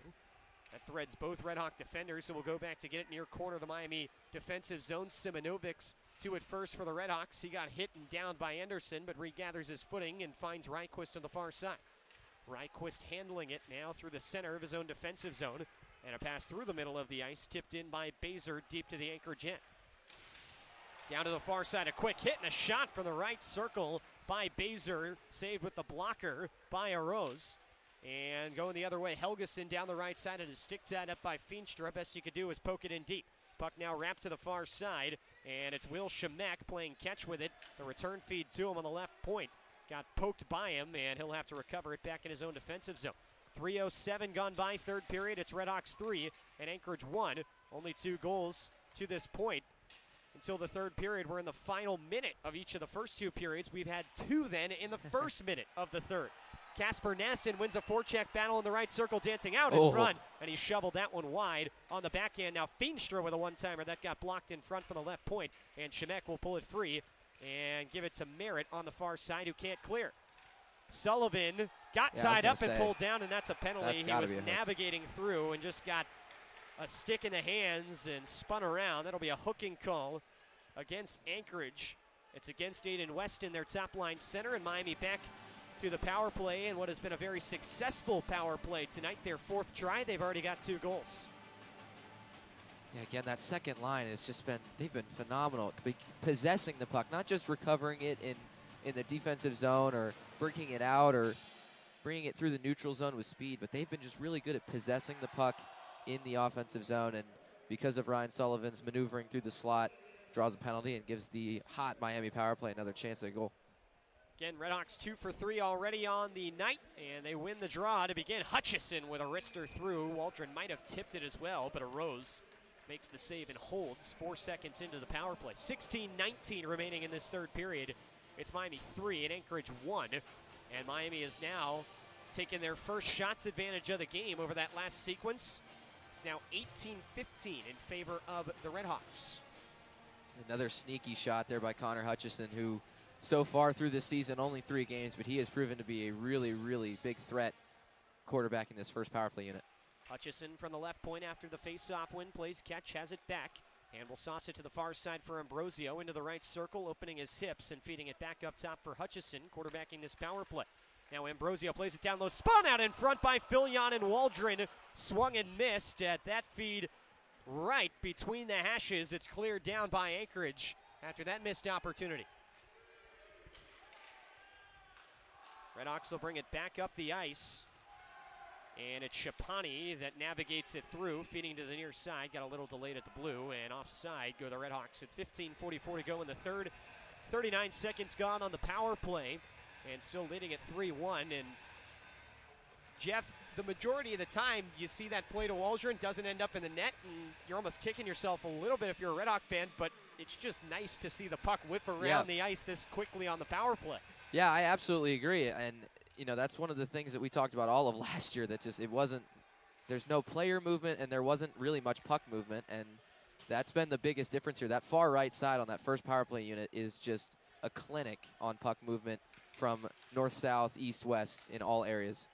That threads both RedHawk defenders, so we'll go back to get it near corner of the Miami defensive zone. Simonovics to it first for the RedHawks. He got hit and down by Anderson, but regathers his footing and finds Ryquist on the far side. Ryquist handling it now through the center of his own defensive zone, and a pass through the middle of the ice, tipped in by Baser deep to the Anchorage end. Down to the far side, a quick hit and a shot from the right circle by Baser, saved with the blocker by Arose. And going the other way, Helgeson down the right side, and his stick tied up by Feenstra. Best you could do is poke it in deep. Puck now wrapped to the far side, and it's Will Shemek playing catch with it. The return feed to him on the left point. Got poked by him, and he'll have to recover it back in his own defensive zone. 3:07 gone by, third period. It's RedHawks 3 and Anchorage 1. Only 2 goals to this point. Until the third period, we're in the final minute of each of the first 2 periods. We've had 2 then in the first minute of the third. Casper Nasson wins a forecheck battle in the right circle, dancing out in front, and he shoveled that one wide on the backhand. Now Feenstra with a one-timer that got blocked in front from the left point, and Shemek will pull it free and give it to Merritt on the far side, who can't clear. Sullivan got tied up and pulled down, and that's a penalty. He was navigating through and just got a stick in the hands and spun around. That'll be a hooking call against Anchorage. It's against Aiden Weston, their top line center, and Miami back to the power play, and what has been a very successful power play tonight. Their 4th try, they've already got 2 goals. Yeah, again, that second line has just been, they've been phenomenal. Possessing the puck, not just recovering it in the defensive zone or breaking it out or bringing it through the neutral zone with speed, but they've been just really good at possessing the puck in the offensive zone, and because of Ryan Sullivan's maneuvering through the slot, draws a penalty and gives the hot Miami power play another chance at a goal. Again, RedHawks 2 for 3 already on the night, and they win the draw to begin. Hutchison with a wrister through. Waldron might have tipped it as well, but Arose makes the save and holds 4 seconds into the power play. 16:19 remaining in this third period. It's Miami 3 and Anchorage 1, and Miami is now taking their first shots advantage of the game over that last sequence. It's now 18-15 in favor of the RedHawks. Another sneaky shot there by Connor Hutchison, who so far through this season, only 3 games, but he has proven to be a really, really big threat quarterback in this first power play unit. Hutchison from the left point after the face-off win, plays catch, has it back, and will sauce it to the far side for Ambrosio into the right circle, opening his hips and feeding it back up top for Hutchison, quarterbacking this power play. Now Ambrosio plays it down low, spun out in front by Filion and Waldron, swung and missed at that feed right between the hashes. It's cleared down by Anchorage after that missed opportunity. RedHawks will bring it back up the ice. And it's Shapani that navigates it through, feeding to the near side. Got a little delayed at the blue, and offside go the RedHawks at 15:44 to go in the third. 39 seconds gone on the power play, and still leading at 3-1. And Jeff, the majority of the time you see that play to Waldron doesn't end up in the net, and you're almost kicking yourself a little bit if you're a RedHawk fan, but it's just nice to see the puck whip around the ice this quickly on the power play. Yeah, I absolutely agree. And, that's one of the things that we talked about all of last year, that just there's no player movement and there wasn't really much puck movement. And that's been the biggest difference here. That far right side on that first power play unit is just a clinic on puck movement from north, south, east, west in all areas.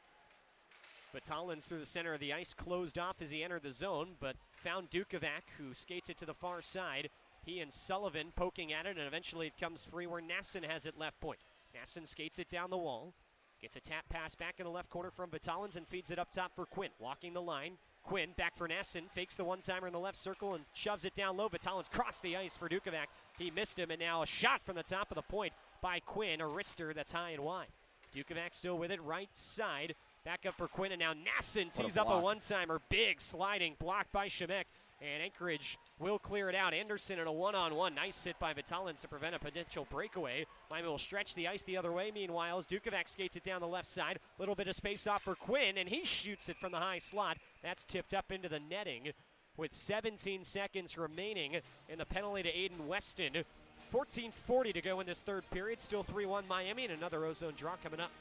Batalins through the center of the ice, closed off as he entered the zone, but found Dukovac, who skates it to the far side. He and Sullivan poking at it, and eventually it comes free where Nasson has it left point. Nasson skates it down the wall, gets a tap pass back in the left corner from Batalins and feeds it up top for Quinn. Walking the line, Quinn back for Nasson, fakes the one-timer in the left circle and shoves it down low. Batalins crossed the ice for Dukovac. He missed him, and now a shot from the top of the point by Quinn, a wrister that's high and wide. Dukovac still with it, right side. Back up for Quinn, and now Nasson tees up a one-timer. Big sliding block by Shemek, and Anchorage will clear it out. Anderson in a one-on-one. Nice hit by Batalins to prevent a potential breakaway. Miami will stretch the ice the other way. Meanwhile, as Dukovac skates it down the left side, little bit of space off for Quinn, and he shoots it from the high slot. That's tipped up into the netting with 17 seconds remaining in the penalty to Aiden Weston. 14:40 to go in this third period. Still 3-1 Miami, and another ozone draw coming up.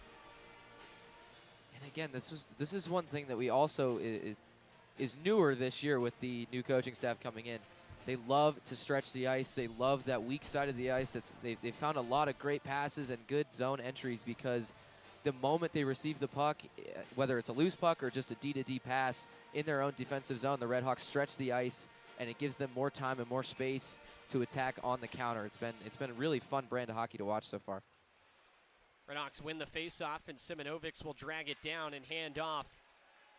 And again, this is one thing that we also is newer this year with the new coaching staff coming in. They love to stretch the ice. They love that weak side of the ice. They found a lot of great passes and good zone entries because the moment they receive the puck, whether it's a loose puck or just a D-to-D pass in their own defensive zone, the RedHawks stretch the ice, and it gives them more time and more space to attack on the counter. It's been a really fun brand of hockey to watch so far. RedHawks win the faceoff, and Simonovic will drag it down and hand off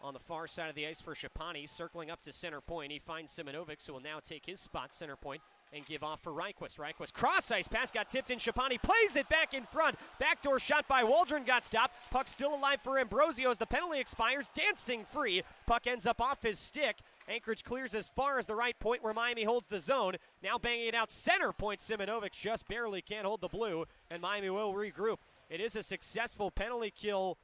on the far side of the ice for Shapani. Circling up to center point, he finds Simonovic, who will now take his spot center point and give off for Reiquist. Reiquist cross-ice pass got tipped in. Shapani plays it back in front. Backdoor shot by Waldron got stopped. Puck still alive for Ambrosio as the penalty expires. Dancing free. Puck ends up off his stick. Anchorage clears as far as the right point where Miami holds the zone. Now banging it out center point. Simonovic just barely can't hold the blue, and Miami will regroup. It is a successful penalty kill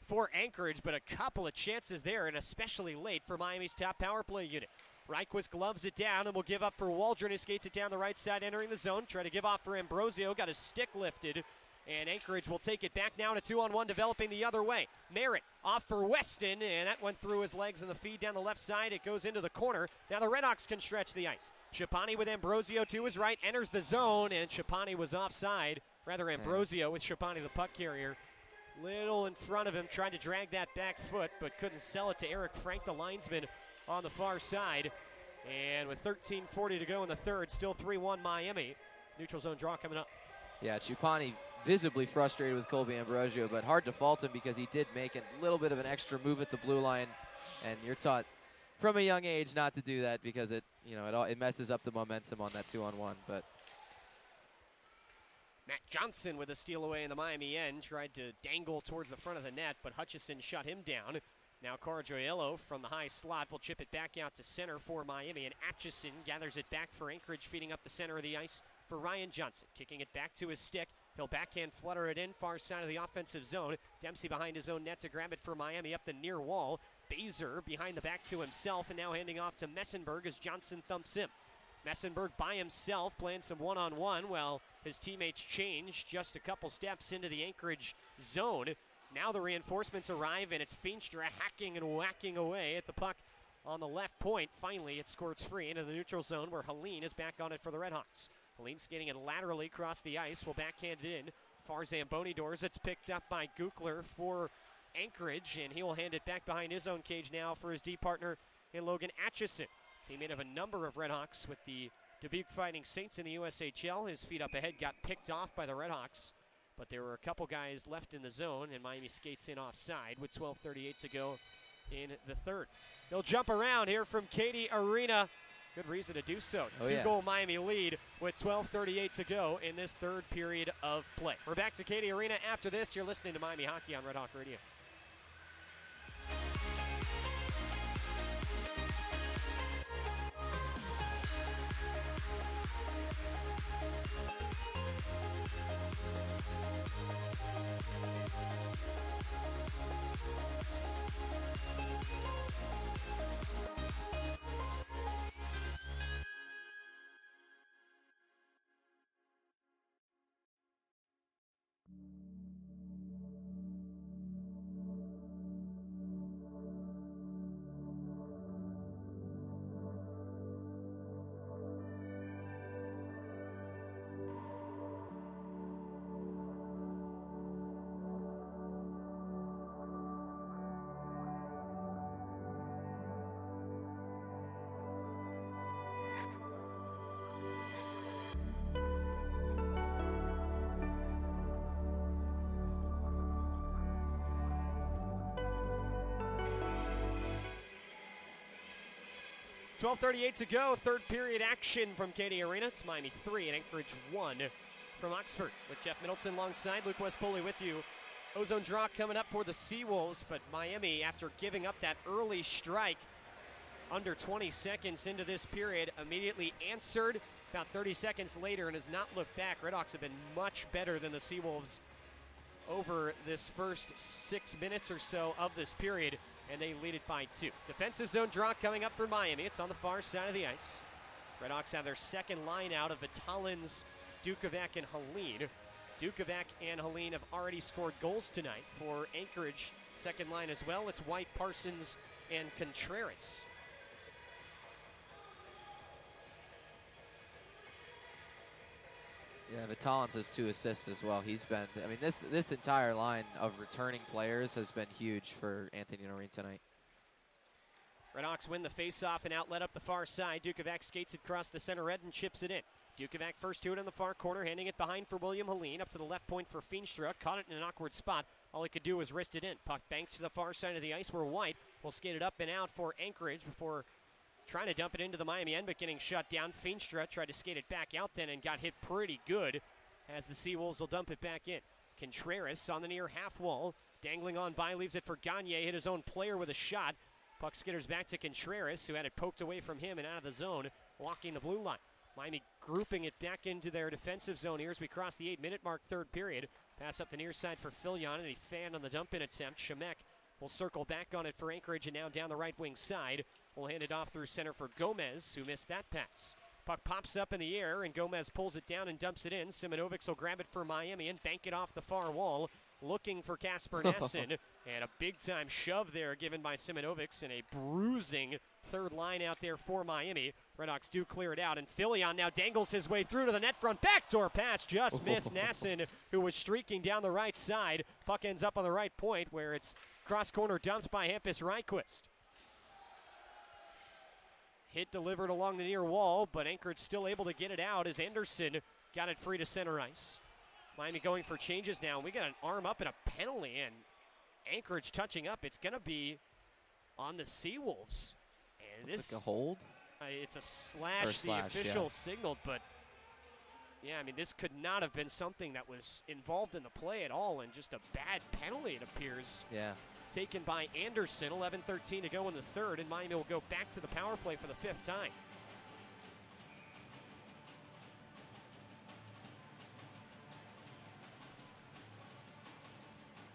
for Anchorage, but a couple of chances there, and especially late for Miami's top power play unit. Reiquist gloves it down and will give up for Waldron, who skates it down the right side, entering the zone. Try to give off for Ambrosio, got his stick lifted, and Anchorage will take it back now to 2-on-1, developing the other way. Merritt off for Weston, and that went through his legs in the feed down the left side. It goes into the corner. Now the RedHawks can stretch the ice. Shapani with Ambrosio to his right, enters the zone, and Shapani was offside. Rather, Ambrosio with Shapani, the puck carrier. Little in front of him, trying to drag that back foot, but couldn't sell it to Eric Frank, the linesman, on the far side. And with 13:40 to go in the third, still 3-1 Miami. Neutral zone draw coming up. Yeah, Chupani visibly frustrated with Colby Ambrosio, but hard to fault him because he did make a little bit of an extra move at the blue line, and you're taught from a young age not to do that because it messes up the momentum on that 2-on-1. But Matt Johnson with a steal away in the Miami end, tried to dangle towards the front of the net, but Hutchison shut him down. Now Caragiello from the high slot will chip it back out to center for Miami, and Atchison gathers it back for Anchorage, feeding up the center of the ice for Ryan Johnson. Kicking it back to his stick. He'll backhand flutter it in, far side of the offensive zone. Dempsey behind his own net to grab it for Miami up the near wall. Bazer behind the back to himself, and now handing off to Messenberg as Johnson thumps him. Messenberg by himself playing some one-on-one while his teammates change just a couple steps into the Anchorage zone. Now the reinforcements arrive, and it's Feenstra hacking and whacking away at the puck on the left point. Finally, it squirts free into the neutral zone where Helene is back on it for the RedHawks. Helene skating it laterally across the ice, will backhand it in. Far Zamboni doors, it's picked up by Gukler for Anchorage, and he will hand it back behind his own cage now for his D partner in Logan Atchison. Teammate of a number of RedHawks with the Dubuque Fighting Saints in the USHL. His feet up ahead got picked off by the RedHawks, but there were a couple guys left in the zone, and Miami skates in offside with 12:38 to go in the third. They'll jump around here from Cady Arena. Good reason to do so. It's a two-goal Miami lead with 12:38 to go in this third period of play. We're back to Cady Arena after this. You're listening to Miami Hockey on Red Hawk Radio. 12:38 to go, third period action from Cady Arena. It's Miami 3 and Anchorage 1 from Oxford. With Jeff Middleton alongside, Luke West Poley with you. Ozone draw coming up for the Seawolves, but Miami, after giving up that early strike under 20 seconds into this period, immediately answered about 30 seconds later and has not looked back. RedHawks have been much better than the Seawolves over this first 6 minutes or so of this period, and they lead it by 2. Defensive zone draw coming up for Miami. It's on the far side of the ice. RedHawks have their second line out of Vitalin's, Dukovac, and Helene. Dukovac and Helene have already scored goals tonight. For Anchorage, second line as well, it's White, Parsons, and Contreras. Yeah, Vitalin's has 2 assists as well. He's been, I mean, this entire line of returning players has been huge for Anthony Noreen tonight. RedHawks win the face-off and outlet up the far side. Dukovac skates it across the center red and chips it in. Dukovac first to it in the far corner, handing it behind for William Helene. Up to the left point for Feenstra. Caught it in an awkward spot. All he could do was wrist it in. Puck banks to the far side of the ice where White will skate it up and out for Anchorage before trying to dump it into the Miami end, but getting shut down. Feenstra tried to skate it back out then and got hit pretty good as the Seawolves will dump it back in. Contreras on the near half wall, dangling on by, leaves it for Gagne. Hit his own player with a shot. Puck skitters back to Contreras, who had it poked away from him and out of the zone, walking the blue line. Miami grouping it back into their defensive zone here as we cross the 8-minute mark, third period. Pass up the near side for Filion, and he fanned on the dump-in attempt. Shemek will circle back on it for Anchorage, and now down the right wing side. Will hand it off through center for Gomez, who missed that pass. Puck pops up in the air, and Gomez pulls it down and dumps it in. Simonovic will grab it for Miami and bank it off the far wall, looking for Kasper Nasson. And a big-time shove there given by Simonovic, and a bruising third line out there for Miami. RedHawks do clear it out, and Filion now dangles his way through to the net front. Backdoor pass just missed Nasson, who was streaking down the right side. Puck ends up on the right point, where it's cross-corner dumped by Hampus Ryquist. Hit delivered along the near wall, but Anchorage still able to get it out as Anderson got it free to center ice. Miami going for changes now. We got an arm up and a penalty, and Anchorage touching up. It's going to be on the Seawolves. And this like a hold? It's a slash, the official signaled, but yeah, I mean, this could not have been something that was involved in the play at all, and just a bad penalty, it appears. Yeah. Taken by Anderson. 11:13 to go in the third, and Miami will go back to the power play for the 5th time.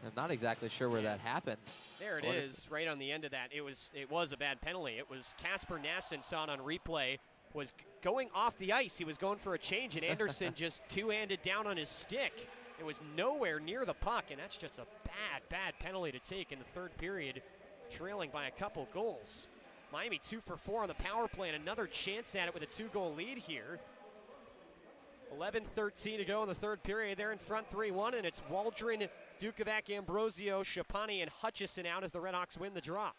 I'm not exactly sure where that happened. There it is, right on the end of that. It was a bad penalty. It was Kasper Nasson, saw it on replay, was going off the ice. He was going for a change, and Anderson just two-handed down on his stick. It was nowhere near the puck, and that's just a bad penalty to take in the third period, trailing by a couple goals. Miami 2 for 4 on the power play, and another chance at it with a 2-goal lead here. 11:13 to go in the third period. They're in front 3-1, and it's Waldron, Dukovac, Ambrosio, Shapani, and Hutchison out as the RedHawks win the draw.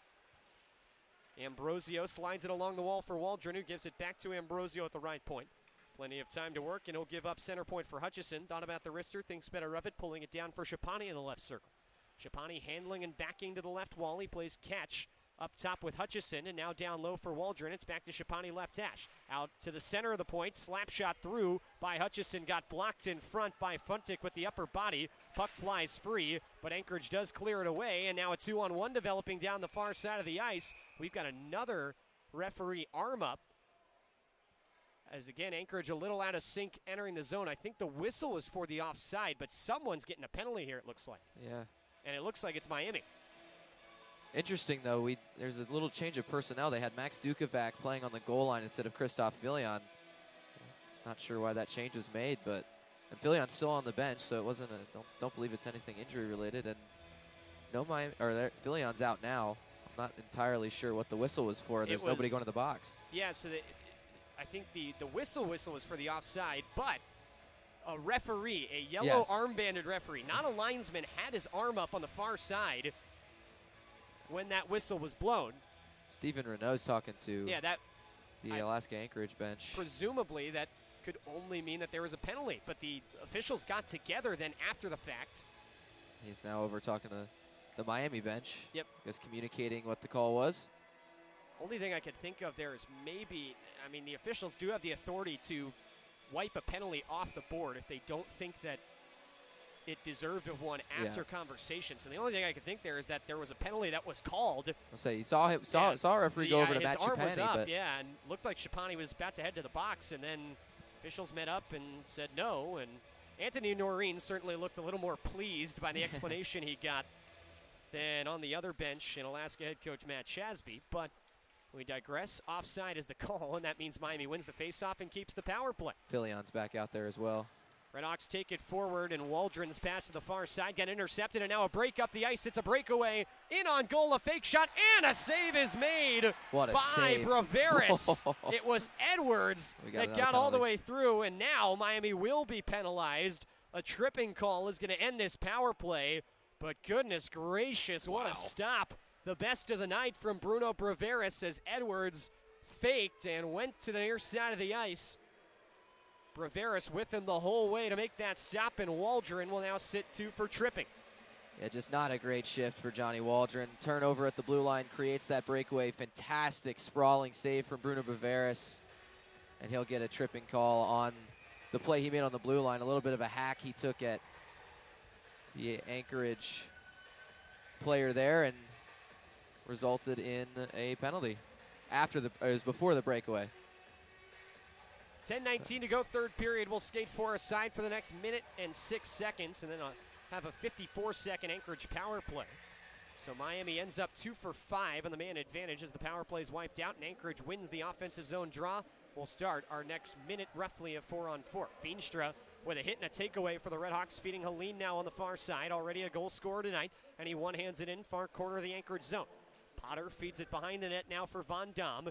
Ambrosio slides it along the wall for Waldron, who gives it back to Ambrosio at the right point. Plenty of time to work, and he'll give up center point for Hutchison. Thought about the wrister, thinks better of it, pulling it down for Shapani in the left circle. Shapani handling and backing to the left wall. He plays catch up top with Hutchison, and now down low for Waldron. It's back to Shapani left hash. Out to the center of the point. Slap shot through by Hutchison. Got blocked in front by Funtic with the upper body. Puck flies free, but Anchorage does clear it away, and now a 2-on-1 developing down the far side of the ice. We've got another referee arm up. As again, Anchorage a little out of sync entering the zone. I think the whistle was for the offside, but someone's getting a penalty here, it looks like. Yeah. And it looks like it's Miami. Interesting, though, there's a little change of personnel. They had Max Dukovac playing on the goal line instead of Christoph Filion. Not sure why that change was made, but and Filion's still on the bench, so it wasn't don't believe it's anything injury related. And no, Filion's out now. I'm not entirely sure what the whistle was for. There's nobody going to the box. Yeah, so I think the whistle was for the offside, but a referee, a yellow armbanded referee, not a linesman, had his arm up on the far side when that whistle was blown. Stephen Renault's talking to the Alaska Anchorage bench. Presumably that could only mean that there was a penalty, but the officials got together then after the fact. He's now over talking to the Miami bench. Yep. Just communicating what the call was. Only thing I could think of there is maybe, I mean, the officials do have the authority to wipe a penalty off the board if they don't think that it deserved of one after conversation. So the only thing I could think there is that there was a penalty that was called. I'll say you saw a referee go over to Matt His arm was up, but and looked like Schipani was about to head to the box, and then officials met up and said no. And Anthony Noreen certainly looked a little more pleased by the explanation he got than on the other bench in Alaska head coach Matt Shasby. But we digress. Offside is the call, and that means Miami wins the faceoff and keeps the power play. Fillion's back out there as well. RedHawks take it forward, and Waldron's pass to the far side got intercepted, and now a break up the ice. It's a breakaway. In on goal, a fake shot, and a save is made by Braveris. It was Edwards that got all the way through, and now Miami will be penalized. A tripping call is going to end this power play, but goodness gracious, what a stop. The best of the night from Bruno Braveris as Edwards faked and went to the near side of the ice. Braveris with him the whole way to make that stop, and Waldron will now sit 2 for tripping. Yeah, just not a great shift for Johnny Waldron. Turnover at the blue line creates that breakaway. Fantastic sprawling save from Bruno Braveris, and he'll get a tripping call on the play he made on the blue line. A little bit of a hack he took at the Anchorage player there, and resulted in a penalty it was before the breakaway. 10:19 to go, third period. We'll skate 4 aside for the next minute and 6 seconds, and then have a 54-second Anchorage power play. So Miami ends up 2 for 5 on the man advantage as the power play is wiped out, and Anchorage wins the offensive zone draw. We'll start our next minute roughly of 4-on-4. Feenstra with a hit and a takeaway for the RedHawks, feeding Helene now on the far side. Already a goal scorer tonight, and he one-hands it in far corner of the Anchorage zone. Potter feeds it behind the net now for Von Dam.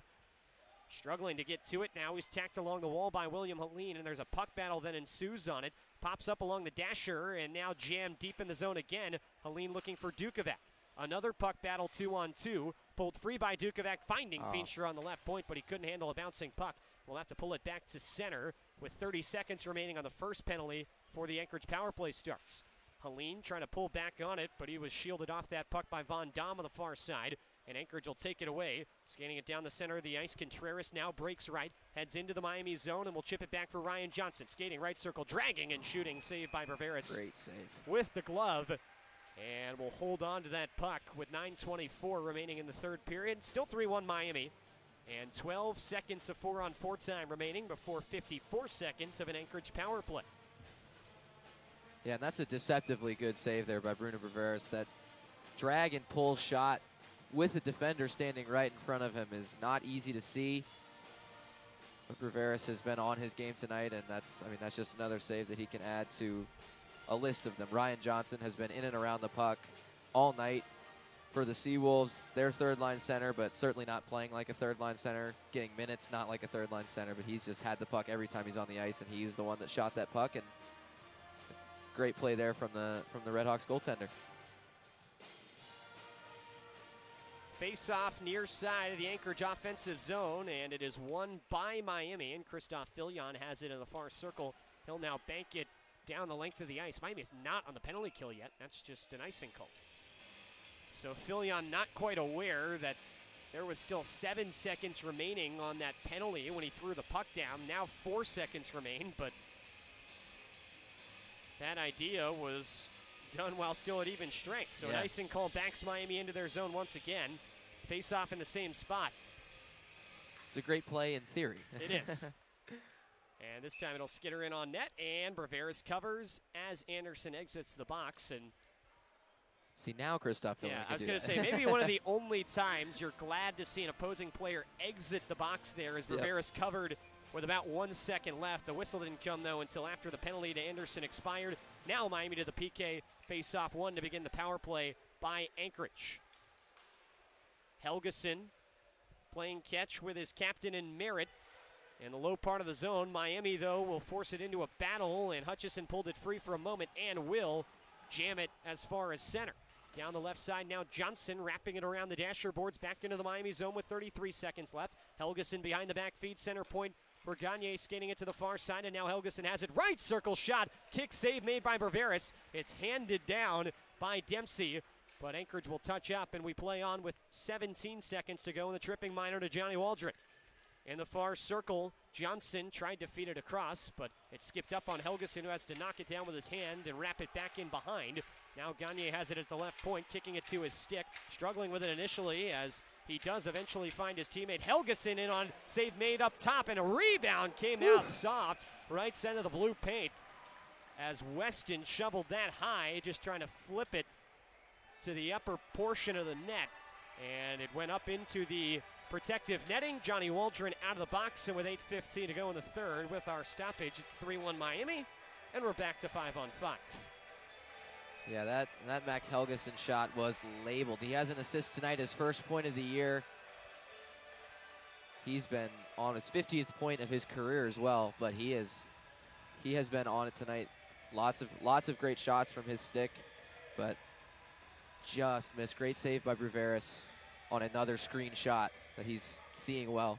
Struggling to get to it now. He's tacked along the wall by William Helene, and there's a puck battle that ensues on it. Pops up along the dasher, and now jammed deep in the zone again. Helene looking for Dukovac. Another puck battle 2-on-2. Pulled free by Dukovac, finding Feenstra on the left point, but he couldn't handle a bouncing puck. We'll have to pull it back to center with 30 seconds remaining on the first penalty before the Anchorage power play starts. Helene trying to pull back on it, but he was shielded off that puck by Von Dam on the far side. And Anchorage will take it away. Scanning it down the center of the ice. Contreras now breaks right. Heads into the Miami zone and will chip it back for Ryan Johnson. Skating right circle, dragging and shooting. Saved by Braveris. Great save. With the glove. And we'll hold on to that puck with 9:24 remaining in the third period. Still 3-1 Miami. And 12 seconds of 4-on-4 time remaining before 54 seconds of an Anchorage power play. Yeah, and that's a deceptively good save there by Bruno Braveris. That drag and pull shot with the defender standing right in front of him is not easy to see. But Braveris has been on his game tonight, and that's just another save that he can add to a list of them. Ryan Johnson has been in and around the puck all night for the Seawolves. Their third-line center, but certainly not playing like a third-line center. Getting minutes, not like a third-line center, but he's just had the puck every time he's on the ice, and he was the one that shot that puck. And great play there from the RedHawks goaltender. Face-off near side of the Anchorage offensive zone, and it is won by Miami, and Christoph Filion has it in the far circle. He'll now bank it down the length of the ice. Miami is not on the penalty kill yet. That's just an icing call. So Filion not quite aware that there was still 7 seconds remaining on that penalty when he threw the puck down. Now 4 seconds remain, but that idea was done while still at even strength. So an icing call backs Miami into their zone once again. Face off in the same spot. It's a great play in theory. It is. And this time it'll skitter in on net, and Braveris covers as Anderson exits the box. And see, now Christoph. I was going to say, maybe one of the only times you're glad to see an opposing player exit the box there is Braveris covered with about 1 second left. The whistle didn't come, though, until after the penalty to Anderson expired. Now Miami to the PK, face-off 1 to begin the power play by Anchorage. Helgeson playing catch with his captain in Merritt. In the low part of the zone, Miami, though, will force it into a battle, and Hutchison pulled it free for a moment and will jam it as far as center. Down the left side now, Johnson wrapping it around the dasher boards back into the Miami zone with 33 seconds left. Helgeson behind the back feed, center point for Gagne, skating it to the far side, and now Helgeson has it. Right circle shot, kick save made by Braveris. It's handed down by Dempsey. But Anchorage will touch up, and we play on with 17 seconds to go in the tripping minor to Johnny Waldron. In the far circle, Johnson tried to feed it across, but it skipped up on Helgeson, who has to knock it down with his hand and wrap it back in behind. Now Gagne has it at the left point, kicking it to his stick, struggling with it initially as he does eventually find his teammate Helgeson in on save made up top, and a rebound came out soft, right side of the blue paint as Weston shoveled that high, just trying to flip it to the upper portion of the net, and it went up into the protective netting. Johnny Waldron out of the box, and with 8:15 to go in the third, with our stoppage, it's 3-1 Miami, and we're back to 5-on-5. Yeah, that Max Helgeson shot was labeled. He has an assist tonight, his first point of the year. He's been on his 50th point of his career as well, but he has been on it tonight. Lots of great shots from his stick, but just missed. Great save by Bruveris on another screen shot that he's seeing well.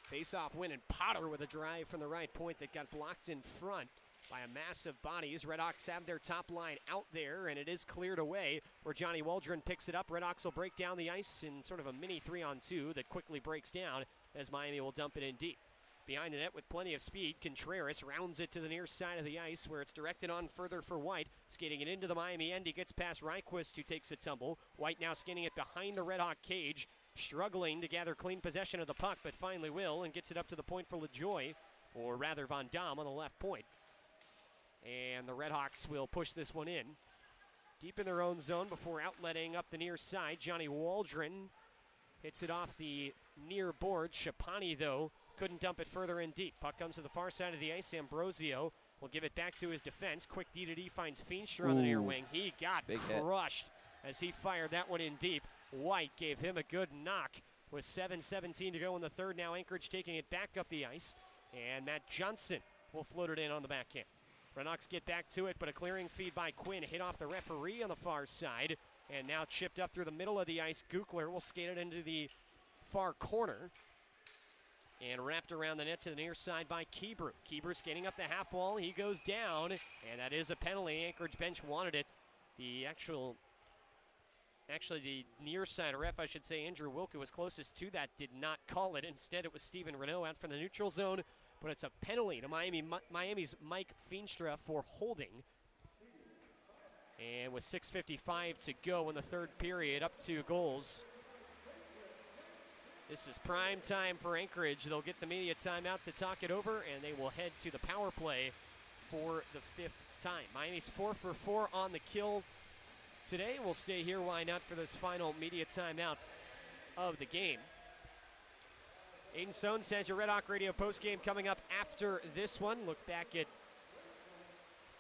Face-off win, and Potter with a drive from the right point that got blocked in front by a massive bodies. Redhawks have their top line out there, and it is cleared away where Johnny Waldron picks it up. Redhawks will break down the ice in sort of a mini 3-on-2 that quickly breaks down as Miami will dump it in deep. Behind the net with plenty of speed, Contreras rounds it to the near side of the ice where it's directed on further for White. Skating it into the Miami end, he gets past Ryquist, who takes a tumble. White now skinning it behind the Redhawk cage, struggling to gather clean possession of the puck, but finally will, and gets it up to the point for LaJoy, or rather Van Dam on the left point. And the Redhawks will push this one in. Deep in their own zone before outletting up the near side. Johnny Waldron hits it off the near board. Shapani, though, couldn't dump it further in deep. Puck comes to the far side of the ice. Ambrosio will give it back to his defense. Quick D-to-D finds Feenstra on the near wing. He got crushed as he fired that one in deep. White gave him a good knock with 7:17 to go in the third. Now Anchorage taking it back up the ice. And Matt Johnson will float it in on the backhand. Redhawks get back to it, but a clearing feed by Quinn hit off the referee on the far side. And now chipped up through the middle of the ice. Gukler will skate it into the far corner. And wrapped around the net to the near side by Kebrew. Kebrew skating up the half wall. He goes down, and that is a penalty. Anchorage bench wanted it. Actually, the near side ref, I should say, Andrew Wilke, was closest to that, did not call it. Instead, it was Steven Renault out from the neutral zone, but it's a penalty to Miami's Mike Feenstra for holding. And with 6:55 to go in the third period, up 2 goals. This is prime time for Anchorage. They'll get the media timeout to talk it over, and they will head to the power play for the 5th time. Miami's 4 for 4 on the kill today. We'll stay here, why not, for this final media timeout of the game. Aiden Sohn says your Red Hawk Radio postgame coming up after this one. Look back at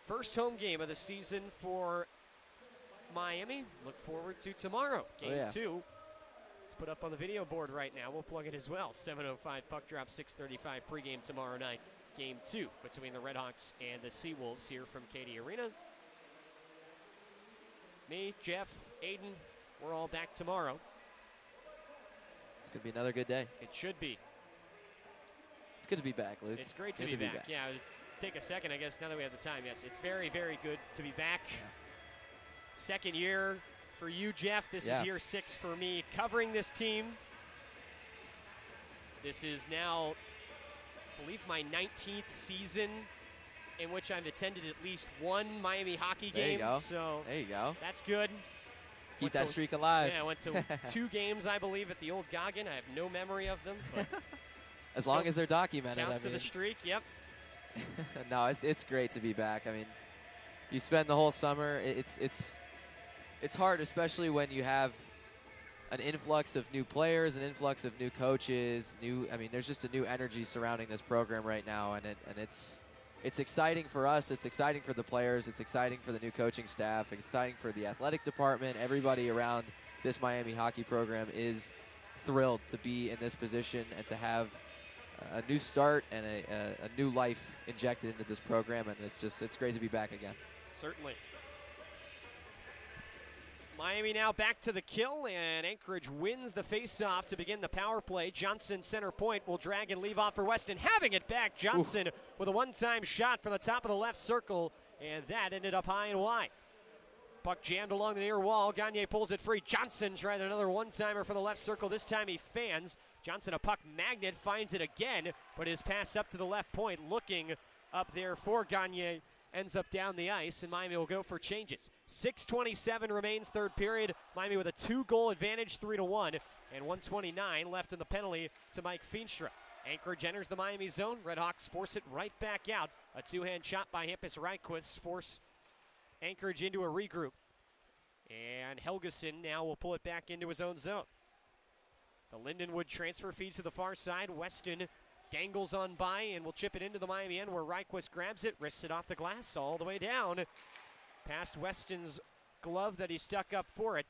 first home game of the season for Miami. Look forward to tomorrow, game 2. It's put up on the video board right now. We'll plug it as well. 7:05 puck drop, 6:35 pregame tomorrow night. Game 2 between the Redhawks and the Seawolves here from Cady Arena. Me, Jeff, Aiden, we're all back tomorrow. It's going to be another good day. It should be. It's good to be back, Luke. It's great to be back. Yeah, take a second, I guess, now that we have the time. Yes, it's very, very good to be back. Yeah. Second year for you, Jeff. This is year 6 for me covering this team. This is now, I believe, my 19th season in which I've attended at least one Miami hockey game. There you go. So there you go. That's good. Keep that streak alive. Yeah, I went to 2 games, I believe, at the old Goggin. I have no memory of them. But as long as they're documented. Counts to the streak, yep. No, it's great to be back. I mean, you spend the whole summer. It's hard, especially when you have an influx of new players, an influx of new coaches. There's just a new energy surrounding this program right now, and it's exciting for us. It's exciting for the players. It's exciting for the new coaching staff. It's exciting for the athletic department. Everybody around this Miami hockey program is thrilled to be in this position and to have a new start and a new life injected into this program, and it's great to be back again. Certainly. Miami now back to the kill, and Anchorage wins the face-off to begin the power play. Johnson, center point, will drag and leave off for Weston. Having it back, Johnson with a one-time shot from the top of the left circle, and that ended up high and wide. Puck jammed along the near wall. Gagne pulls it free. Johnson tried another one-timer for the left circle. This time he fans. Johnson, a puck magnet, finds it again, but his pass up to the left point, looking up there for Gagne, ends up down the ice, and Miami will go for changes. 6:27 remains third period. Miami with a 2-goal advantage, 3-1, and 1:29 left in the penalty to Mike Feenstra. Anchorage enters the Miami zone. RedHawks force it right back out. A two-hand shot by Hampus Reichquist force Anchorage into a regroup. And Helgeson now will pull it back into his own zone. The Lindenwood transfer feeds to the far side. Weston dangles on by and will chip it into the Miami end where Reichquist grabs it, wrists it off the glass all the way down. Past Weston's glove that he stuck up for it.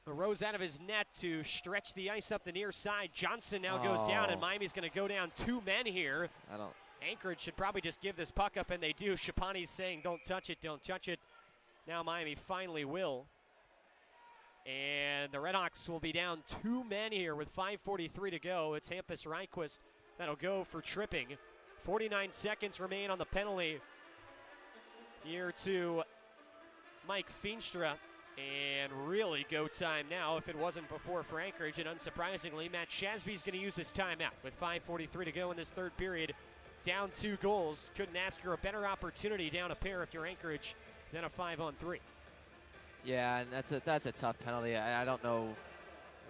Rose out of his net to stretch the ice up the near side. Johnson now goes down, and Miami's going to go down 2 men here. Anchorage should probably just give this puck up, and they do. Shapani's saying, don't touch it, don't touch it. Now Miami finally will. And the RedHawks will be down 2 men here with 5:43 to go. It's Hampus Reichquist that'll go for tripping. 49 seconds remain on the penalty here to Mike Feenstra. And really go time now if it wasn't before for Anchorage. And unsurprisingly, Matt Shasby's going to use his timeout with 5:43 to go in this third period. Down 2 goals. Couldn't ask for a better opportunity down a pair if you're Anchorage than a 5-on-3. Yeah, and that's a tough penalty. I don't know.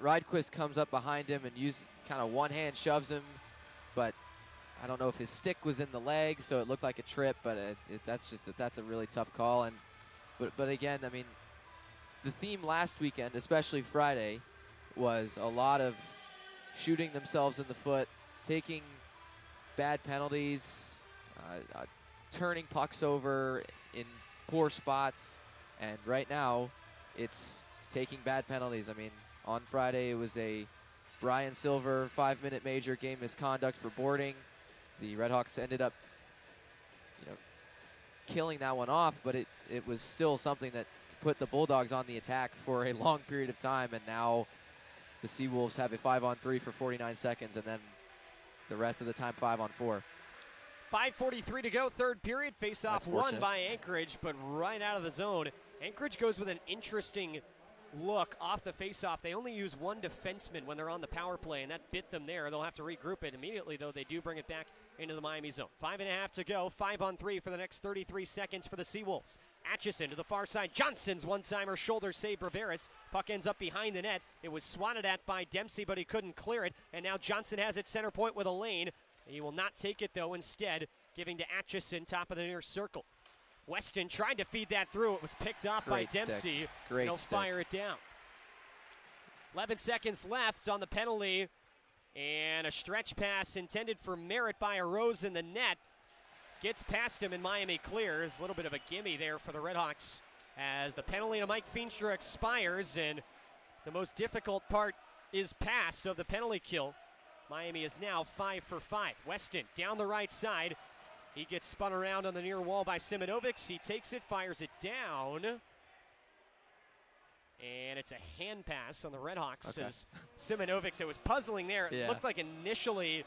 Reichquist comes up behind him and kind of one hand shoves him, but I don't know if his stick was in the leg, so it looked like a trip. But that's a really tough call. And but again, I mean, the theme last weekend, especially Friday, was a lot of shooting themselves in the foot, taking bad penalties, turning pucks over in poor spots, and right now it's taking bad penalties. I mean, on Friday it was a Brian Silver 5-minute major game misconduct for boarding. The RedHawks ended up, killing that one off, but it was still something that put the Bulldogs on the attack for a long period of time, and now the Seawolves have a 5-on-3 for 49 seconds, and then the rest of the time 5-on-4. 5:43 to go, third period. Face-off won by Anchorage, but right out of the zone. Anchorage goes with an interesting look off the face-off. They only use one defenseman when they're on the power play, and that bit them there. They'll have to regroup it immediately, though. They do bring it back into the Miami zone. 5.5 to go. 5-on-3 for the next 33 seconds for the Seawolves. Atchison to the far side. Johnson's one-timer shoulder save Braveris. Puck ends up behind the net. It was swatted at by Dempsey, but he couldn't clear it. And now Johnson has it center point with a lane. He will not take it, though, instead giving to Atchison, top of the near circle. Weston tried to feed that through. It was picked off by Dempsey. He'll fire it down. 11 seconds left on the penalty. And a stretch pass intended for Merritt by a Rose in the net. Gets past him and Miami clears. A little bit of a gimme there for the RedHawks as the penalty to Mike Feenstra expires. And the most difficult part is past of the penalty kill. Miami is now 5 for 5. Weston down the right side. He gets spun around on the near wall by Simonovic. He takes it, fires it down. And it's a hand pass on the RedHawks. Okay. As Simonovic, it was puzzling there. It looked like initially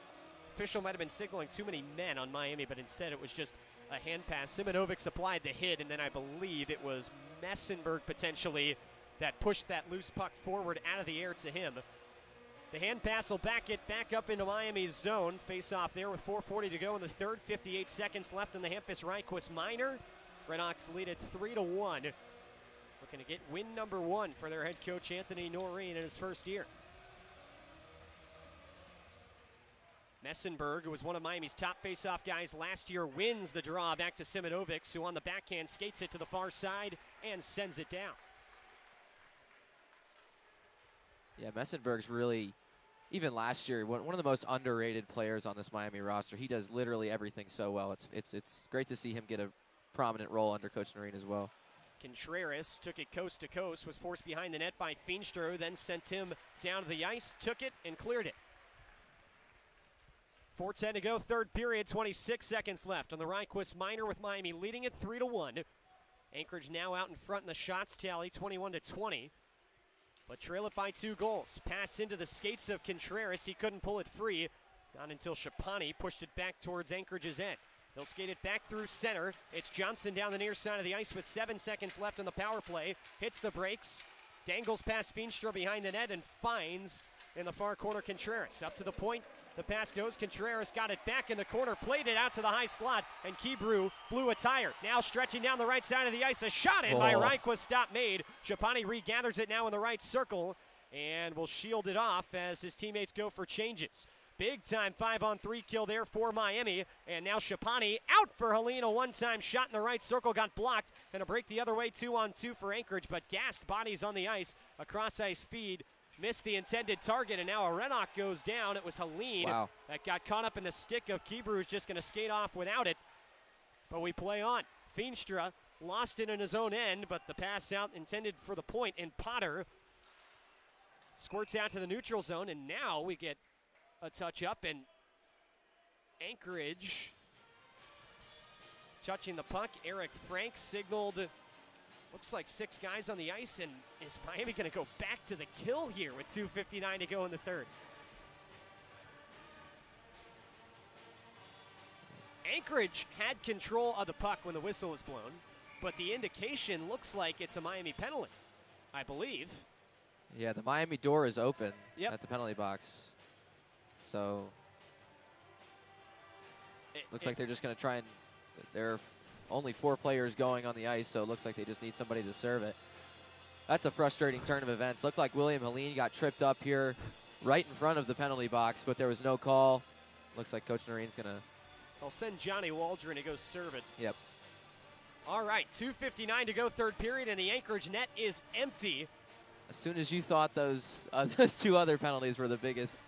official might have been signaling too many men on Miami, but instead it was just a hand pass. Simonovic applied the hit, and then I believe it was Messenberg potentially that pushed that loose puck forward out of the air to him. The hand pass will back it back up into Miami's zone. Face off there with 4:40 to go in the third. 58 seconds left in the Hampus Reichquist minor. RedHawks lead it 3-1. Looking to get win number 1 for their head coach Anthony Noreen in his first year. Messenberg, who was one of Miami's top face-off guys last year, wins the draw back to Simonovic, who on the backhand skates it to the far side and sends it down. Yeah, Messenberg's really, even last year, one of the most underrated players on this Miami roster. He does literally everything so well. It's great to see him get a prominent role under Coach Noreen as well. Contreras took it coast to coast, was forced behind the net by Feenstra, then sent him down to the ice, took it, and cleared it. 4:10 to go, third period, 26 seconds left on the Reichquist minor with Miami leading it 3-1. Anchorage now out in front in the shots tally, 21-20. But trail it by 2 goals. Pass into the skates of Contreras. He couldn't pull it free. Not until Shapani pushed it back towards Anchorage's end. They'll skate it back through center. It's Johnson down the near side of the ice with 7 seconds left on the power play. Hits the brakes, dangles past Feenstra behind the net, and finds in the far corner Contreras. Up to the point, the pass goes. Contreras got it back in the corner, played it out to the high slot, and Kibru blew a tire. Now stretching down the right side of the ice, a shot in by Reichwith, stop made. Chapani regathers it now in the right circle, and will shield it off as his teammates go for changes. Big time 5-on-3 kill there for Miami, and now Chapani out for Helene. A one-time shot in the right circle got blocked, and a break the other way 2-on-2 for Anchorage, but gassed bodies on the ice. A cross-ice feed missed the intended target, and now a RedHawk goes down. It was Helene that got caught up in the stick of Kibru, who's just going to skate off without it. But we play on. Feenstra lost it in his own end, but the pass out intended for the point, and Potter squirts out to the neutral zone, and now we get a touch up, and Anchorage touching the puck. Eric Frank signaled, looks like 6 guys on the ice, and is Miami going to go back to the kill here with 2:59 to go in the third? Anchorage had control of the puck when the whistle was blown, but the indication looks like it's a Miami penalty, I believe. Yeah, the Miami door is open at the penalty box. So, looks like they're just going to try and, there are only 4 players going on the ice, so it looks like they just need somebody to serve it. That's a frustrating turn of events. Looked like William Helene got tripped up here right in front of the penalty box, but there was no call. Looks like Coach Noreen's going to... They'll send Johnny Waldron to go serve it. Yep. All right, 2:59 to go third period, and the Anchorage net is empty. As soon as you thought those 2 other penalties were the biggest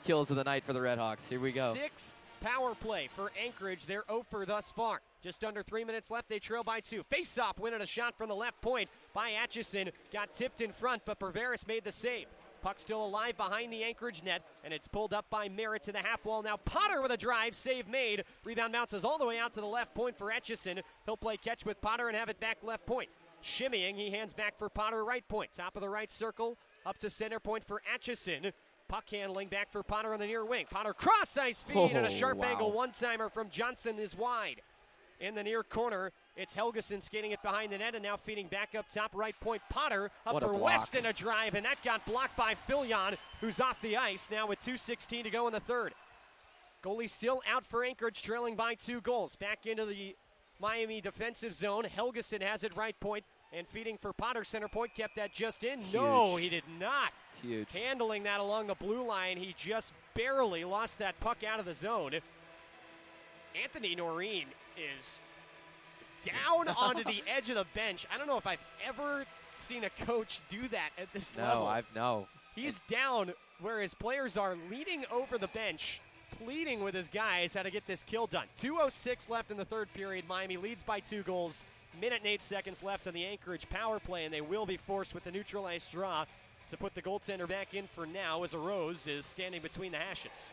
kills of the night for the RedHawks. Here we go. 6th power play for Anchorage. They're 0 for thus far. Just under 3 minutes left. They trail by 2. Face-off win and a shot from the left point by Atchison. Got tipped in front, but Perveris made the save. Puck still alive behind the Anchorage net, and it's pulled up by Merritt to the half wall. Now Potter with a drive, save made. Rebound bounces all the way out to the left point for Atchison. He'll play catch with Potter and have it back left point. Shimmying, he hands back for Potter right point. Top of the right circle, up to center point for Atchison. Puck handling back for Potter on the near wing. Potter cross-ice feed and a sharp angle one-timer from Johnson is wide. In the near corner, it's Helgeson skating it behind the net and now feeding back up top right point. Potter up for West in a drive, and that got blocked by Filion, who's off the ice now with 2:16 to go in the third. Goalie still out for Anchorage, trailing by 2 goals. Back into the Miami defensive zone. Helgeson has it right point and feeding for Potter center point. Kept that just in. Huge. No, he did not. Huge. Handling that along the blue line. He just barely lost that puck out of the zone. Anthony Noreen is down onto the edge of the bench. I don't know if I've ever seen a coach do that at this level. No. He's down where his players are, leaning over the bench, pleading with his guys how to get this kill done. 2:06 left in the third period. Miami leads by 2 goals. Minute and 8 seconds left on the Anchorage power play, and they will be forced with the neutralized draw to put the goaltender back in for now, as Arose is standing between the hashes.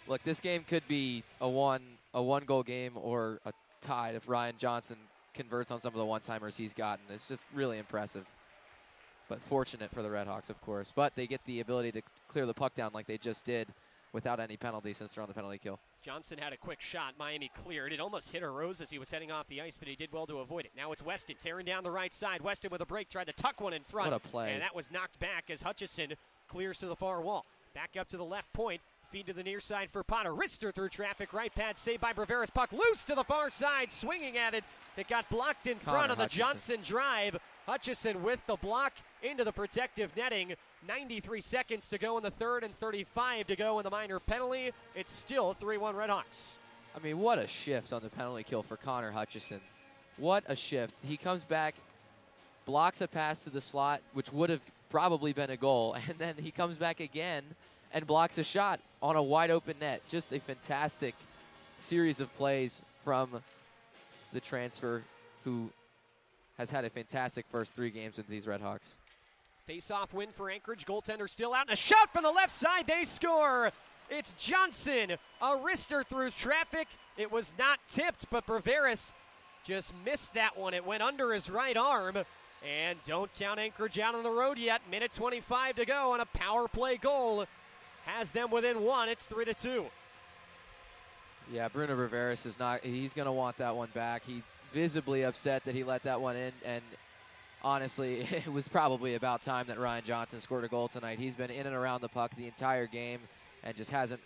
Look, this game could be a one-goal game or a tie if Ryan Johnson converts on some of the one-timers he's gotten. It's just really impressive. But fortunate for the RedHawks, of course. But they get the ability to clear the puck down like they just did without any penalty since they're on the penalty kill. Johnson had a quick shot. Miami cleared. It almost hit Arose as he was heading off the ice, but he did well to avoid it. Now it's Weston tearing down the right side. Weston with a break, tried to tuck one in front. What a play. And that was knocked back as Hutchison clears to the far wall. Back up to the left point. Feed to the near side for Potter. Wrister through traffic. Right pad saved by Breveris. Puck loose to the far side. Swinging at it. It got blocked in front of the Johnson drive. Hutchison with the block into the protective netting. 93 seconds to go in the third and 35 to go in the minor penalty. It's still 3-1 RedHawks. I mean, what a shift on the penalty kill for Connor Hutchison. What a shift. He comes back, blocks a pass to the slot, which would have probably been a goal, and then he comes back again and blocks a shot on a wide open net. Just a fantastic series of plays from the transfer, who has had a fantastic first 3 games with these RedHawks. Face-off win for Anchorage. Goaltender still out, and a shot from the left side. They score. It's Johnson. A wrister through traffic. It was not tipped, but Breveris just missed that one. It went under his right arm. And don't count Anchorage out on the road yet. Minute 25 to go, and a power play goal has them within 1. It's 3-2. Yeah, Bruno Rivera's is not, he's going to want that one back. He visibly upset that he let that one in, and honestly, it was probably about time that Ryan Johnson scored a goal tonight. He's been in and around the puck the entire game and just hasn't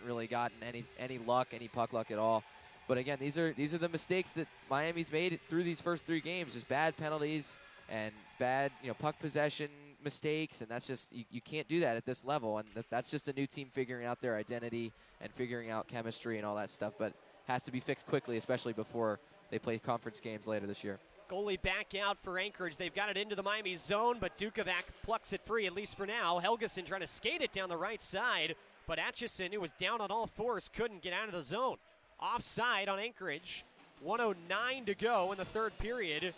really gotten any luck, any puck luck at all. But again, these are the mistakes that Miami's made through these first 3 games, just bad penalties and bad, puck possession mistakes, and that's just, you can't do that at this level, and that's just a new team figuring out their identity and figuring out chemistry and all that stuff, but has to be fixed quickly, especially before they play conference games later this year. Goalie back out for Anchorage. They've got it into the Miami zone, but Dukovac plucks it free, at least for now. Helgeson trying to skate it down the right side, but Atchison, who was down on all fours, couldn't get out of the zone. Offside on Anchorage. 1:09 to go in the third period.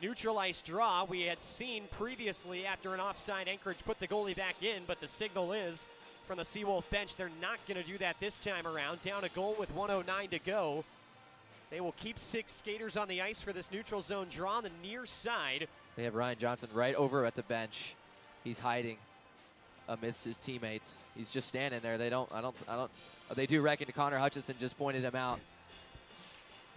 Neutral ice draw. We had seen previously after an offside, Anchorage put the goalie back in, but the signal is from the Seawolf bench they're not going to do that this time around. Down a goal with 1:09 to go. They will keep 6 skaters on the ice for this neutral zone draw on the near side. They have Ryan Johnson right over at the bench. He's hiding amidst his teammates. He's just standing there. They do reckon Connor Hutchison just pointed him out.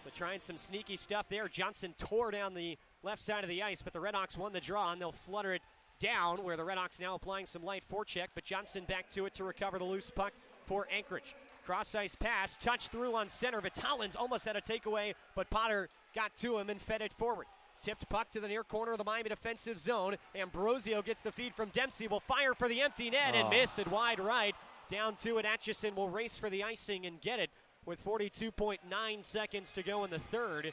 So trying some sneaky stuff there. Johnson tore down the left side of the ice, but the RedHawks won the draw, and they'll flutter it down, where the RedHawks now applying some light forecheck, but Johnson back to it to recover the loose puck for Anchorage. Cross-ice pass, touch through on center. Vitalin's almost had a takeaway, but Potter got to him and fed it forward. Tipped puck to the near corner of the Miami defensive zone. Ambrosio gets the feed from Dempsey, will fire for the empty net and miss it wide right. Down to it, Atchison will race for the icing and get it with 42.9 seconds to go in the third.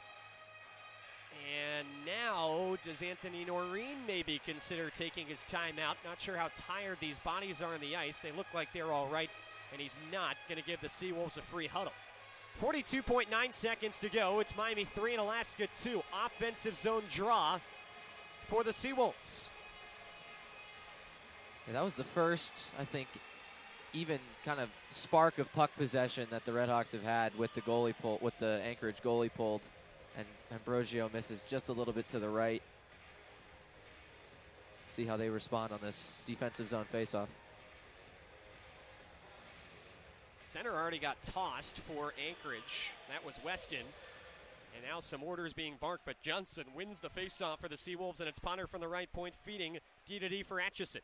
And now, does Anthony Noreen maybe consider taking his timeout? Not sure how tired these bodies are on the ice. They look like they're all right, and he's not going to give the Seawolves a free huddle. 42.9 seconds to go. It's Miami 3 and Alaska 2. Offensive zone draw for the Seawolves. Yeah, that was the first, I think, even kind of spark of puck possession that the RedHawks have had with the goalie pull, with the Anchorage goalie pulled, and Ambrosio misses just a little bit to the right. See how they respond on this defensive zone faceoff. Center already got tossed for Anchorage. That was Weston. And now some orders being barked, but Johnson wins the faceoff for the Seawolves, and it's Potter from the right point feeding D-to-D for Atchison.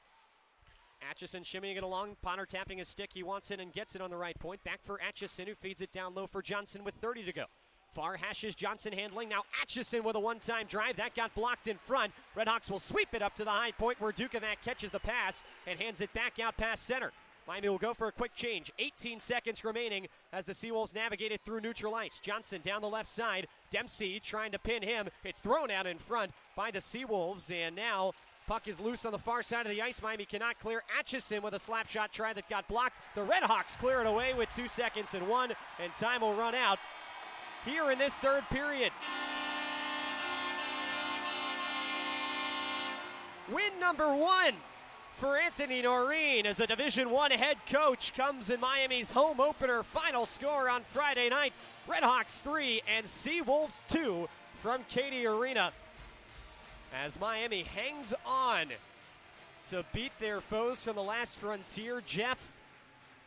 Atchison shimmying it along, Potter tapping his stick. He wants it and gets it on the right point. Back for Atchison, who feeds it down low for Johnson with 30 to go. Far hashes, Johnson handling. Now Atchison with a one-time drive. That got blocked in front. RedHawks will sweep it up to the high point where Dukovac catches the pass and hands it back out past center. Miami will go for a quick change. 18 seconds remaining as the Seawolves navigate it through neutral ice. Johnson down the left side. Dempsey trying to pin him. It's thrown out in front by the Seawolves, and now puck is loose on the far side of the ice. Miami cannot clear. Atchison with a slap shot try that got blocked. The RedHawks clear it away with 2 seconds and 1, and time will run out here in this third period. Win number 1 for Anthony Noreen as a Division I head coach comes in Miami's home opener. Final score on Friday night, RedHawks 3 and Seawolves 2 from Cady Arena. As Miami hangs on to beat their foes from the last frontier. Jeff,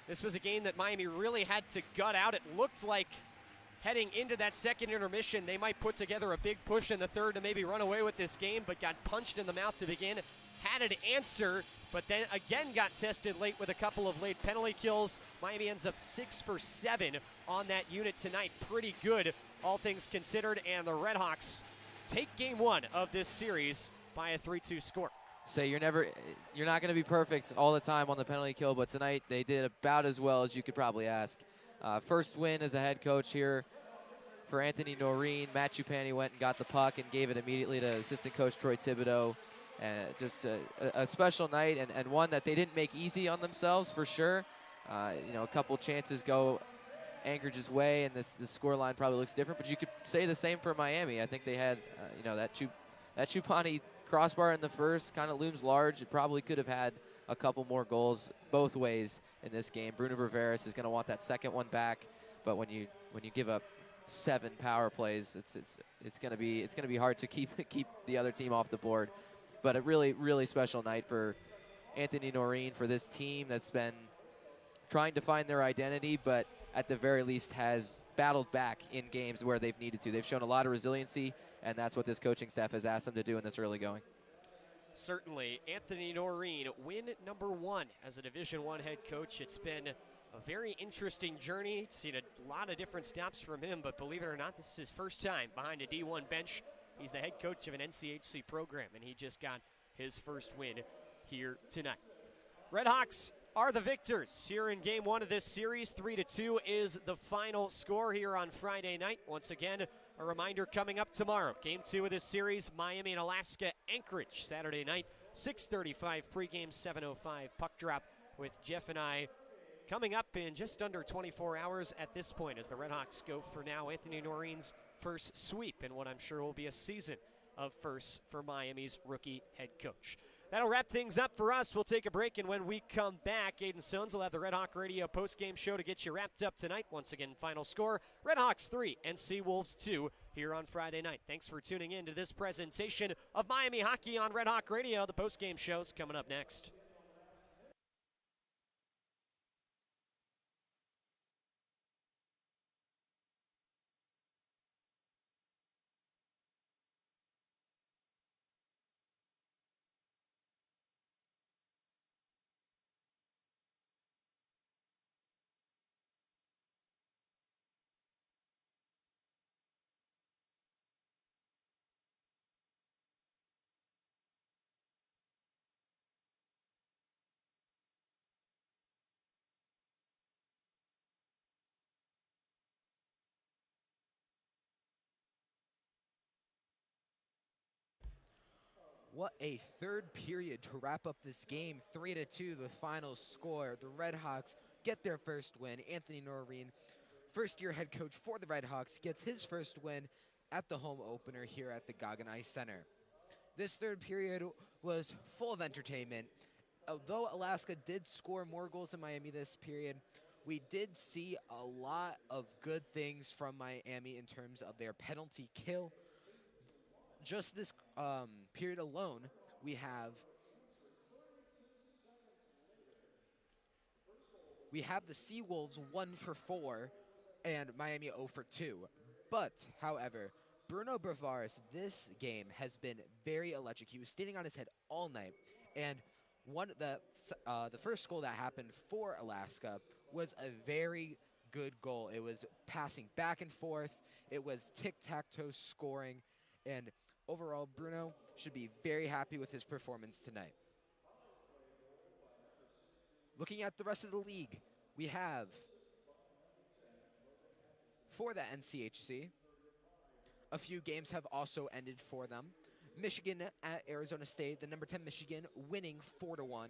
this was a game that Miami really had to gut out. It looked like heading into that second intermission, they might put together a big push in the third to maybe run away with this game, but got punched in the mouth to begin. Had an answer, but then again got tested late with a couple of late penalty kills. Miami ends up 6 for 7 on that unit tonight. Pretty good, all things considered, and the RedHawks take game 1 of this series by a 3-2 score. So you're not going to be perfect all the time on the penalty kill, but tonight they did about as well as you could probably ask. First win as a head coach here for Anthony Noreen. Matt Chupani went and got the puck and gave it immediately to assistant coach Troy Thibodeau. And just a special night, and one that they didn't make easy on themselves for sure. A couple chances go Anchorage's way, and the scoreline probably looks different. But you could say the same for Miami. I think they had, that Chupani crossbar in the first kind of looms large. It probably could have had a couple more goals both ways in this game. Bruno Rivera is going to want that second one back, but when you give up 7 power plays, it's going to be hard to keep the other team off the board. But a really, really special night for Anthony Noreen, for this team that's been trying to find their identity, but at the very least, has battled back in games where they've needed to. They've shown a lot of resiliency, and that's what this coaching staff has asked them to do in this early going. Certainly. Anthony Noreen, win number 1 as a Division I head coach. It's been a very interesting journey. Seen a lot of different stops from him, but believe it or not, this is his first time behind a D1 bench. He's the head coach of an NCHC program, and he just got his first win here tonight. RedHawks are the victors here in Game 1 of this series. 3-2 is the final score here on Friday night. Once again, a reminder coming up tomorrow. Game 2 of this series, Miami and Alaska Anchorage, Saturday night, 6:35 pregame, 7:05 puck drop, with Jeff and I coming up in just under 24 hours at this point as the RedHawks go for now Anthony Noreen's first sweep in what I'm sure will be a season of firsts for Miami's rookie head coach. That'll wrap things up for us. We'll take a break, and when we come back, Aiden Sones will have the RedHawk Radio postgame show to get you wrapped up tonight. Once again, final score, RedHawks 3 and Seawolves 2 here on Friday night. Thanks for tuning in to this presentation of Miami Hockey on RedHawk Radio. The postgame show's coming up next. What a third period to wrap up this game. 3-2, the final score. The RedHawks get their first win. Anthony Noreen, first-year head coach for the RedHawks, gets his first win at the home opener here at the Goggin Ice Center. This third period was full of entertainment. Although Alaska did score more goals than Miami this period, we did see a lot of good things from Miami in terms of their penalty kill. Just this period alone, we have the Seawolves 1 for 4 and Miami 0 for 2. But, however, Bruno Bravaris this game has been very electric. He was standing on his head all night, and the first goal that happened for Alaska was a very good goal. It was passing back and forth. It was tic-tac-toe scoring, and overall, Bruno should be very happy with his performance tonight. Looking at the rest of the league, we have, for the NCHC, a few games have also ended for them. Michigan at Arizona State, the number 10 Michigan, winning 4-1.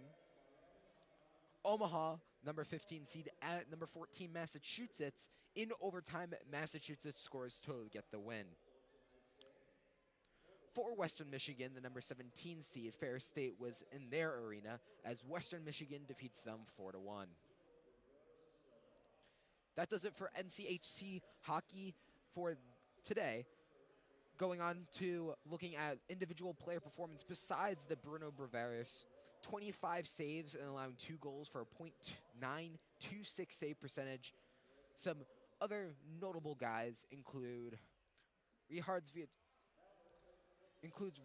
Omaha, number 15 seed at number 14 Massachusetts. In overtime, Massachusetts scores to get the win. For Western Michigan, the number 17 seed, Ferris State, was in their arena as Western Michigan defeats them 4-1. That does it for NCHC hockey for today. Going on to looking at individual player performance besides the Bruno Bravaris, 25 saves and allowing 2 goals for a .926 save percentage. Some other notable guys includes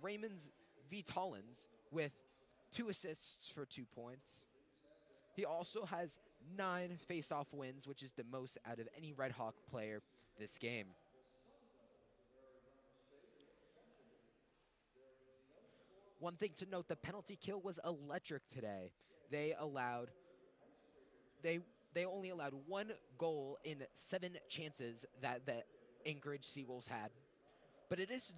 Raymond Vitolins with 2 assists for 2 points. He also has 9 face-off wins, which is the most out of any RedHawk player this game. One thing to note, the penalty kill was electric today. They only allowed 1 goal in 7 chances that the Anchorage Seawolves had. But it is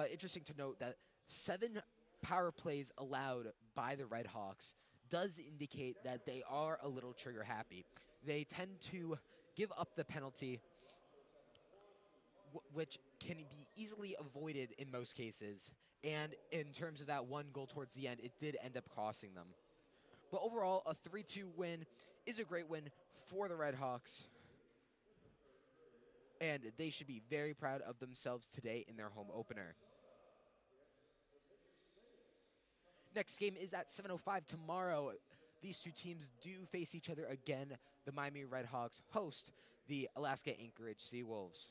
interesting to note that 7 power plays allowed by the RedHawks does indicate that they are a little trigger happy. They tend to give up the penalty, which can be easily avoided in most cases. And in terms of that 1 goal towards the end, it did end up costing them. But overall, a 3-2 win is a great win for the RedHawks. And they should be very proud of themselves today in their home opener. Next game is at 7:05 tomorrow. These two teams do face each other again the Miami RedHawks host the Alaska Anchorage Seawolves.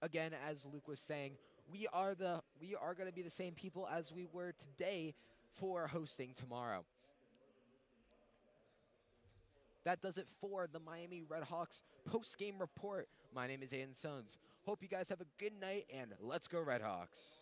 Again, as Luke was saying, we are going to be the same people as we were today for hosting tomorrow. That does it for the Miami RedHawks post-game report. My name is Aiden Sones. Hope you guys have a good night, and let's go RedHawks.